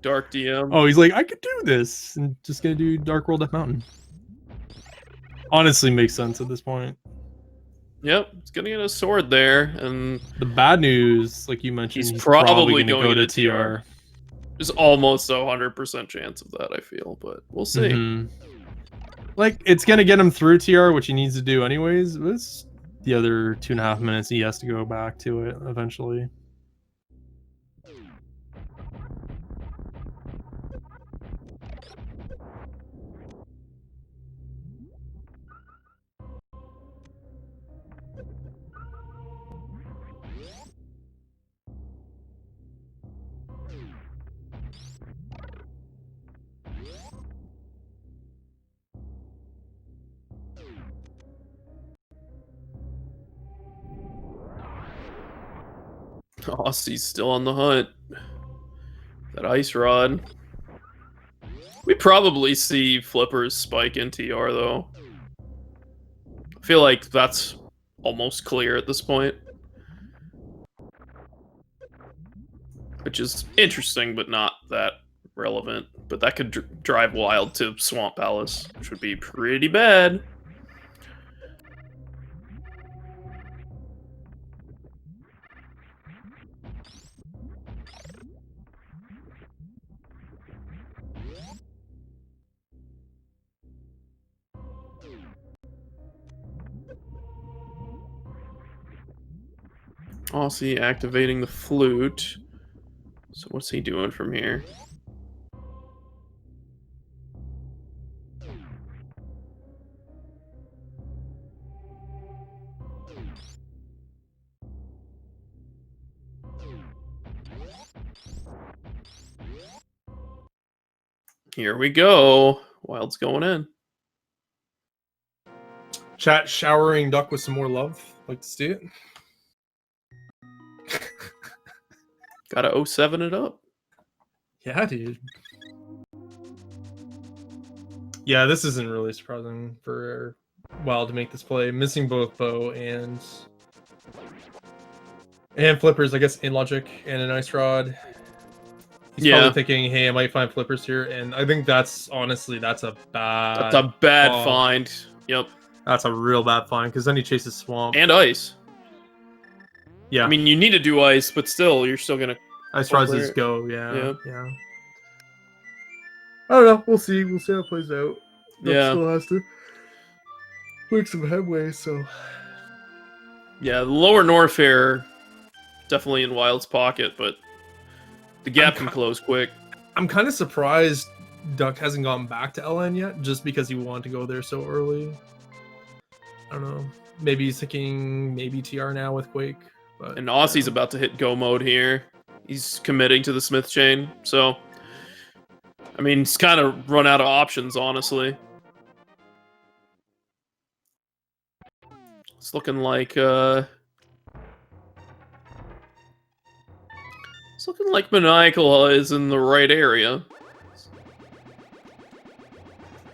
Dark DM. Oh, he's like, I could do this. And just gonna do Dark World Death Mountain. Honestly makes sense at this point. Yep, he's gonna get a sword there, and the bad news, like you mentioned, he's he's probably gonna going go to to TR. There's almost a 100% chance of that, I feel, but we'll see. Like, it's gonna get him through TR, which he needs to do anyways. But it's the other 2.5 minutes he has to go back to it eventually. Osse's still on the hunt. That ice rod. We probably see Flippers spike in TR, though. I feel like that's almost clear at this point. Which is interesting, but not that relevant. But that could drive Wild to Swamp Palace, which would be pretty bad. Osse activating the flute. So what's he doing from here? Here we go. Wild's going in. Chat showering Duck with some more love. Like to see it. Gotta 07 it up. Yeah, dude. Yeah, this isn't really surprising for Wild to make this play. Missing both Bow and Flippers, I guess, in Logic and an Ice Rod. He's probably thinking, hey, I might find Flippers here. And I think that's, honestly, that's a bad... That's a bad find. Yep. That's a real bad find, because then he chases Swamp. And Ice. Yeah. I mean, you need to do Ice, but still, you're still gonna... Ice Rods just go, yeah. I don't know. We'll see. We'll see how it plays out. That still has to make some headway, so... Yeah, the lower North here, definitely in Wild's pocket, but the gap can close quick. I'm kind of surprised Duck hasn't gone back to LN yet, just because he wanted to go there so early. I don't know. Maybe he's thinking maybe TR now with Quake. But, and Osse's about to hit go mode here. He's committing to the Smith chain, so... I mean, he's kind of run out of options, honestly. It's looking like, It's looking like Maniacal is in the right area.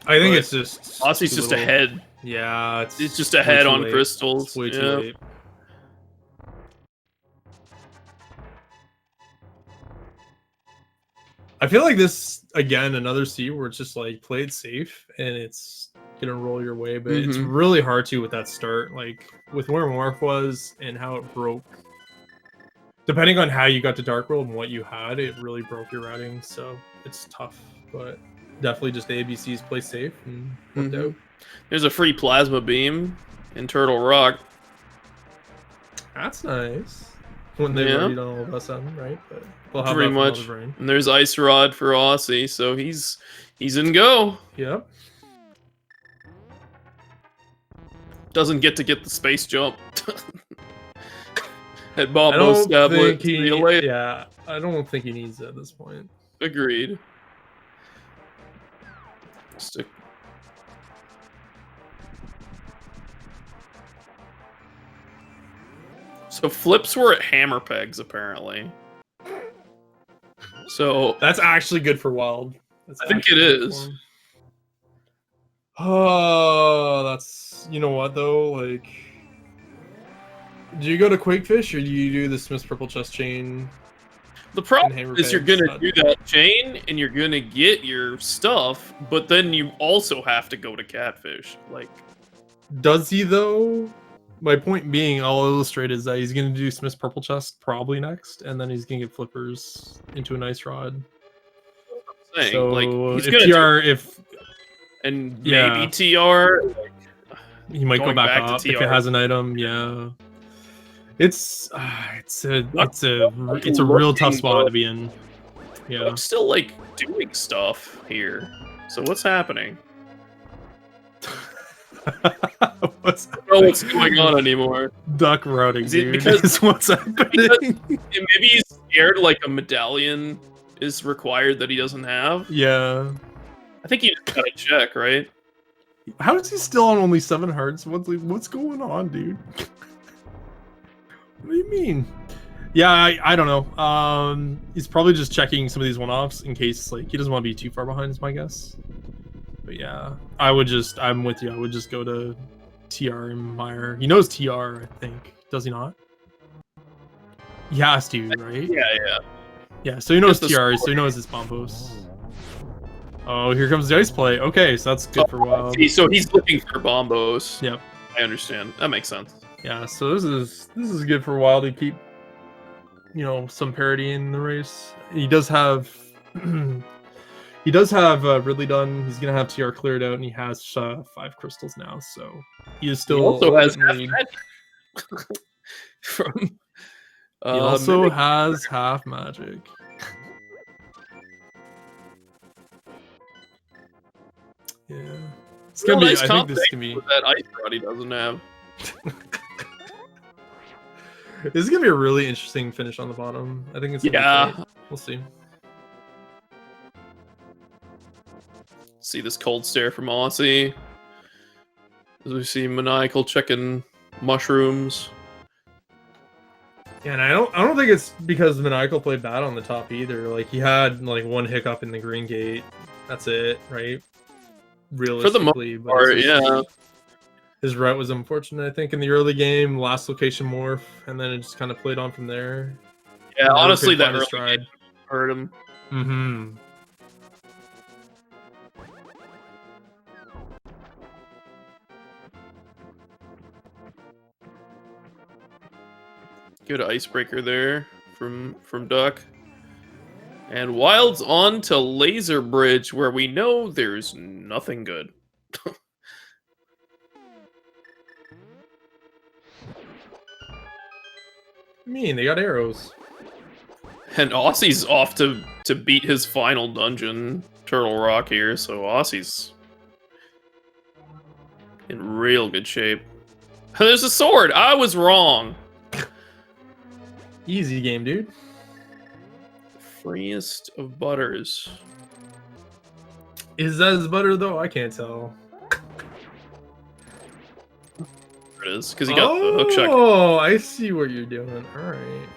I think it's just... Osse's just ahead. Yeah, it's just ahead on late. crystals. It's way too late. I feel like this, again, another C where it's just like played safe and it's gonna roll your way, but it's really hard to with that start. Like with where Morph was and how it broke. Depending on how you got to Dark World and what you had, it really broke your routing. So it's tough, but definitely just ABCs play safe and worked out. There's a free plasma beam in Turtle Rock. That's nice. When they've already done all of us, right? But we'll have pretty much. And there's Ice Rod for Osse, so he's in go. Yep. Doesn't get the space jump. At Bombo Stablet. Yeah, I don't think he needs it at this point. Agreed. So flips were at hammer pegs, apparently. So that's actually good for Wild. I think it is. Oh, that's, you know what though, like Do you go to Quakefish or do you do the Smith's Purple Chest Chain? The problem is you're gonna do that chain and you're gonna get your stuff, but then you also have to go to Catfish. Like, does he though? My point being, I'll illustrate is that he's gonna do Smith's Purple Chest probably next, and then he's gonna get flippers into a nice rod. Saying, So like, he's if gonna TR, and yeah. maybe TR, like, he might go back up if it has an item. Yeah, it's a real tough spot to be in. Yeah, I'm still like doing stuff here. So what's happening? I don't know what's going on anymore. Duck routing, dude. Because what's happening. Maybe he's scared like a medallion is required that he doesn't have. Yeah. I think he just gotta check, right? How is he still on only 7 hearts? What's going on, dude? What do you mean? Yeah, I don't know. He's probably just checking some of these one-offs in case like he doesn't want to be too far behind, is my guess. But yeah, I'm with you. I would just go to TR and Meyer. He knows TR, I think. Does he not? He has to, right? Yeah, so he knows TR, so he knows his bomb posts. Oh, here comes the ice play. Okay, so that's good for Wild. So he's looking for bombos. Yep. I understand. That makes sense. Yeah, so this is good for Wild to keep, some parity in the race. He does have Ridley done. He's gonna have TR cleared out, and he has 5 crystals now, so he is still. He also has half magic. He also has half magic. Yeah, it's gonna be. I think this is gonna be that ice rod he doesn't have. This is gonna be a really interesting finish on the bottom. I think it's gonna be great. We'll see. See this cold stare from Osse. As we see Maniacal checking mushrooms. Yeah, and I don't think it's because Maniacal played bad on the top either. Like he had like 1 hiccup in the green gate. That's it, right? Realistically, for the most part, yeah. His route was unfortunate, I think, in the early game. Last location morph, and then it just kind of played on from there. Yeah, honestly, that early game hurt him. Mm-hmm. Good icebreaker there from Duck. And Wild's on to Laser Bridge, where we know there's nothing good. I mean, they got arrows. And Osse's off to beat his final dungeon, Turtle Rock here, so Osse's in real good shape. There's a sword! I was wrong! Easy game, dude. Freest of butters. Is that his butter, though? I can't tell. There it is, because he got the hook shot. Oh, I see what you're doing. Alright.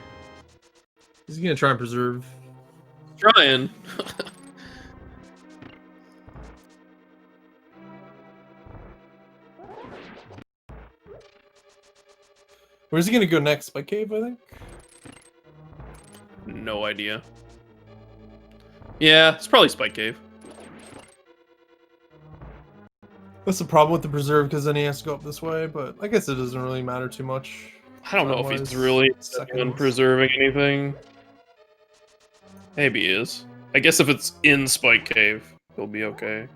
He's gonna try and preserve. Trying. Where's he gonna go next? By cave, I think? No idea. Yeah, it's probably Spike Cave. That's the problem with the preserve, because then he has to go up this way, but I guess it doesn't really matter too much. I don't know if he's really preserving anything. Maybe he is. I guess if it's in Spike Cave, he'll be okay.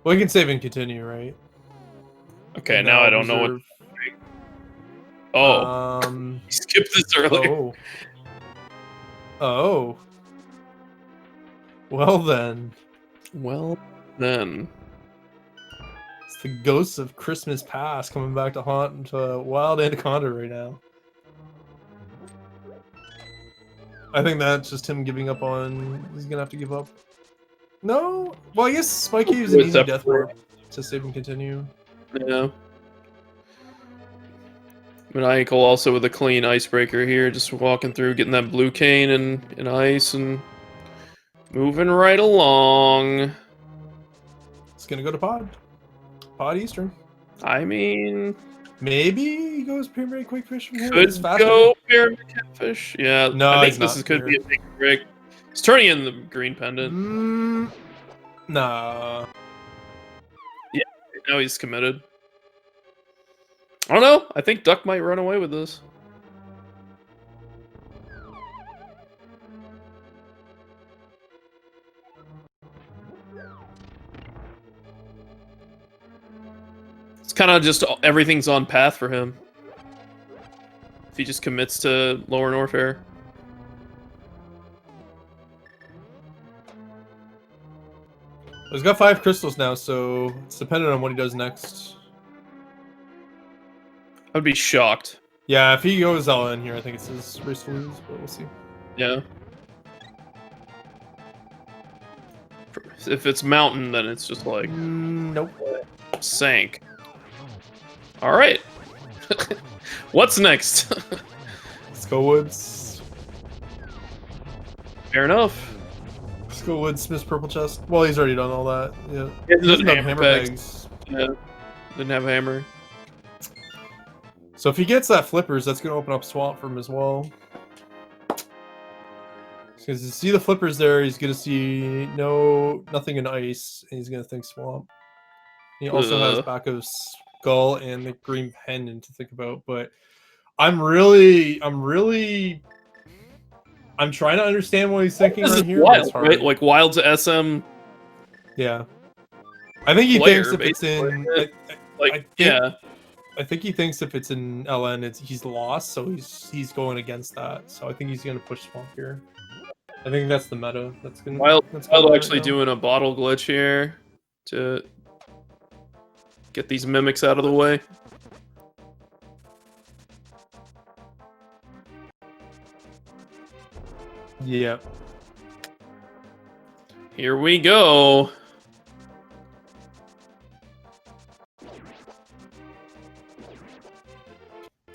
Well, he can save and continue, right? Okay, and now I don't know what... Oh. He skipped this earlier. Oh. Well then. It's the ghosts of Christmas past coming back to haunt Wild Anaconda right now. I think that's just him giving up on... He's gonna have to give up. No? Well, I guess Spikey is an easy death warp to save and continue. Yeah. Maniacal also with a clean icebreaker here, just walking through, getting that blue cane and ice and moving right along. It's gonna go to Pod. Pod Eastern. I mean, Maybe he goes Pyramid Quakefish from here. Could It's faster. go Pyramid Catfish. Yeah, No, I it's think this not could be here. a big trick. He's turning in the green pendant. Nah. Yeah, now he's committed. I don't know. I think Duck might run away with this. It's kind of just everything's on path for him. If he just commits to Lower Norfair. He's got 5 crystals now, so it's dependent on what he does next. I'd be shocked. Yeah, if he goes all in here, I think it's his race to lose, but we'll see. Yeah. If it's mountain, then it's just like nope. Sank. All right. What's next? Let's go Woods. Fair enough. Let's go Woods. Smith's purple chest. Well, he's already done all that. Yeah. He doesn't have hammer hammer bags. bags. Yeah. Didn't have a hammer. So if he gets that flippers, that's gonna open up swamp for him as well. Because you see the flippers there, he's gonna see nothing in ice, and he's gonna think swamp. He also has back of skull and the green pendant to think about, but I'm trying to understand what he's thinking This right is here. wild, right? Like wild to SM. Yeah, I think he player, thinks if it's in, I think he thinks if it's in LN, he's lost, so he's going against that. So I think he's gonna push swamp here. I think that's the meta. That's gonna Wild right actually doing a bottle glitch here to get these mimics out of the way. Yeah. Here we go.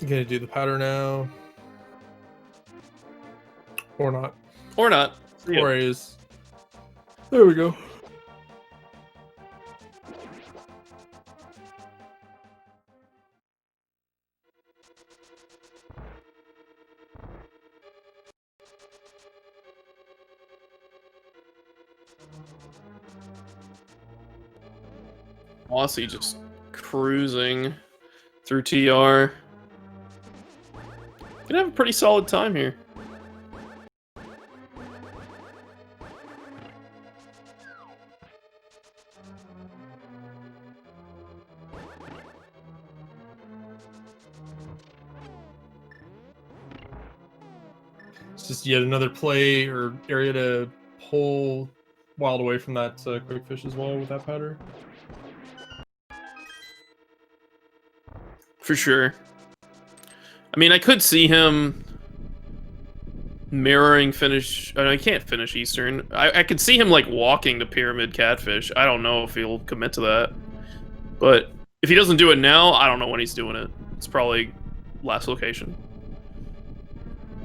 I'm gonna do the powder now. Or not. Or not. Or is. There we go. Osse just cruising through TR. Gonna have a pretty solid time here. It's just yet another play or area to pull Wild away from that quick fish as well with that powder. For sure. I mean, I could see him mirroring finish. I can't finish Eastern. I could see him like walking to Pyramid Catfish. I don't know if he'll commit to that. But if he doesn't do it now, I don't know when he's doing it. It's probably last location.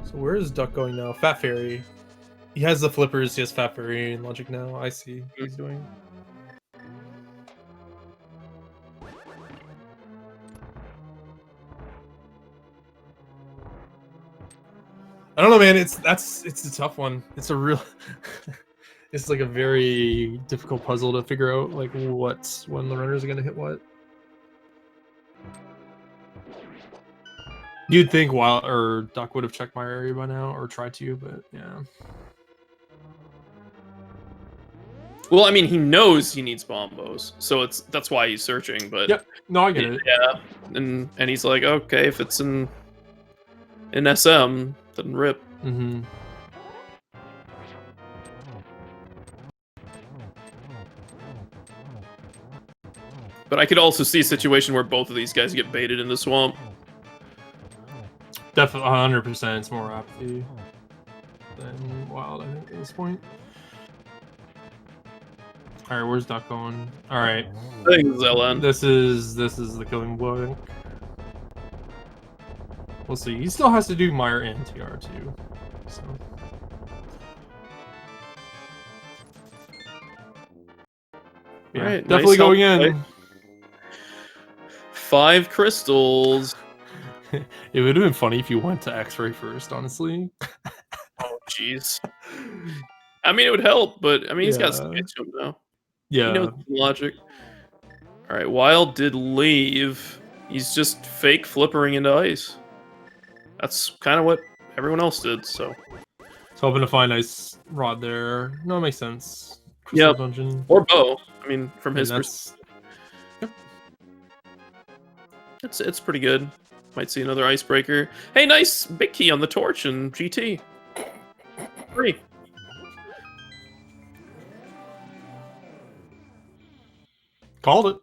So where is Duck going now? Fat Fairy. He has the flippers. He has Fat Fairy and Logic now. I see what he's doing. I don't know, man. It's a tough one. It's a real. It's like a very difficult puzzle to figure out, like when the runners are gonna hit what. You'd think Wild or Duck would have checked my area by now, or tried to, but yeah. Well, I mean, he knows he needs bombos, so that's why he's searching. But yep, no, I get it. Yeah, and he's like, okay, if it's in SM, then rip. Mm-hmm. But I could also see a situation where both of these guys get baited in the swamp. Definitely, 100%. It's more apathy than Wild, I think, at this point. All right, where's Duck going? All right, I think this is LN. This is the killing blow. I think. We'll see. He still has to do Meyer and TR too. So. Yeah, Definitely nice going in. 5 crystals. It would have been funny if you went to X-ray first, honestly. Oh, jeez. I mean, it would help, but I mean, he's got space jump now. Yeah. He knows the logic. All right, Wild did leave. He's just fake flippering into ice. That's kind of what everyone else did, so. It's hoping to find nice rod there. No, it makes sense. Crystal Dungeon. Or bow. I mean, from his perspective. Yep. It's pretty good. Might see another icebreaker. Hey, nice big key on the torch and GT. 3. Called it.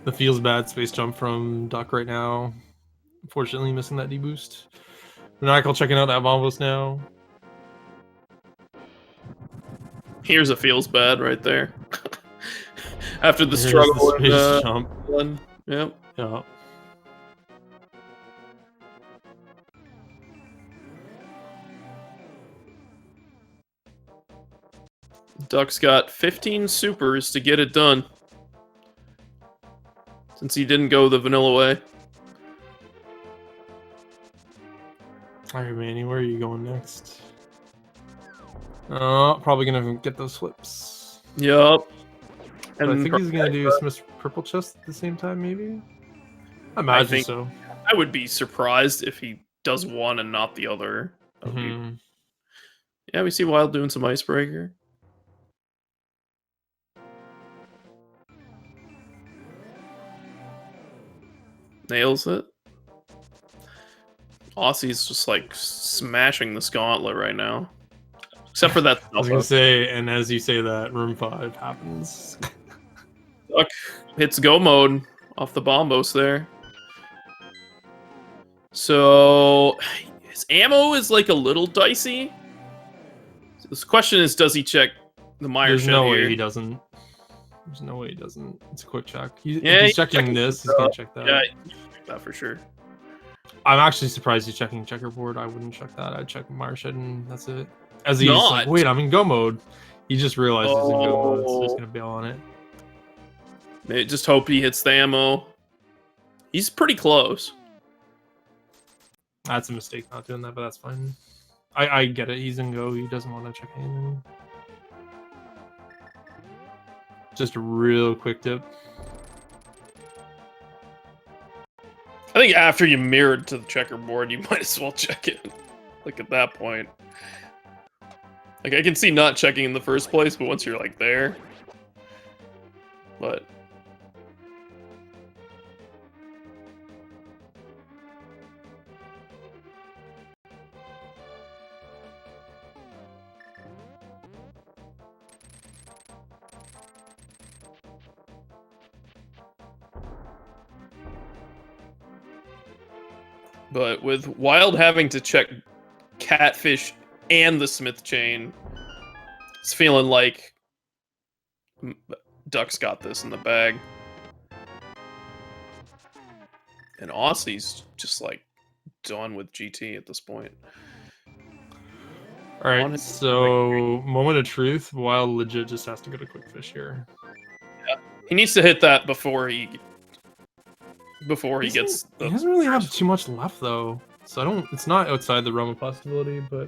The feels bad space jump from Duck right now. Unfortunately, missing that deboost. Maniacal checking out that Bombos now. Here's a feels bad right there. After the struggle in the jump. One. Yep. Yeah. Duck's got 15 supers to get it done. Since he didn't go the vanilla way. Alright, Manny, where are you going next? Probably gonna get those flips. Yup. And I think he's gonna do Smith's purple chest at the same time, maybe? I imagine so. I would be surprised if he does one and not the other. Yeah, we see Wild doing some icebreaker. Nails it. Aussie's just like smashing this gauntlet right now. Except for that. I was gonna say, and as you say that, room 5 happens. Duck hits go mode off the bombos there. So his ammo is like a little dicey. So this question is, does he check the Meyer There's shed no here? way he doesn't. There's no way he doesn't. It's a quick check. If he's checking this, he's gonna check that. Yeah, he's check that for sure. I'm actually surprised he's checking checkerboard. I wouldn't check that. I'd check Meyer shed and that's it. As he's like, wait, I'm in go mode. He just realized he's in go mode, so he's gonna bail on it. They just hope he hits the ammo. He's pretty close. That's a mistake not doing that, but that's fine. I get it. He's in go. He doesn't want to check anything. Just a real quick tip. I think after you mirrored to the checkerboard, you might as well check it. Like at that point. Like I can see not checking in the first place, but once you're like there. But with Wild having to check Catfish and the Smith chain, it's feeling like Duck's got this in the bag. And Aussie's just like done with GT at this point. All right, so moment of truth. Wild legit just has to go to quick fish here. Yeah, he needs to hit that before he gets. He doesn't really have too much left though, so I don't. It's not outside the realm of possibility, but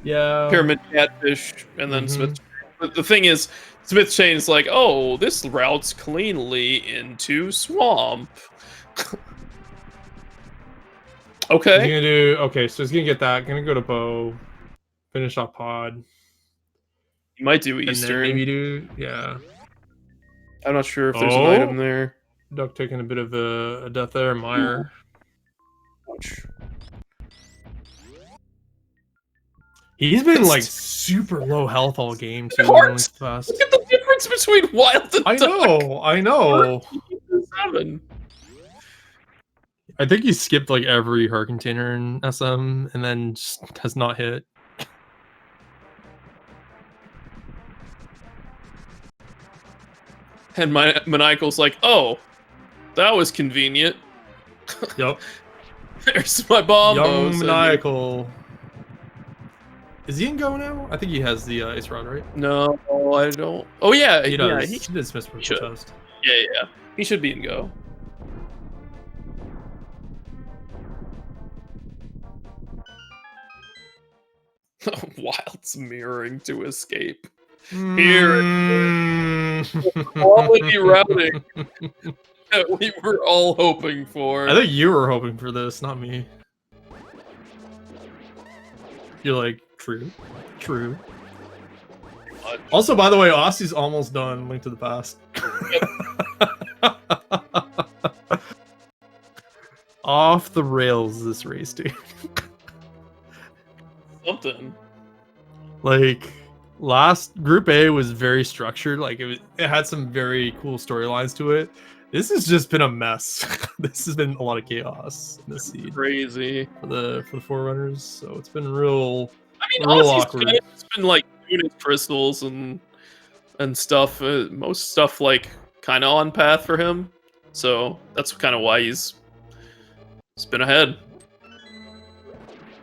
yeah. Pyramid Catfish and then Smith. But the thing is, Smith chain is like, oh, this routes cleanly into swamp. Okay. He's gonna do so he's gonna get that. Gonna go to bow, finish off pod. He might do Eastern. Maybe do I'm not sure if there's an item there. Duck taking a bit of a death there. Meyer. Ouch. He's been like super low health all game too. Look at the difference between Wild and Duck. I know. 7. I think he skipped like every her container in SM and then just has not hit. And my Maniacal's like, oh, that was convenient. Yep. There's my bomb. Young Maniacal. Is he in go now? I think he has the ice rod, right? No, I don't. Oh yeah, He does. He did Smith's purple chest. Yeah. He should be in go. Wild's mirroring to escape. Here, quality routing that we were all hoping for. I think you were hoping for this, not me. You're like, true. Also, by the way, Osse's almost done Link to the Past. Off the rails this race, dude. Something. Like, last Group A was very structured. Like, it had some very cool storylines to it. This has just been a mess. This has been a lot of chaos in the seed. Crazy. For the Forerunners. So it's been real... I mean, real Osse's awkward. It's been like doing his crystals and stuff. Most stuff like kind of on path for him. So that's kind of why he's been ahead.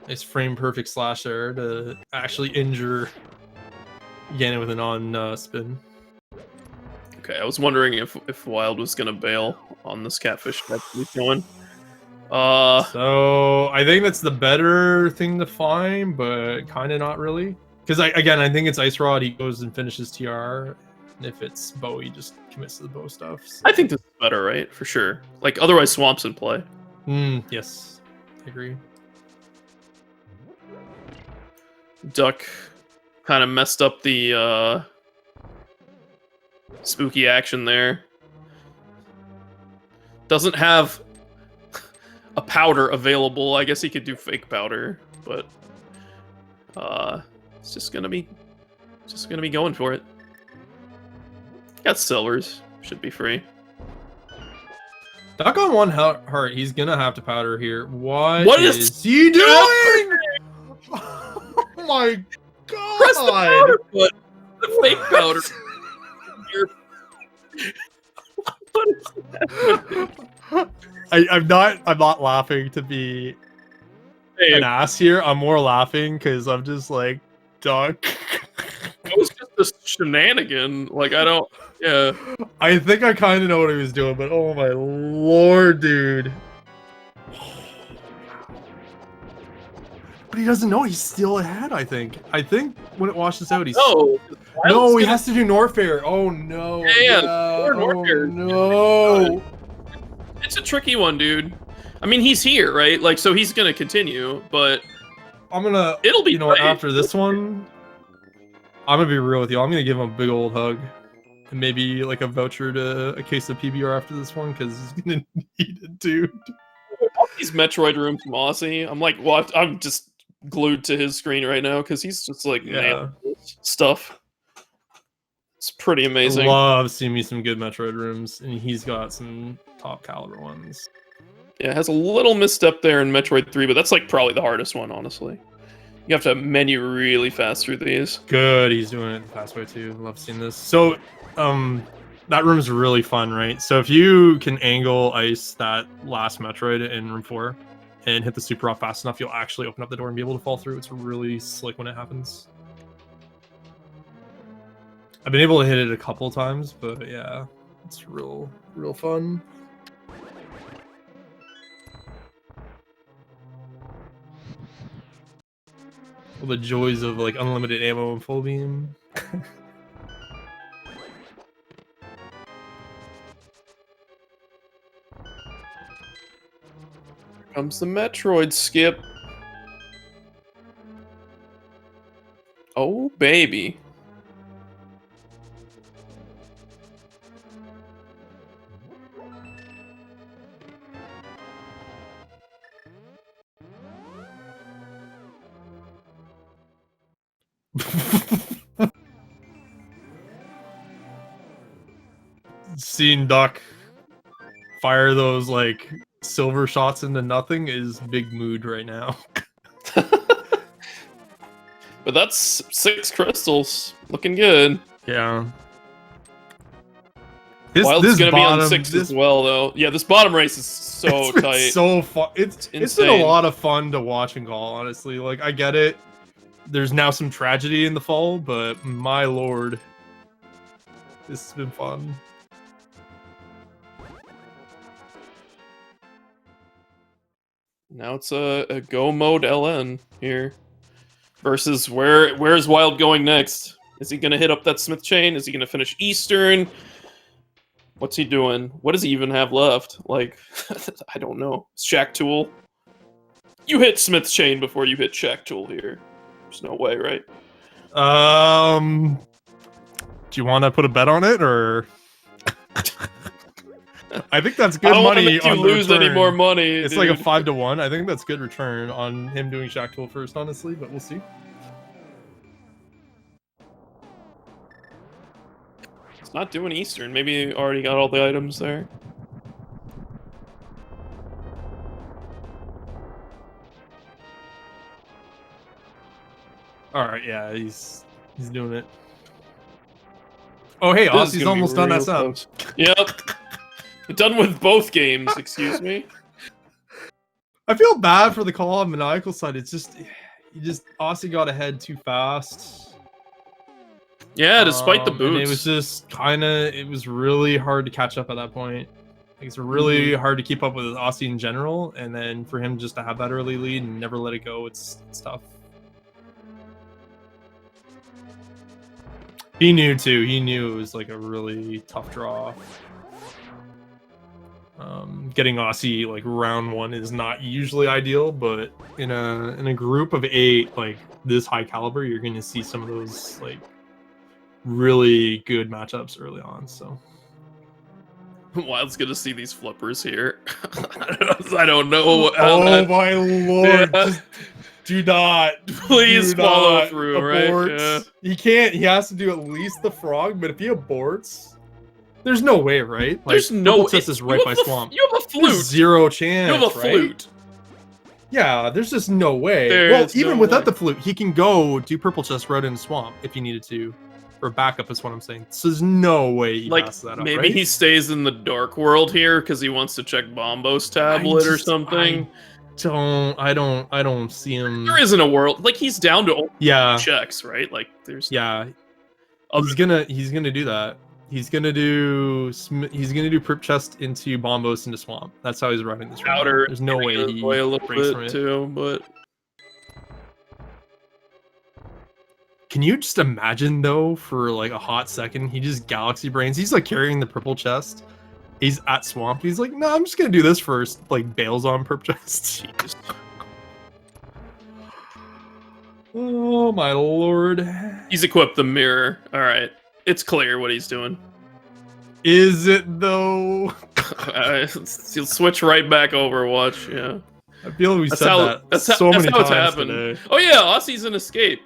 Nice frame perfect slash there to actually injure Ganon with an on spin. Okay, I was wondering if Wild was gonna bail on this catfish that he's going. So I think that's the better thing to find, but kind of not really. Because I think it's Ice Rod. He goes and finishes TR, and if it's Bow, he just commits to the Bow stuff. So. I think this is better, right? For sure. Like otherwise, Swamp's in play. Yes, I agree. Duck kind of messed up the spooky action there. Doesn't have a powder available. I guess he could do fake powder, but it's just gonna be going for it. Got silvers, should be free. Duck on one heart. He's gonna have to powder here. What is he doing? Oh my god! Press the powder button. The fake powder. What is that? I'm not laughing to be an ass here. I'm more laughing because I'm just like, Duck. It was just a shenanigan. Like, I don't... Yeah. I think I kind of know what he was doing, but oh my lord, dude. But he doesn't know he's still ahead, I think. I think when it washes out, he's... No, he has to do Norfair. Oh, no. Yeah. Oh, no. It's a tricky one, dude. I mean, he's here, right? Like, so he's gonna continue, but... It'll be... You know what, after this one... I'm gonna be real with you. I'm gonna give him a big old hug. And maybe, like, a voucher to a case of PBR after this one, because he's gonna need it, dude. These Metroid rooms from Osse, I'm like, what? I'm just glued to his screen right now, because he's just, like, stuff. It's pretty amazing. I love seeing me some good Metroid rooms, and he's got some top caliber ones. Yeah, it has a little misstep there in Metroid 3, but that's, like, probably the hardest one, honestly. You have to menu really fast through these. Good, he's doing it the fast way, too. Love seeing this. So, that room's really fun, right? So if you can angle ice that last Metroid in room 4 and hit the super rock fast enough, you'll actually open up the door and be able to fall through. It's really slick when it happens. I've been able to hit it a couple times, but yeah, it's real fun. All the joys of like unlimited ammo and full beam. Here comes the Metroid skip. Oh, baby. Seeing Duck fire those like silver shots into nothing is big mood right now. But that's 6 crystals. Looking good. Yeah. Wild's gonna be on 6 as well, though. Yeah, this bottom race is so tight. It's so fun. It's been a lot of fun to watch and call, honestly. Like, I get it. There's now some tragedy in the fall, but my lord, this has been fun. Now it's a go mode LN here. Versus where's Wild going next? Is he gonna hit up that Smith chain? Is he gonna finish Eastern? What's he doing? What does he even have left? Like, I don't know. Shack Tool. You hit Smith chain before you hit Shack Tool here. There's no way, right? Do you want to put a bet on it, or? I think that's good money. I don't want to money. make you lose any more money. It's dude. like a 5-1. I think that's good return on him doing Shack Tool first, honestly, but we'll see. It's not doing Eastern. Maybe you already got all the items there. All right, yeah, he's doing it. Oh, hey, Ossie's almost done SM. Close. Yep. Done with both games, excuse me. I feel bad for the call on Maniacal side. It's just, Ossie got ahead too fast. Yeah, despite the boots. And it was just it was really hard to catch up at that point. Like, it's really hard to keep up with Ossie in general, and then for him just to have that early lead and never let it go, it's tough. He knew too. He knew it was like a really tough draw. Getting Ossie like round 1 is not usually ideal, but in a group of 8 like this high caliber, you're going to see some of those like really good matchups early on. So Wild's gonna see these flippers here. I don't know. Oh my lord! Yeah. Just do not. Please follow through. Abort. Right? Yeah. He can't. He has to do at least the frog. But if he aborts, there's no way, right? Like, there's no. This is right by Swamp. You have a flute. There's zero chance. You have a flute. Yeah, there's just no way. Well, even without the flute, he can go do purple chest right in Swamp if he needed to. For backup is what I'm saying. So there's no way he passes that up, maybe right? he stays in the dark world here because he wants to check Bombo's tablet or something. I don't see him. There isn't a world like he's down to checks, right? Like there's he's gonna do that. He's gonna do Prip Chest into Bombos into Swamp. That's how he's running this round. There's no way he a little breaks from bit it. too, but. Can you just imagine though, for like a hot second, he just Galaxy Brains. He's like carrying the purple chest. He's at Swamp. He's like, no, I'm just gonna do this first. Like bails on purple chest. Jeez. Oh my lord. He's equipped the mirror. All right, it's clear what he's doing. Is it though? He'll switch right back Overwatch. Yeah. I feel we said that that's so many times happened. Today. Oh yeah, Ossie's an escape.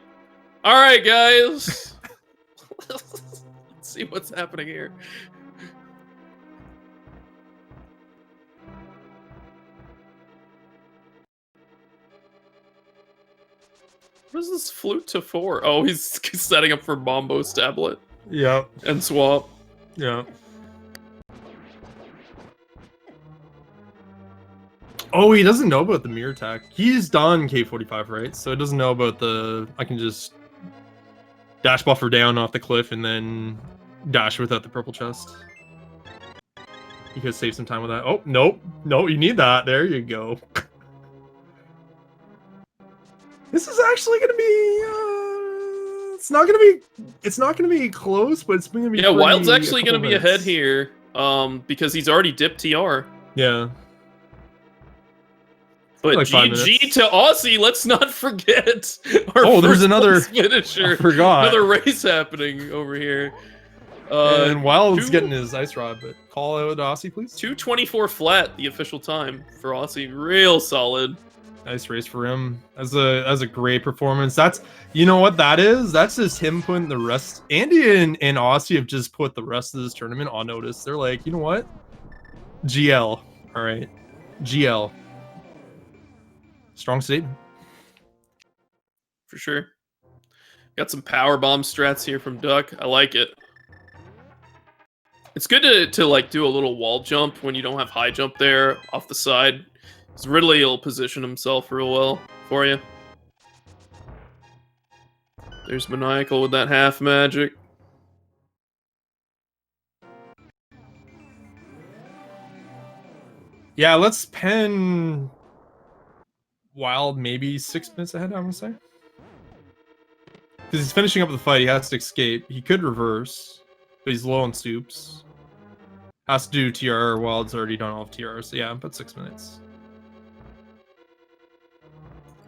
All right, guys. Let's see what's happening here. What is this flute to 4? Oh, he's setting up for Bombo's tablet. Yep. And Swap. Yeah. Oh, he doesn't know about the mirror attack. He's done K45, right? So he doesn't know about the... I can just dash buffer down off the cliff and then dash without the purple chest. You could save some time with that. Oh, nope. No, you need that. There you go. This is actually going to be... it's not going to be close, but it's going to be... Yeah, Wild's actually going to be ahead here because he's already dipped TR. Yeah. But like GG to Ossie, let's not forget our there's another finisher. I forgot. Another race happening over here. And Wild's getting his ice rod, but call out Ossie, please. 2:24 flat, the official time for Ossie. Real solid. Nice race for him. As a great performance. That's, you know what that is? That's just him putting the rest. Andy and Ossie have just put the rest of this tournament on notice. They're like, you know what? GL. All right. GL. Strong statement. For sure. Got some power bomb strats here from Duck. I like it. It's good to like do a little wall jump when you don't have high jump there off the side. Because Ridley will position himself real well for you. There's Maniacal with that half magic. Yeah, let's pen Wild maybe 6 minutes ahead, I'm gonna say. Because he's finishing up the fight, he has to escape. He could reverse, but he's low on soups. Has to do TR, Wild's already done all of TR, so yeah, about 6 minutes.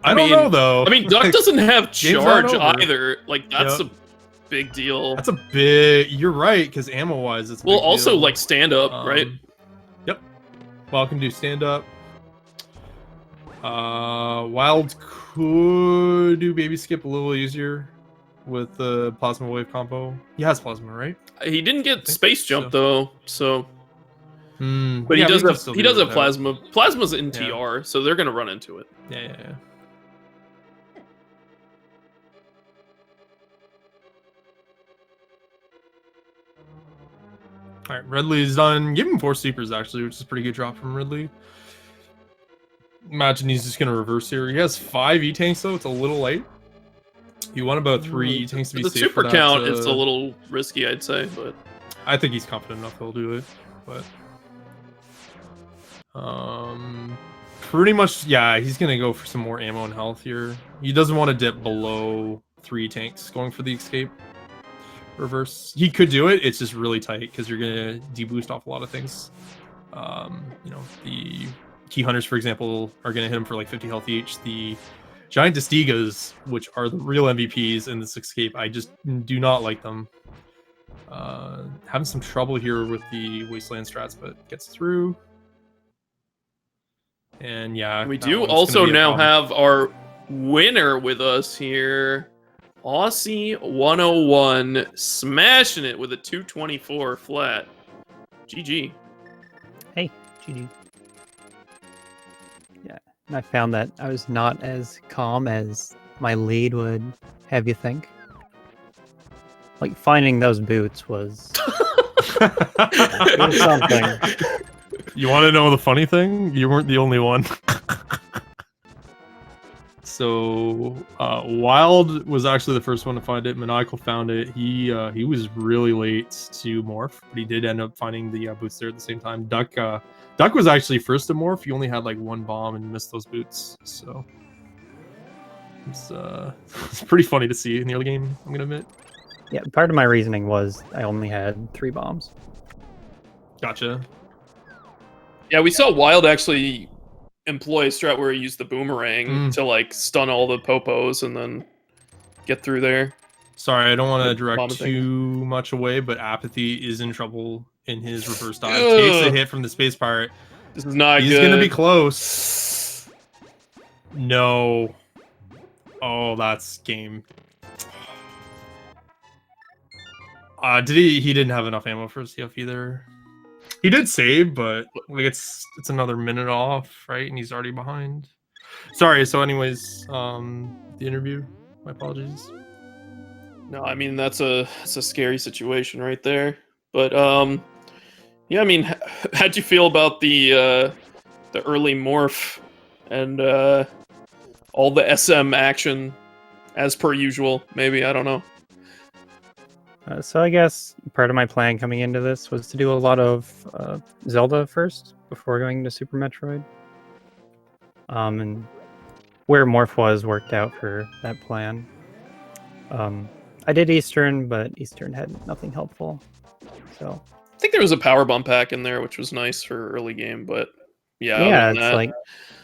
I don't know though. I mean, Duck doesn't have charge either. Like that's a big deal. That's a big. You're right, because ammo-wise, it's. Well, also deal. Like stand up, right? Yep. Wild can do stand up. Wild could do baby skip a little easier with the plasma wave combo. He has plasma, right? He didn't get space jump though, so. But yeah, he does have plasma. Plasma's in TR, so they're gonna run into it. Yeah. All right, Ridley's done. Give him 4 supers actually, which is a pretty good drop from Ridley. Imagine he's just gonna reverse here. He has 5 E-tanks though. It's a little late. You want about 3 E-tanks to be safe. The super count is a little risky, I'd say, but I think he's confident enough he'll do it. But pretty much, yeah, he's gonna go for some more ammo and health here. He doesn't want to dip below 3 tanks going for the escape. Reverse. He could do it. It's just really tight because you're gonna deboost off a lot of things. You know, the key hunters, for example, are gonna hit him for like 50 health each. The giant Destigas, which are the real MVPs in this escape, I just do not like them. Having some trouble here with the wasteland strats, but gets through. And yeah, we do also now have our winner with us here. Osse101 smashing it with a 224 flat. GG. Hey, GG. Yeah, I found that I was not as calm as my lead would have you think. Like, finding those boots was, it was something. You want to know the funny thing? You weren't the only one. So Wild was actually the first one to find it. Maniacal found it. He was really late to morph, but he did end up finding the boots there at the same time. Duck was actually first to morph. He only had like 1 bomb and missed those boots. So it's pretty funny to see in the early game, I'm gonna admit. Yeah, part of my reasoning was I only had 3 bombs. Gotcha. Yeah, we saw Wild actually employ a strat where he used the boomerang to like stun all the popos and then get through there. Sorry, I don't want to direct too much away, but Apathy is in trouble in his reverse dive. Takes a hit from the space pirate. This is not good. He's gonna be close. No. Oh, that's game. He didn't have enough ammo for CF either. He did save, but like it's another minute off, right? And he's already behind. Sorry. So, anyways, the interview. My apologies. No, I mean that's a scary situation right there. But yeah, I mean, how'd you feel about the early morph and all the SM action as per usual? Maybe, I don't know. So I guess part of my plan coming into this was to do a lot of Zelda first before going to Super Metroid. And where Morph was worked out for that plan. I did Eastern, but Eastern had nothing helpful. So I think there was a power bomb pack in there, which was nice for early game, but yeah, it's like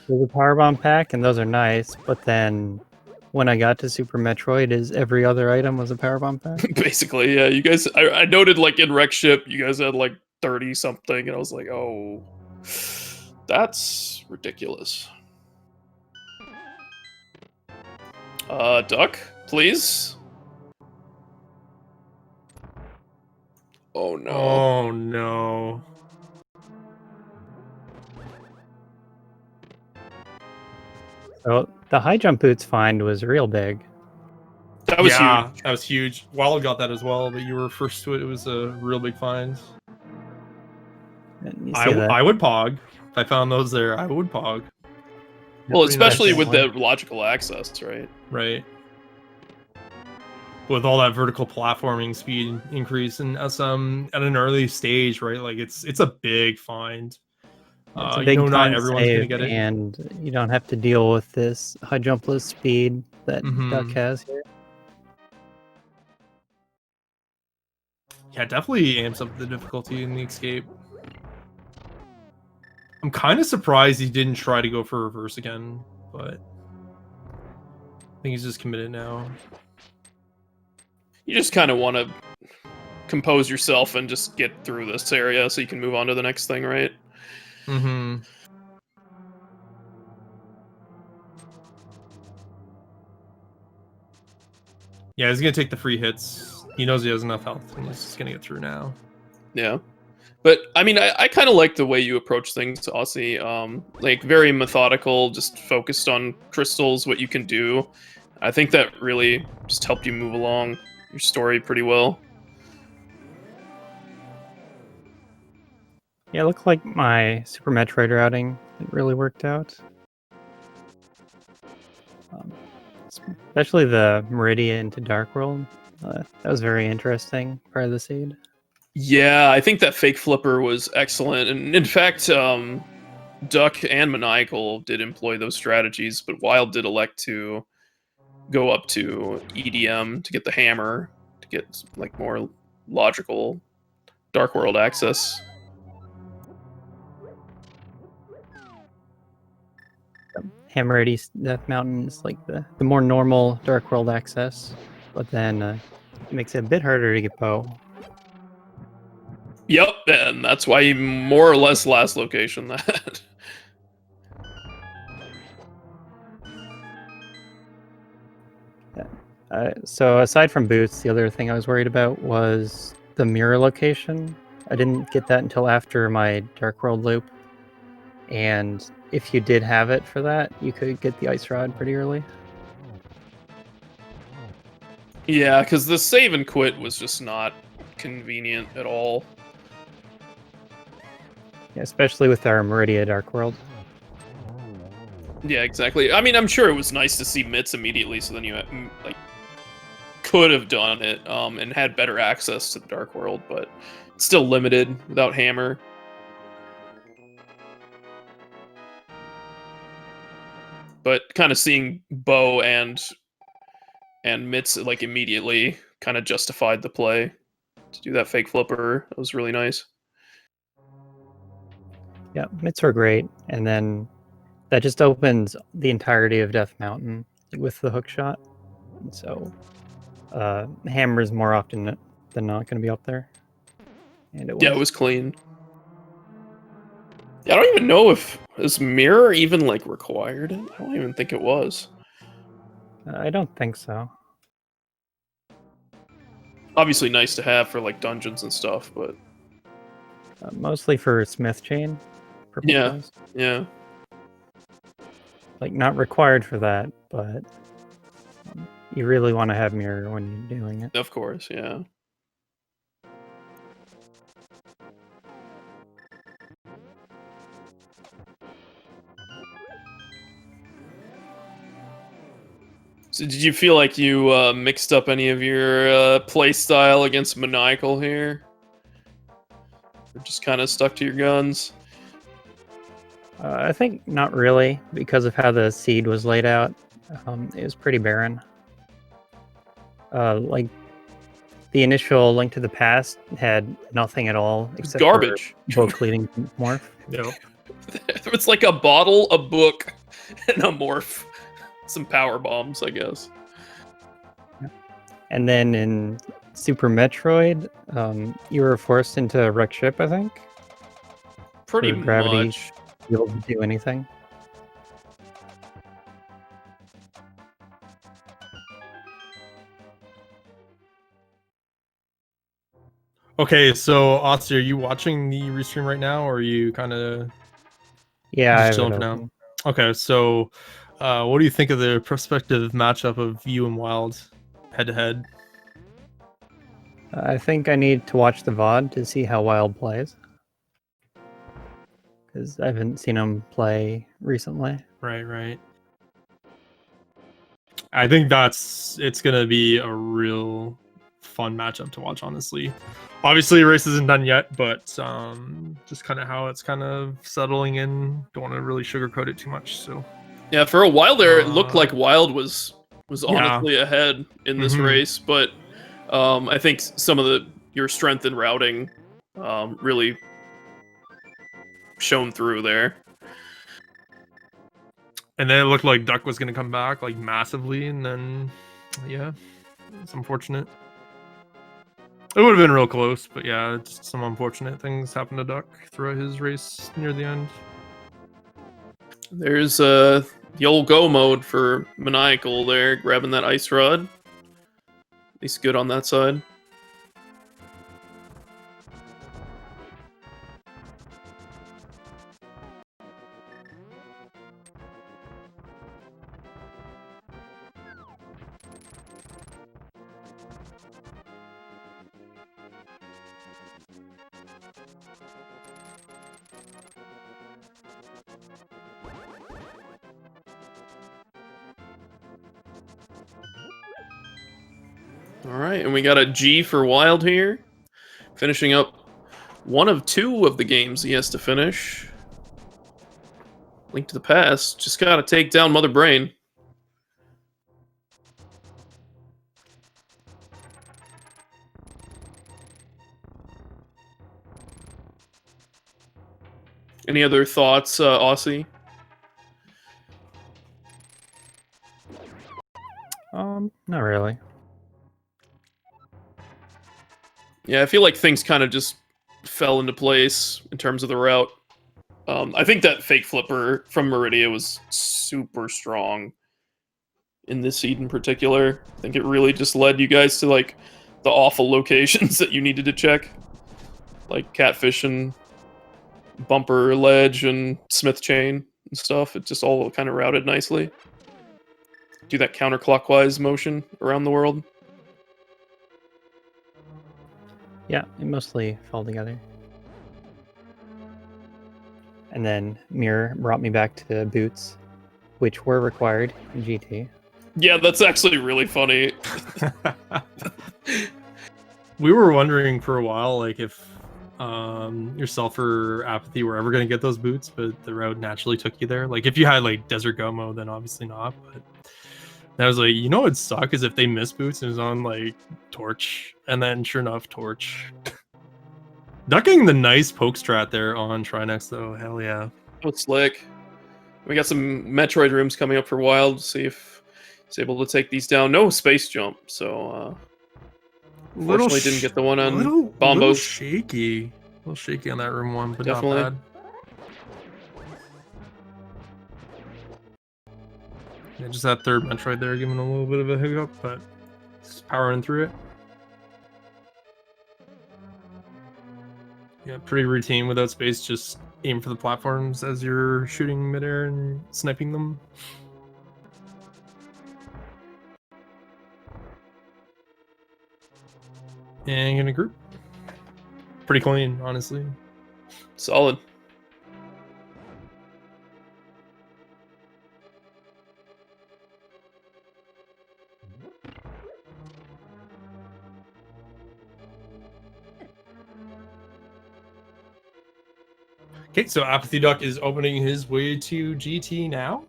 there's a power bomb pack, and those are nice, but then when I got to Super Metroid, every other item was a power bomb pack. Basically, yeah. You guys, I noted like in Wreck Ship, you guys had like 30 something, and I was like, oh, that's ridiculous. Duck, please. Oh no. Oh no. So the high jump boots find was real big. That was huge. That was huge. Wild got that as well, but you were first to it. It was a real big find. And you see that. I would pog. If I found those there, I would pog. Well, Pretty especially nice. with the logical access, right? Right. With all that vertical platforming speed increase in SM at an early stage, right? Like it's a big find. It's a big not time everyone's gonna save, get it. and you don't have to deal with this high jumpless speed that Mhm. Duck has here. Yeah, it definitely amps up the difficulty in the escape. I'm kind of surprised he didn't try to go for reverse again, but I think he's just committed now. You just kind of want to compose yourself and just get through this area so you can move on to the next thing, right? Mm-hmm. Yeah, he's gonna take the free hits. He knows he has enough health, and he's just gonna get through now. Yeah. But, I mean, I kind of like the way you approach things, Aussie. Like, very methodical, just focused on crystals, what you can do. I think that really just helped you move along your story pretty well. Yeah, it looked like my Super Metroid routing it really worked out. Especially the Meridian to Dark World. That was very interesting part of the seed. Yeah, I think that fake flipper was excellent. And in fact, Duck and Maniacal did employ those strategies, but Wild did elect to go up to EDM to get the hammer, to get like more logical Dark World access. Hammer at East Death Mountain is like the more normal Dark World access, but then it makes it a bit harder to get bow. Yep, and that's why you more or less last location that. So aside from boots, the other thing I was worried about was the mirror location. I didn't get that until after my Dark World loop. And if you did have it for that, you could get the Ice Rod pretty early. Yeah, because the save and quit was just not convenient at all. Yeah, especially with our Meridia Dark World. Yeah, exactly. I mean, I'm sure it was nice to see Mitts immediately, so then you like could have done it and had better access to the Dark World, but it's still limited without Hammer. But kind of seeing Bo and Mitts like immediately kind of justified the play to do that fake flipper. That was really nice. Yeah, Mitts are great, and then that just opens the entirety of Death Mountain with the hook shot. And so Hammer is more often than not going to be up there. And it was. Yeah, it was clean. I don't even know if this mirror even like required it. I don't even think it was. I don't think so. Obviously nice to have for like dungeons and stuff, but Mostly for Smith Chain. yeah, Purposes. yeah. Like not required for that, but you really want to have mirror when you're doing it. Of course, yeah. So did you feel like you mixed up any of your play style against Maniacal here? Or just kind of stuck to your guns? I think not really, because of how the seed was laid out. It was pretty barren. Like the initial Link to the Past had nothing at all except Garbage. for book leading morph. No. It's like a bottle, a book, and a morph. Some power bombs, I guess. And then in Super Metroid, you were forced into a wreck ship, I think. Pretty For gravity. much. To be able to do anything. Okay, so Osse, are you watching the restream right now, or are you kind of Yeah, I have chilling it for now? open. Okay, so what do you think of the prospective matchup of you and Wild head to head? I think I need to watch the VOD to see how Wild plays. because I haven't seen him play recently. Right. I think it's gonna be a real fun matchup to watch, honestly. Obviously, race isn't done yet, but just kind of how it's kind of settling in. Don't want to really sugarcoat it too much. So Yeah, for a while there, it looked like Wild was honestly ahead in this race, but I think some of your strength in routing really shone through there. And then it looked like Duck was gonna come back like massively, and then yeah, it's unfortunate. It would have been real close, but yeah, just some unfortunate things happened to Duck throughout his race near the end. There's the old go mode for Maniacal there, grabbing that ice rod. At least good on that side. Alright, and we got a G for Wild here. Finishing up one of 2 of the games he has to finish. Link to the Past. Just gotta take down Mother Brain. Any other thoughts, Aussie? Not really. Yeah, I feel like things kind of just fell into place in terms of the route. I think that fake flipper from Meridia was super strong in this seed in particular. I think it really just led you guys to like the awful locations that you needed to check, like Catfish and Bumper Ledge and Smith Chain and stuff. It just all kind of routed nicely. Do that counterclockwise motion around the world. Yeah, it mostly fell together. And then Mirror brought me back to boots, which were required in GT. Yeah, that's actually really funny. We were wondering for a while, like if yourself or Apathy were ever going to get those boots, but the route naturally took you there. Like if you had like Desert Gomo, then obviously not. But I was like, you know, it'd suck is if they miss boots and it was on like Torch, and then sure enough, Torch. Ducking the nice poke strat there on Trinex though, hell yeah. Oh, slick. We got some Metroid rooms coming up for Wild. See if he's able to take these down. No space jump, so unfortunately didn't get the one on Bombos. Little shaky. A little shaky on that room 1, but Definitely. not bad. Yeah, just that third Metroid there giving a little bit of a hiccup, but just powering through it. Yeah, pretty routine without space, just aim for the platforms as you're shooting midair and sniping them. And gonna group. Pretty clean, honestly. Solid. Okay, so Apathy Duck is opening his way to GT now.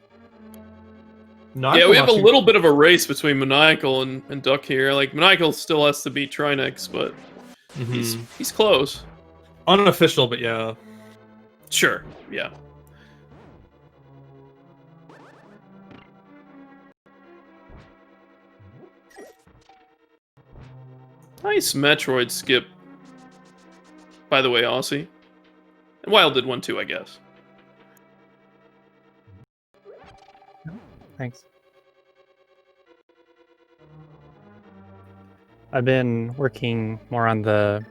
Yeah, we have a little bit of a race between Maniacal and Duck here. Like, Maniacal still has to beat Trinex, but he's close. Unofficial, but yeah. Sure, yeah. Nice Metroid skip. By the way, Aussie. And Wild did one too, I guess. Thanks. I've been working more on the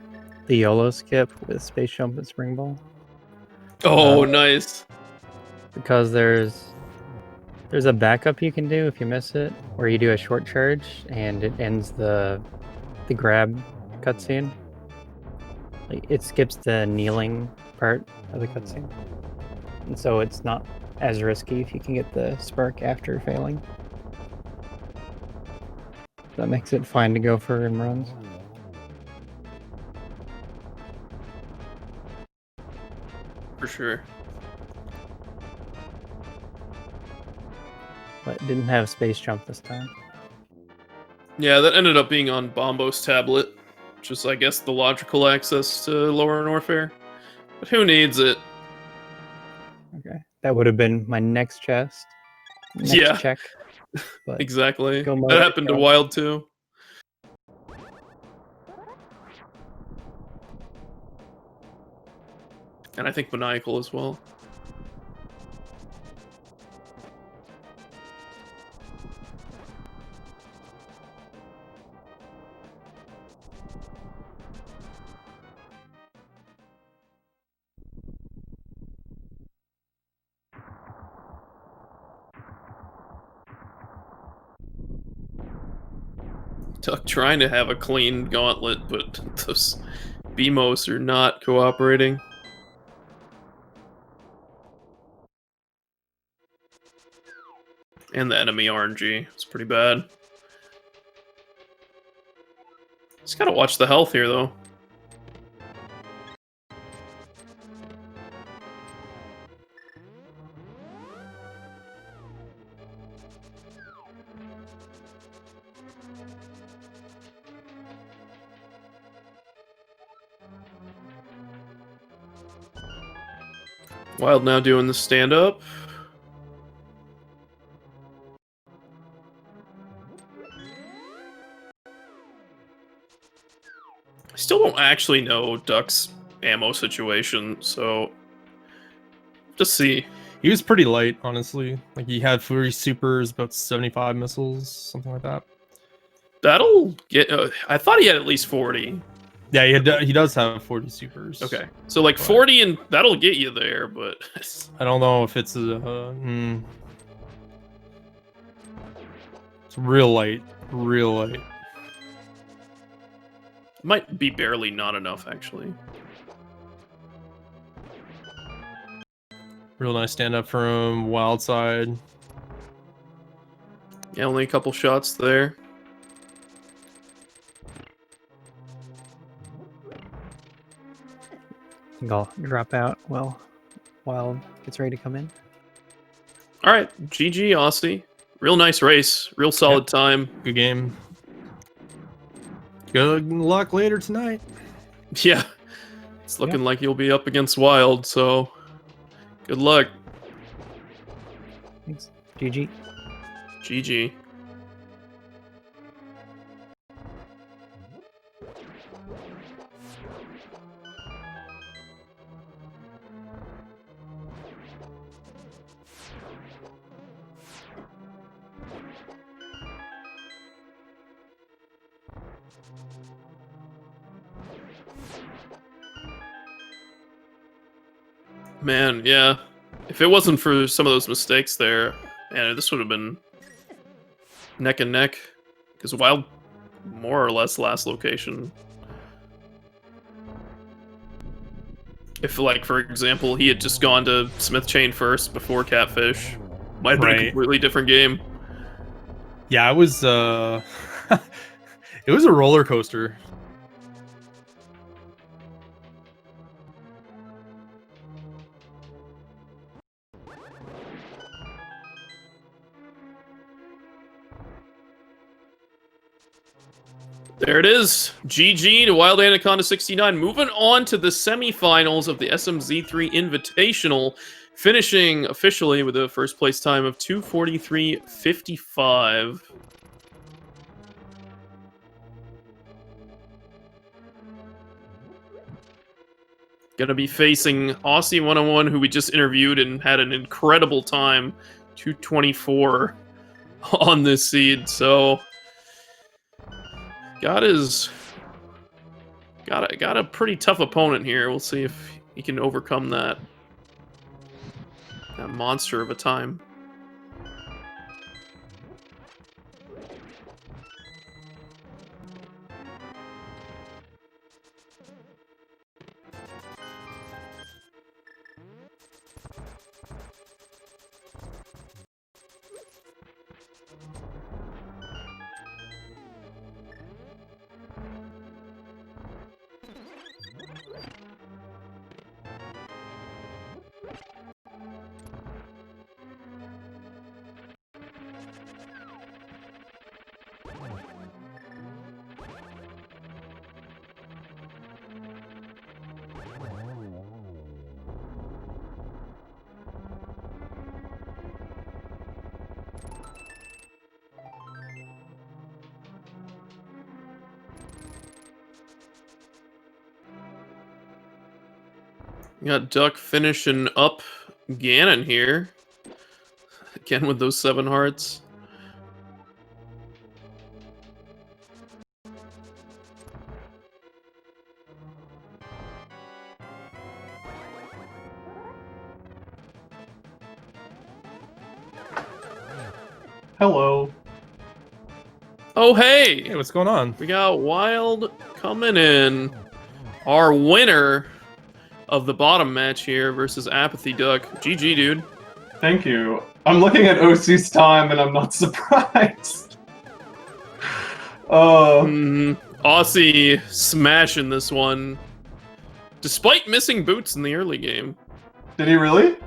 YOLO skip with Space Jump and Spring Ball. Oh, nice. Because there's a backup you can do if you miss it, where you do a short charge and it ends the grab cutscene. Like, it skips the kneeling part of the cutscene. and so it's not as risky if you can get the spark after failing. That makes it fine to go for rim runs. For sure. But it didn't have space jump this time. Yeah, that ended up being on Bombo's tablet, which is, I guess, the logical access to Lower Norfair. But who needs it? Okay, that would have been my next chest. Next Yeah. check. But Exactly. go That mode, happened to go. Wild too. And I think Maniacal as well. Duck trying to have a clean gauntlet, but those BMOs are not cooperating. And the enemy RNG. It's pretty bad. Just gotta watch the health here, though. Wild now doing the stand-up. I still don't actually know Duck's ammo situation, so just see. He was pretty light, honestly. Like he had 3 supers, about 75 missiles, something like that. That'll get. I thought he had at least 40. Yeah, he does have 40 supers. Okay, so like 40, and that'll get you there, but I don't know if it's it's real light, real light. might be barely not enough actually. Real nice stand up from Wild side. Yeah, only a couple shots there. I think I'll drop out while Wild gets ready to come in. All right, GG Osse. Real nice race, real solid time. Good game. Good luck later tonight. Yeah, it's looking like you'll be up against Wild, so good luck. Thanks. GG. GG. Man, yeah. If it wasn't for some of those mistakes there, man, this would have been neck and neck. Because Wild, more or less, last location. If, like, for example, he had just gone to Smith Chain first before Catfish, might have been a completely different game. Yeah, it was it was a roller coaster. There it is. GG to WildAnaconda69. Moving on to the semifinals of the SMZ3 Invitational, finishing officially with a first place time of 2:43.55. Gonna be facing Osse101, who we just interviewed and had an incredible time, 2:24 on this seed. So got a pretty tough opponent here. We'll see if he can overcome that monster of a time. We got Duck finishing up Ganon here. Again with those 7 hearts. Hello. Oh, hey! Hey, what's going on? We got Wild coming in. Our winner of the bottom match here versus Apathy Duck. GG, dude. Thank you. I'm looking at OC's time and I'm not surprised. Osse smashing this one. Despite missing boots in the early game. Did he really?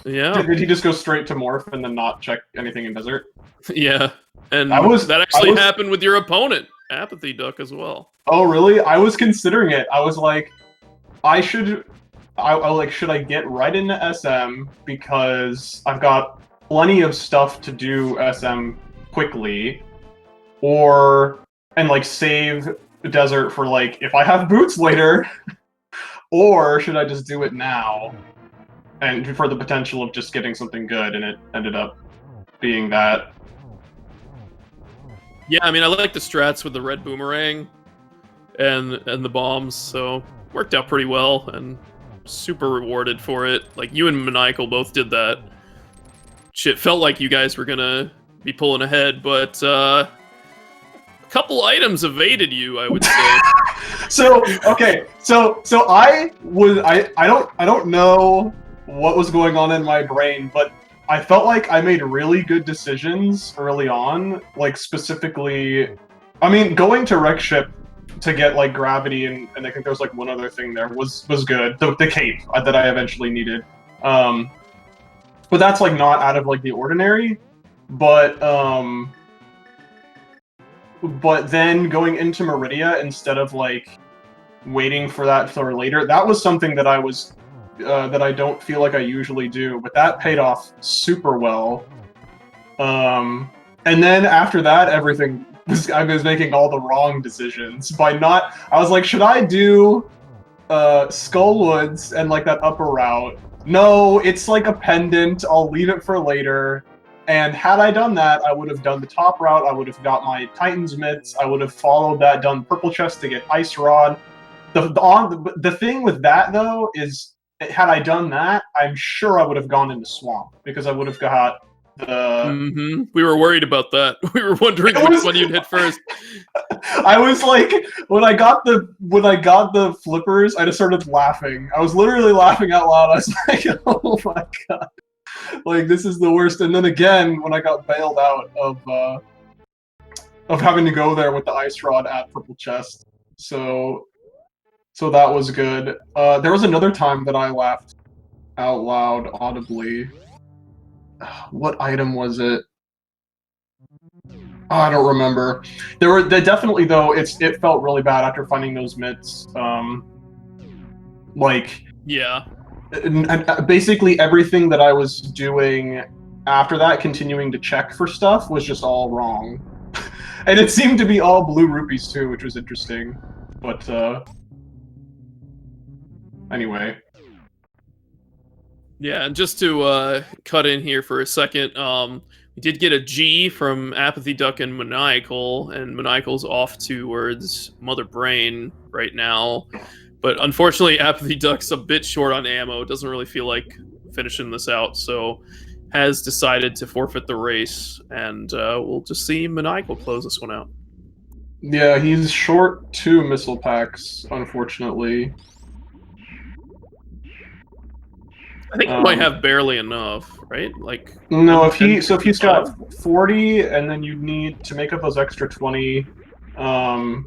Yeah. Did he just go straight to Morph and then not check anything in Desert? Yeah. And that actually happened with your opponent, Apathy Duck, as well. Oh, really? I was considering it. I was like, should I get right into SM because I've got plenty of stuff to do SM quickly, and like save Desert for like if I have boots later, or should I just do it now and for the potential of just getting something good? And it ended up being that. Yeah, I mean, I like the strats with the red boomerang and the bombs, so worked out pretty well and super rewarded for it. Like, you and Maniacal both did that. Shit, felt like you guys were gonna be pulling ahead, but a couple items evaded you, I would say. So I don't know what was going on in my brain, but I felt like I made really good decisions early on, like specifically, I mean, going to Wreck Ship to get like gravity and I think there was like one other thing there was good. The cape that I eventually needed. But that's like not out of like the ordinary. But then going into Meridia instead of like waiting for that for later, that was something that I was that I don't feel like I usually do, but that paid off super well. And then after that, I was making all the wrong decisions I was like, should I do Skullwoods and like that upper route? No, it's like a pendant. I'll leave it for later. And had I done that, I would have done the top route. I would have got my Titan's mitts. I would have followed that, done purple chest to get Ice Rod. The thing with that though is, had I done that, I'm sure I would have gone into Swamp because I would have got the. We were worried about that. We were wondering which one you'd hit first. I was like, when I got the flippers, I just started laughing. I was literally laughing out loud. I was like, oh my god, like this is the worst. And then again, when I got bailed out of having to go there with the Ice Rod at purple chest, so that was good. There was another time that I laughed out loud audibly. What item was it? Oh, I don't remember. They definitely though. It felt really bad after finding those mitts. Yeah. And basically everything that I was doing after that, continuing to check for stuff, was just all wrong. And it seemed to be all blue rupees too, which was interesting. But anyway. Yeah, and just to cut in here for a second, we did get a G from Apathy Duck and Maniacal's off towards Mother Brain right now. But unfortunately, Apathy Duck's a bit short on ammo. Doesn't really feel like finishing this out, so has decided to forfeit the race, and we'll just see Maniacal close this one out. Yeah, he's short 2 missile packs, unfortunately. I think he might have barely enough, right? Like no, if he's got 40, and then you need to make up those extra 20. I'm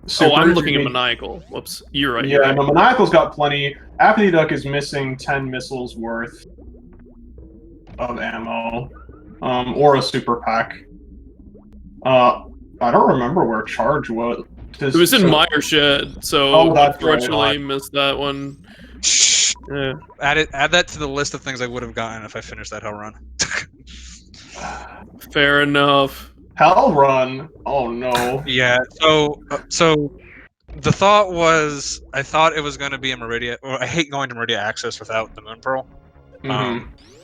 looking at Maniacal. Whoops, you're right. Yeah, you're right. No, Maniacal's got plenty. Apathy Duck is missing 10 missiles worth of ammo, or a super pack. I don't remember where Charge was. It was in Meyer Shed, so unfortunately right. Missed that one. Yeah. Add that to the list of things I would have gotten if I finished that hell run. Fair enough. Hell run? Oh no. Yeah. So the thought was, I thought it was going to be a Meridia. Well, I hate going to Meridia Access without the Moon Pearl.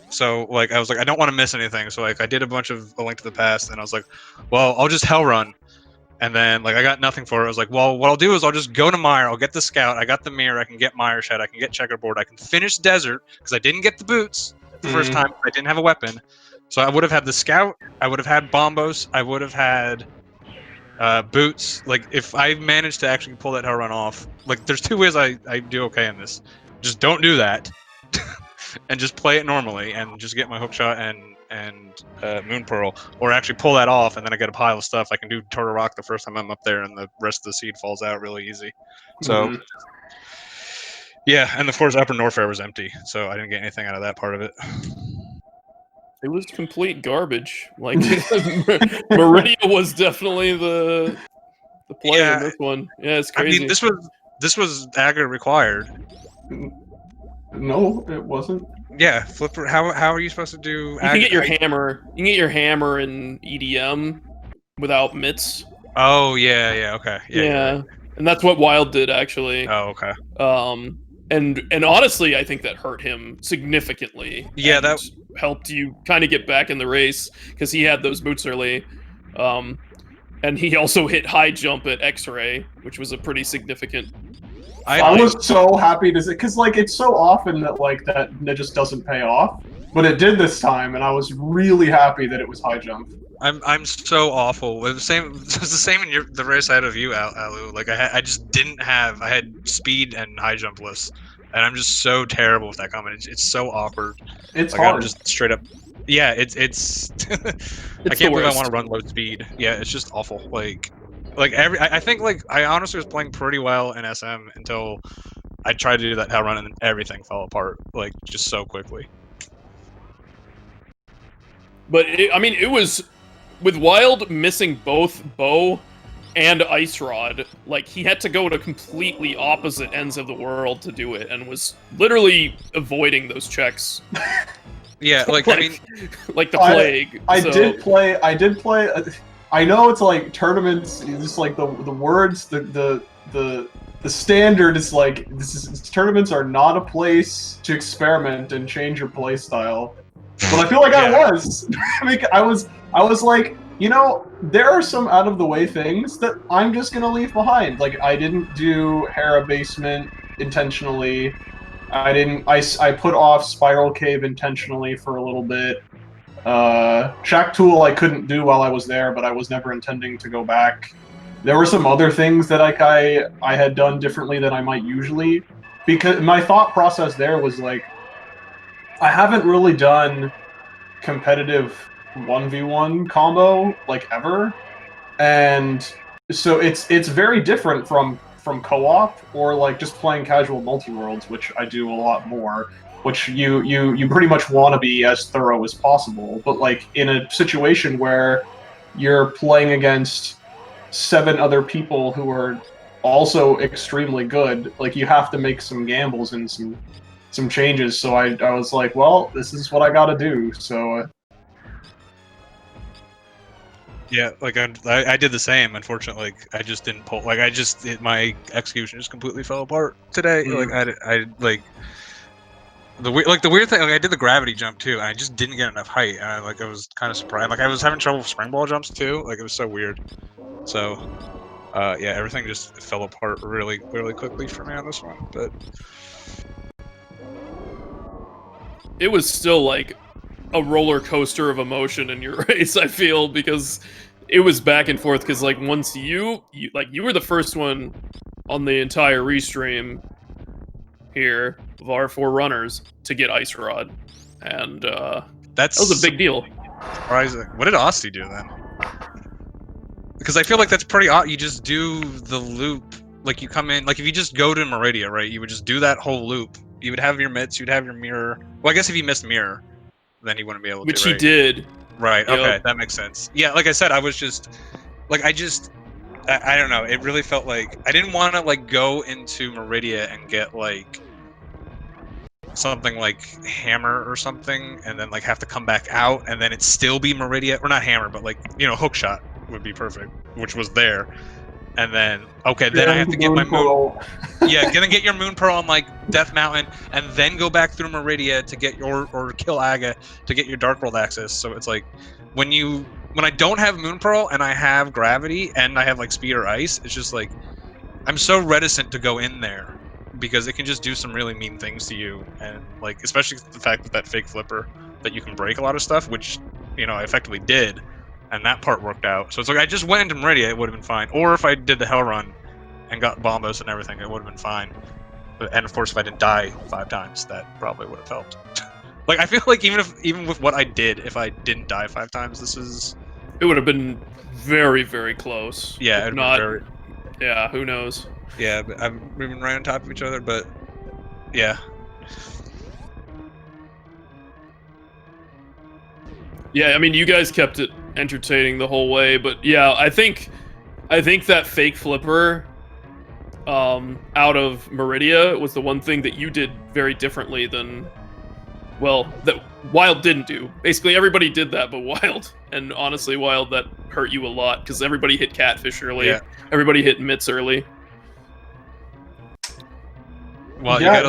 So like I was like, I don't want to miss anything. So like I did a bunch of A Link to the Past, and I was like, well, I'll just Hell Run. And then like I got nothing for it. I was like, well, what I'll do is I'll just go to Mire. I'll get the Scout. I got the Mirror. I can get Mire Shed. I can get Checkerboard. I can finish Desert because I didn't get the boots the first time. I didn't have a weapon, so I would have had the Scout. I would have had Bombos. I would have had boots. Like if I managed to actually pull that Hell Run off, like there's two ways I do okay in this. Just don't do that, and just play it normally, and just get my hook shot and Moon Pearl, or actually pull that off, and then I get a pile of stuff. I can do Turtle Rock the first time I'm up there, and the rest of the seed falls out really easy. So, yeah, and of course Upper Norfair was empty, so I didn't get anything out of that part of it. It was complete garbage. Like Meridia was definitely the play in this one. Yeah, it's crazy. I mean, this was aggro required. No, it wasn't. Yeah, Flipper. How are you supposed to do? You can get your hammer. You can get your hammer in EDM without mitts. Oh yeah, okay. Yeah. And that's what Wild did actually. Oh okay. And honestly, I think that hurt him significantly. Yeah, that helped you kind of get back in the race because he had those boots early. And he also hit high jump at X-Ray, which was a pretty significant. I was so happy to see, because like it's so often that like that just doesn't pay off, but it did this time, and I was really happy that it was high jump. I'm so awful. It was the same in the race I had of you, Alu. Like I just didn't have. I had speed and high jump lists, and I'm just so terrible with that comment. It's so awkward. It's like, hard. I'm just straight up. Yeah, it's I can't believe I want to run low speed. Yeah, it's just awful. I think like I honestly was playing pretty well in SM until I tried to do that Hell Run, and everything fell apart like just so quickly. But it was with Wild missing both bow and ice rod. Like he had to go to completely opposite ends of the world to do it, and was literally avoiding those checks. Yeah, like I mean, like the plague. I did play. I know it's like tournaments. It's just like the words. The standard is like tournaments are not a place to experiment and change your play style. But I feel like I was. I was like, you know, there are some out of the way things that I'm just gonna leave behind. Like I didn't do Hera Basement intentionally. I put off Spiral Cave intentionally for a little bit. Shack Tool I couldn't do while I was there, but I was never intending to go back. There were some other things that I had done differently than I might usually, because my thought process there was like, I haven't really done competitive 1v1 combo like ever, and so it's very different from co-op or like just playing casual multi-worlds, which I do a lot more, which you pretty much want to be as thorough as possible. But like in a situation where you're playing against 7 other people who are also extremely good, like you have to make some gambles and some changes. So I was like, well, this is what I gotta do. So yeah, like I did the same. Unfortunately, like, I just didn't pull. Like my execution just completely fell apart today. Like I the weird thing. Like I did the gravity jump too, and I just didn't get enough height. And I was kind of surprised. Like I was having trouble with springball jumps too. Like it was so weird. So yeah, everything just fell apart really quickly for me on this one. But it was still like a roller coaster of emotion in your race, I feel, because it was back and forth. Because like once you were the first one on the entire restream here of our 4 runners to get Ice Rod, and that was a big deal. Surprising. What did Osse do then? Because I feel like that's pretty odd. You just do the loop, like you come in, like if you just go to Meridia, right? You would just do that whole loop. You would have your mitts, you'd have your mirror. Well, I guess if you missed mirror, then he wouldn't be able to. Which he did. Right. Yep. Okay, that makes sense. Yeah, like I said, I was just, like, I don't know. It really felt like I didn't want to like go into Meridia and get like something like hammer or something, and then like have to come back out, and then it still be Meridia, or not hammer, but like hook shot would be perfect, which was there, and then then I have to get my moon. Pearl. Yeah, gonna get your moon pearl on like Death Mountain, and then go back through Meridia to get your or kill Aga to get your Dark World access. So it's like when I don't have moon pearl and I have gravity and I have like speed or ice, it's just like I'm so reticent to go in there because it can just do some really mean things to you, and like especially the fact that fake flipper that you can break a lot of stuff, which I effectively did, and that part worked out. So it's like I just went into Meridia, it would have been fine. Or if I did the Hell Run and got bombos and everything, it would have been fine. And of course, if I didn't die 5 times, that probably would have helped. Like I feel like even with what I did, if I didn't die 5 times, it would have been very, very close. Yeah, it'd not. Been very... Yeah, who knows? Yeah, but we've been right on top of each other, but yeah. Yeah, I mean, you guys kept it entertaining the whole way, but yeah, I think that fake flipper out of Meridia was the one thing that you did very differently than, well, that Wild didn't do. Basically, everybody did that but Wild, and honestly, Wild, that hurt you a lot, because everybody hit Catfish early, everybody hit Mitts early. Well, yeah,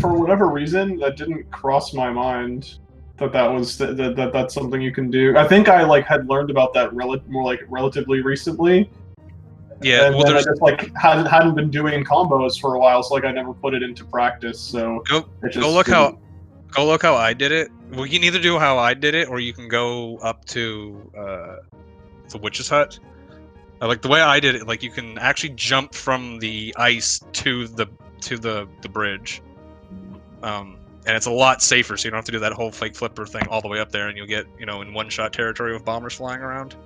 for whatever reason, that didn't cross my mind that's something you can do. I think I had learned about that relatively recently. Yeah, and then I just hadn't been doing combos for a while, so I never put it into practice. So go look how I did it. Well, you can either do how I did it, or you can go up to the Witch's Hut. Like the way I did it, like you can actually jump from the ice to the bridge, and it's a lot safer. So you don't have to do that whole fake flipper thing all the way up there, and you'll get in one-shot territory with bombers flying around.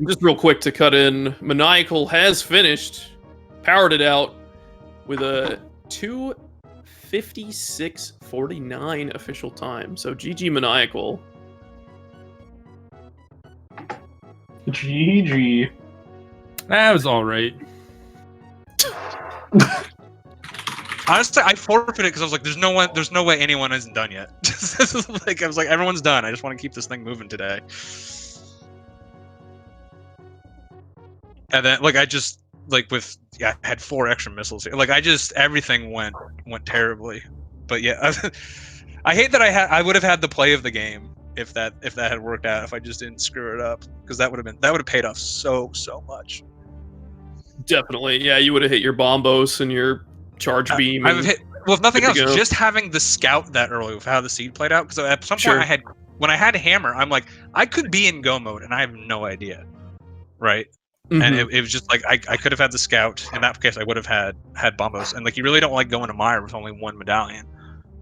Just real quick to cut in, Maniacal has finished, powered it out with a 2:56:49 official time. So GG Maniacal. GG. That was all right. Honestly, I forfeited because I was like, "There's no way anyone isn't done yet." I was like, "Everyone's done. I just want to keep this thing moving today." And then, I just I had 4 extra missiles here. Everything went terribly. But yeah, I hate that I would have had the play of the game if that had worked out. If I just didn't screw it up, because that would have paid off so much. Definitely, yeah. You would have hit your bombos and your charge beam. I would hit. Well, if nothing else, just having the scout that early with how the seed played out. Because at some point, when I had hammer, I'm like, I could be in go mode, and I have no idea, right? Mm-hmm. And it was just I could have had the scout. In that case, I would have had bombos. And you really don't like going to Mire with only 1 medallion.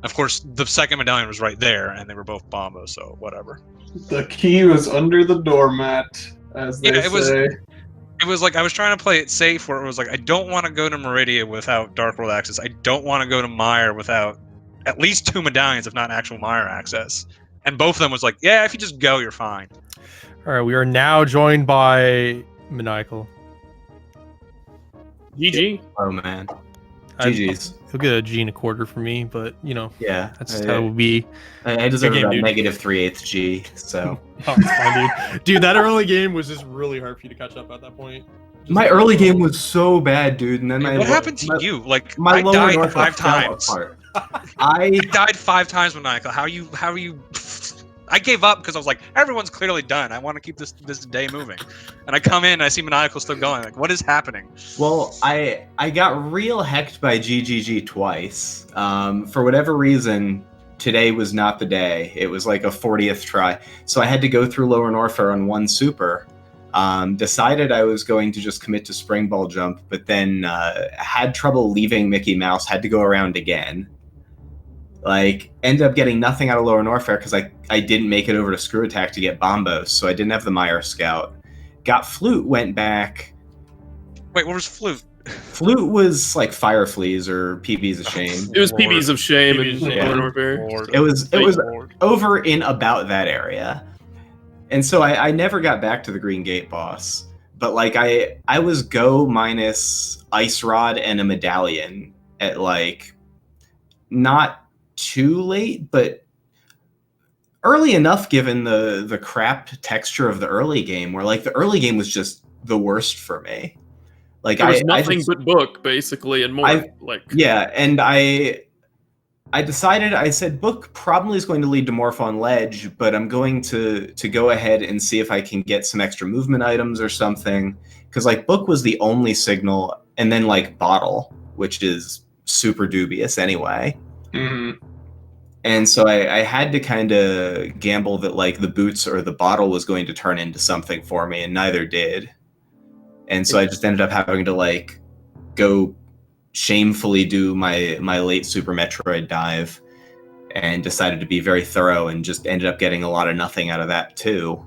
Of course, the second medallion was right there, and they were both bombos. So whatever. The key was under the doormat, as they say. It was I was trying to play it safe, where it was I don't want to go to Meridia without Dark World access. I don't want to go to Mire without at least 2 medallions, if not actual Mire access. And both of them was yeah, if you just go, you're fine. All right, we are now joined by Maniacal. GG. Oh man. GG's. He'll get a G and a quarter from me, but yeah, that's how it will be. I deserve about -3/8 G. So. Oh, it's fine, dude. That early game was just really hard for you to catch up at that point. My early game was so bad, dude, and then what happened to you? My I died North 5 times. I died 5 times, Maniacal. How are you? I gave up because I was like, everyone's clearly done. I want to keep this day moving. And I come in and I see Maniacal still going. What is happening? Well, I got real hecked by GGG twice. For whatever reason, today was not the day. It was a 40th try. So I had to go through Lower Norfair on 1 super. Decided I was going to just commit to Spring Ball Jump, but then had trouble leaving Mickey Mouse, had to go around again. Ended up getting nothing out of Lower Norfair because I didn't make it over to Screw Attack to get Bombos, so I didn't have the Mire Scout. Got Flute, went back. Wait, what was Flute? Flute was Fire Fleas or PB's of Shame. It was PB's of Shame in Lower Norfair. It was over in about that area. And so I never got back to the Green Gate boss. But I was go minus Ice Rod and a medallion at not too late, but early enough given the crap texture of the early game, where the early game was just the worst for me. Like there was nothing but book, basically, and more. Yeah, and I decided, I said book probably is going to lead to morph on ledge, but I'm going to go ahead and see if I can get some extra movement items or something. Because like book was the only signal, and then like bottle, which is super dubious anyway. Mm-hmm. And so I had to kind of gamble that like the boots or the bottle was going to turn into something for me, and neither did. And so I just ended up having to like go shamefully do my late Super Metroid dive, and decided to be very thorough, and just ended up getting a lot of nothing out of that too.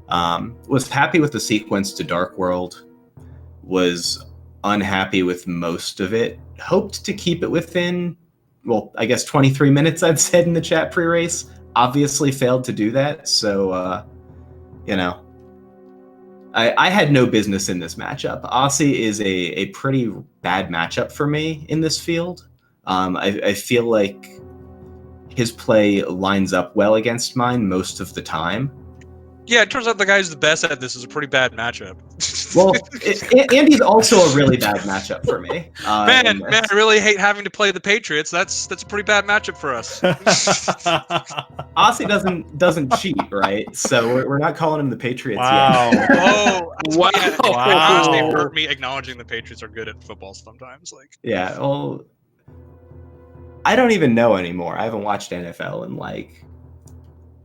Was happy with the sequence to Dark World, was unhappy with most of it, hoped to keep it within, well, I guess 23 minutes I'd said in the chat pre-race, obviously failed to do that, so you know, I had no business in this matchup. Osse is a pretty bad matchup for me in this field. I feel like his play lines up well against mine most of the time. Yeah, it turns out the guy who's the best at this is a pretty bad matchup. Well, Andy's also a really bad matchup for me. Man, I really hate having to play the Patriots. That's a pretty bad matchup for us. Osse doesn't cheat, right? So we're not calling him the Patriots Wow. yet. Oh, Wow. Honestly, hurt me acknowledging the Patriots are good at football sometimes. Like, yeah, well, I don't even know anymore. I haven't watched NFL in like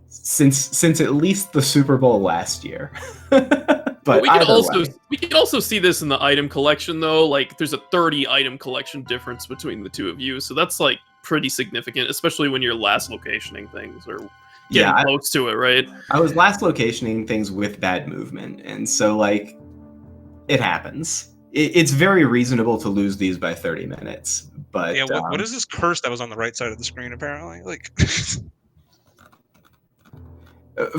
since at least the Super Bowl last year. But we can also see this in the item collection, though. Like, there's a 30 item collection difference between the two of you, so that's like pretty significant, especially when you're last locationing things or getting close to it, right? I was last locationing things with bad movement, and so like it happens. It's very reasonable to lose these by 30 minutes. But yeah, what is this curse that was on the right side of the screen? Apparently, like.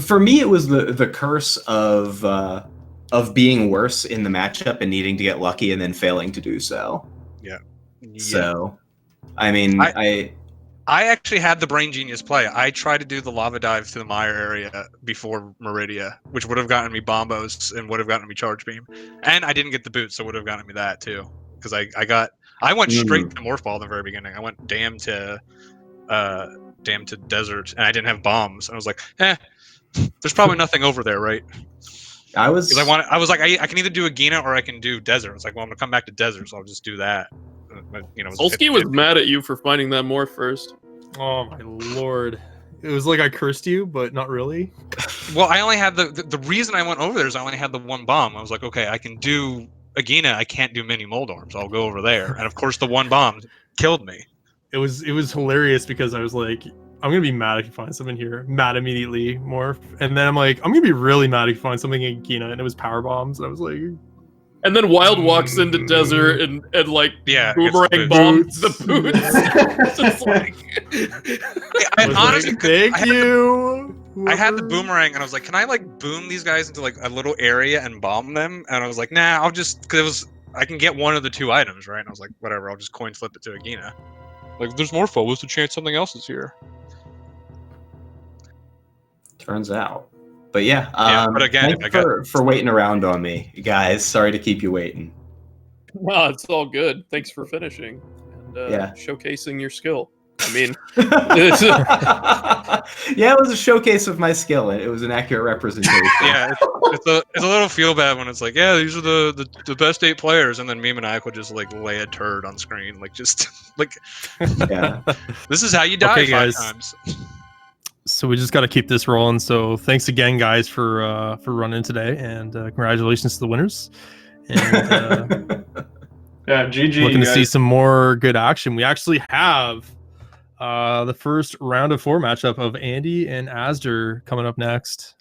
For me, it was the curse of being worse in the matchup and needing to get lucky and then failing to do so. Yeah. So, I mean, I actually had the Brain Genius play. I tried to do the lava dive to the Mire area before Meridia, which would have gotten me bombos and would have gotten me charge beam, and I didn't get the boot, so it would have gotten me that too. Because I went straight to morph ball in the very beginning. I went damn to desert, and I didn't have bombs. And I was like, there's probably nothing over there, right? I was like, I can either do Agina or I can do desert. I was like, well, I'm gonna come back to desert, so I'll just do that. You know, Solski was mad at you for finding that morph first. Oh my lord. It was like I cursed you, but not really. Well, I only had the reason I went over there is I only had the one bomb. I was like, okay, I can do Agina, I can't do mini Moldorm, so I'll go over there. And of course the one bomb killed me. It was hilarious because I was like, I'm gonna be mad if you find something here. Mad immediately, morph. And then I'm like, I'm gonna be really mad if you find something in Gina, and it was power bombs. And I was like, and then Wild walks into desert and like boomerang bombs the boots. Just like, I honestly like, thank you. I had the boomerang and I was like, can I like boom these guys into like a little area and bomb them? And I was like, nah, I'll just, because I can get one of the two items, right? And I was like, whatever, I'll just coin flip it to Agina. Like, there's more foe. What's the chance something else is here? Turns out. But yeah, but again, thanks for waiting around on me, guys. Sorry to keep you waiting. No, it's all good. Thanks for finishing and showcasing your skill. I mean, yeah, it was a showcase of my skill, and it was an accurate representation. Yeah, it's a little feel bad when it's like, yeah, these are the best 8 players, and then me and Maniacal just like lay a turd on screen, like just like, yeah, this is how you die okay, 5 guys. times. So we just got to keep this rolling. So thanks again, guys, for running today, and congratulations to the winners. And yeah, GG. Looking to see some more good action. We actually have the first round of 4 matchup of Andy and Asder coming up next.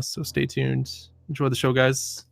So stay tuned. Enjoy the show, guys.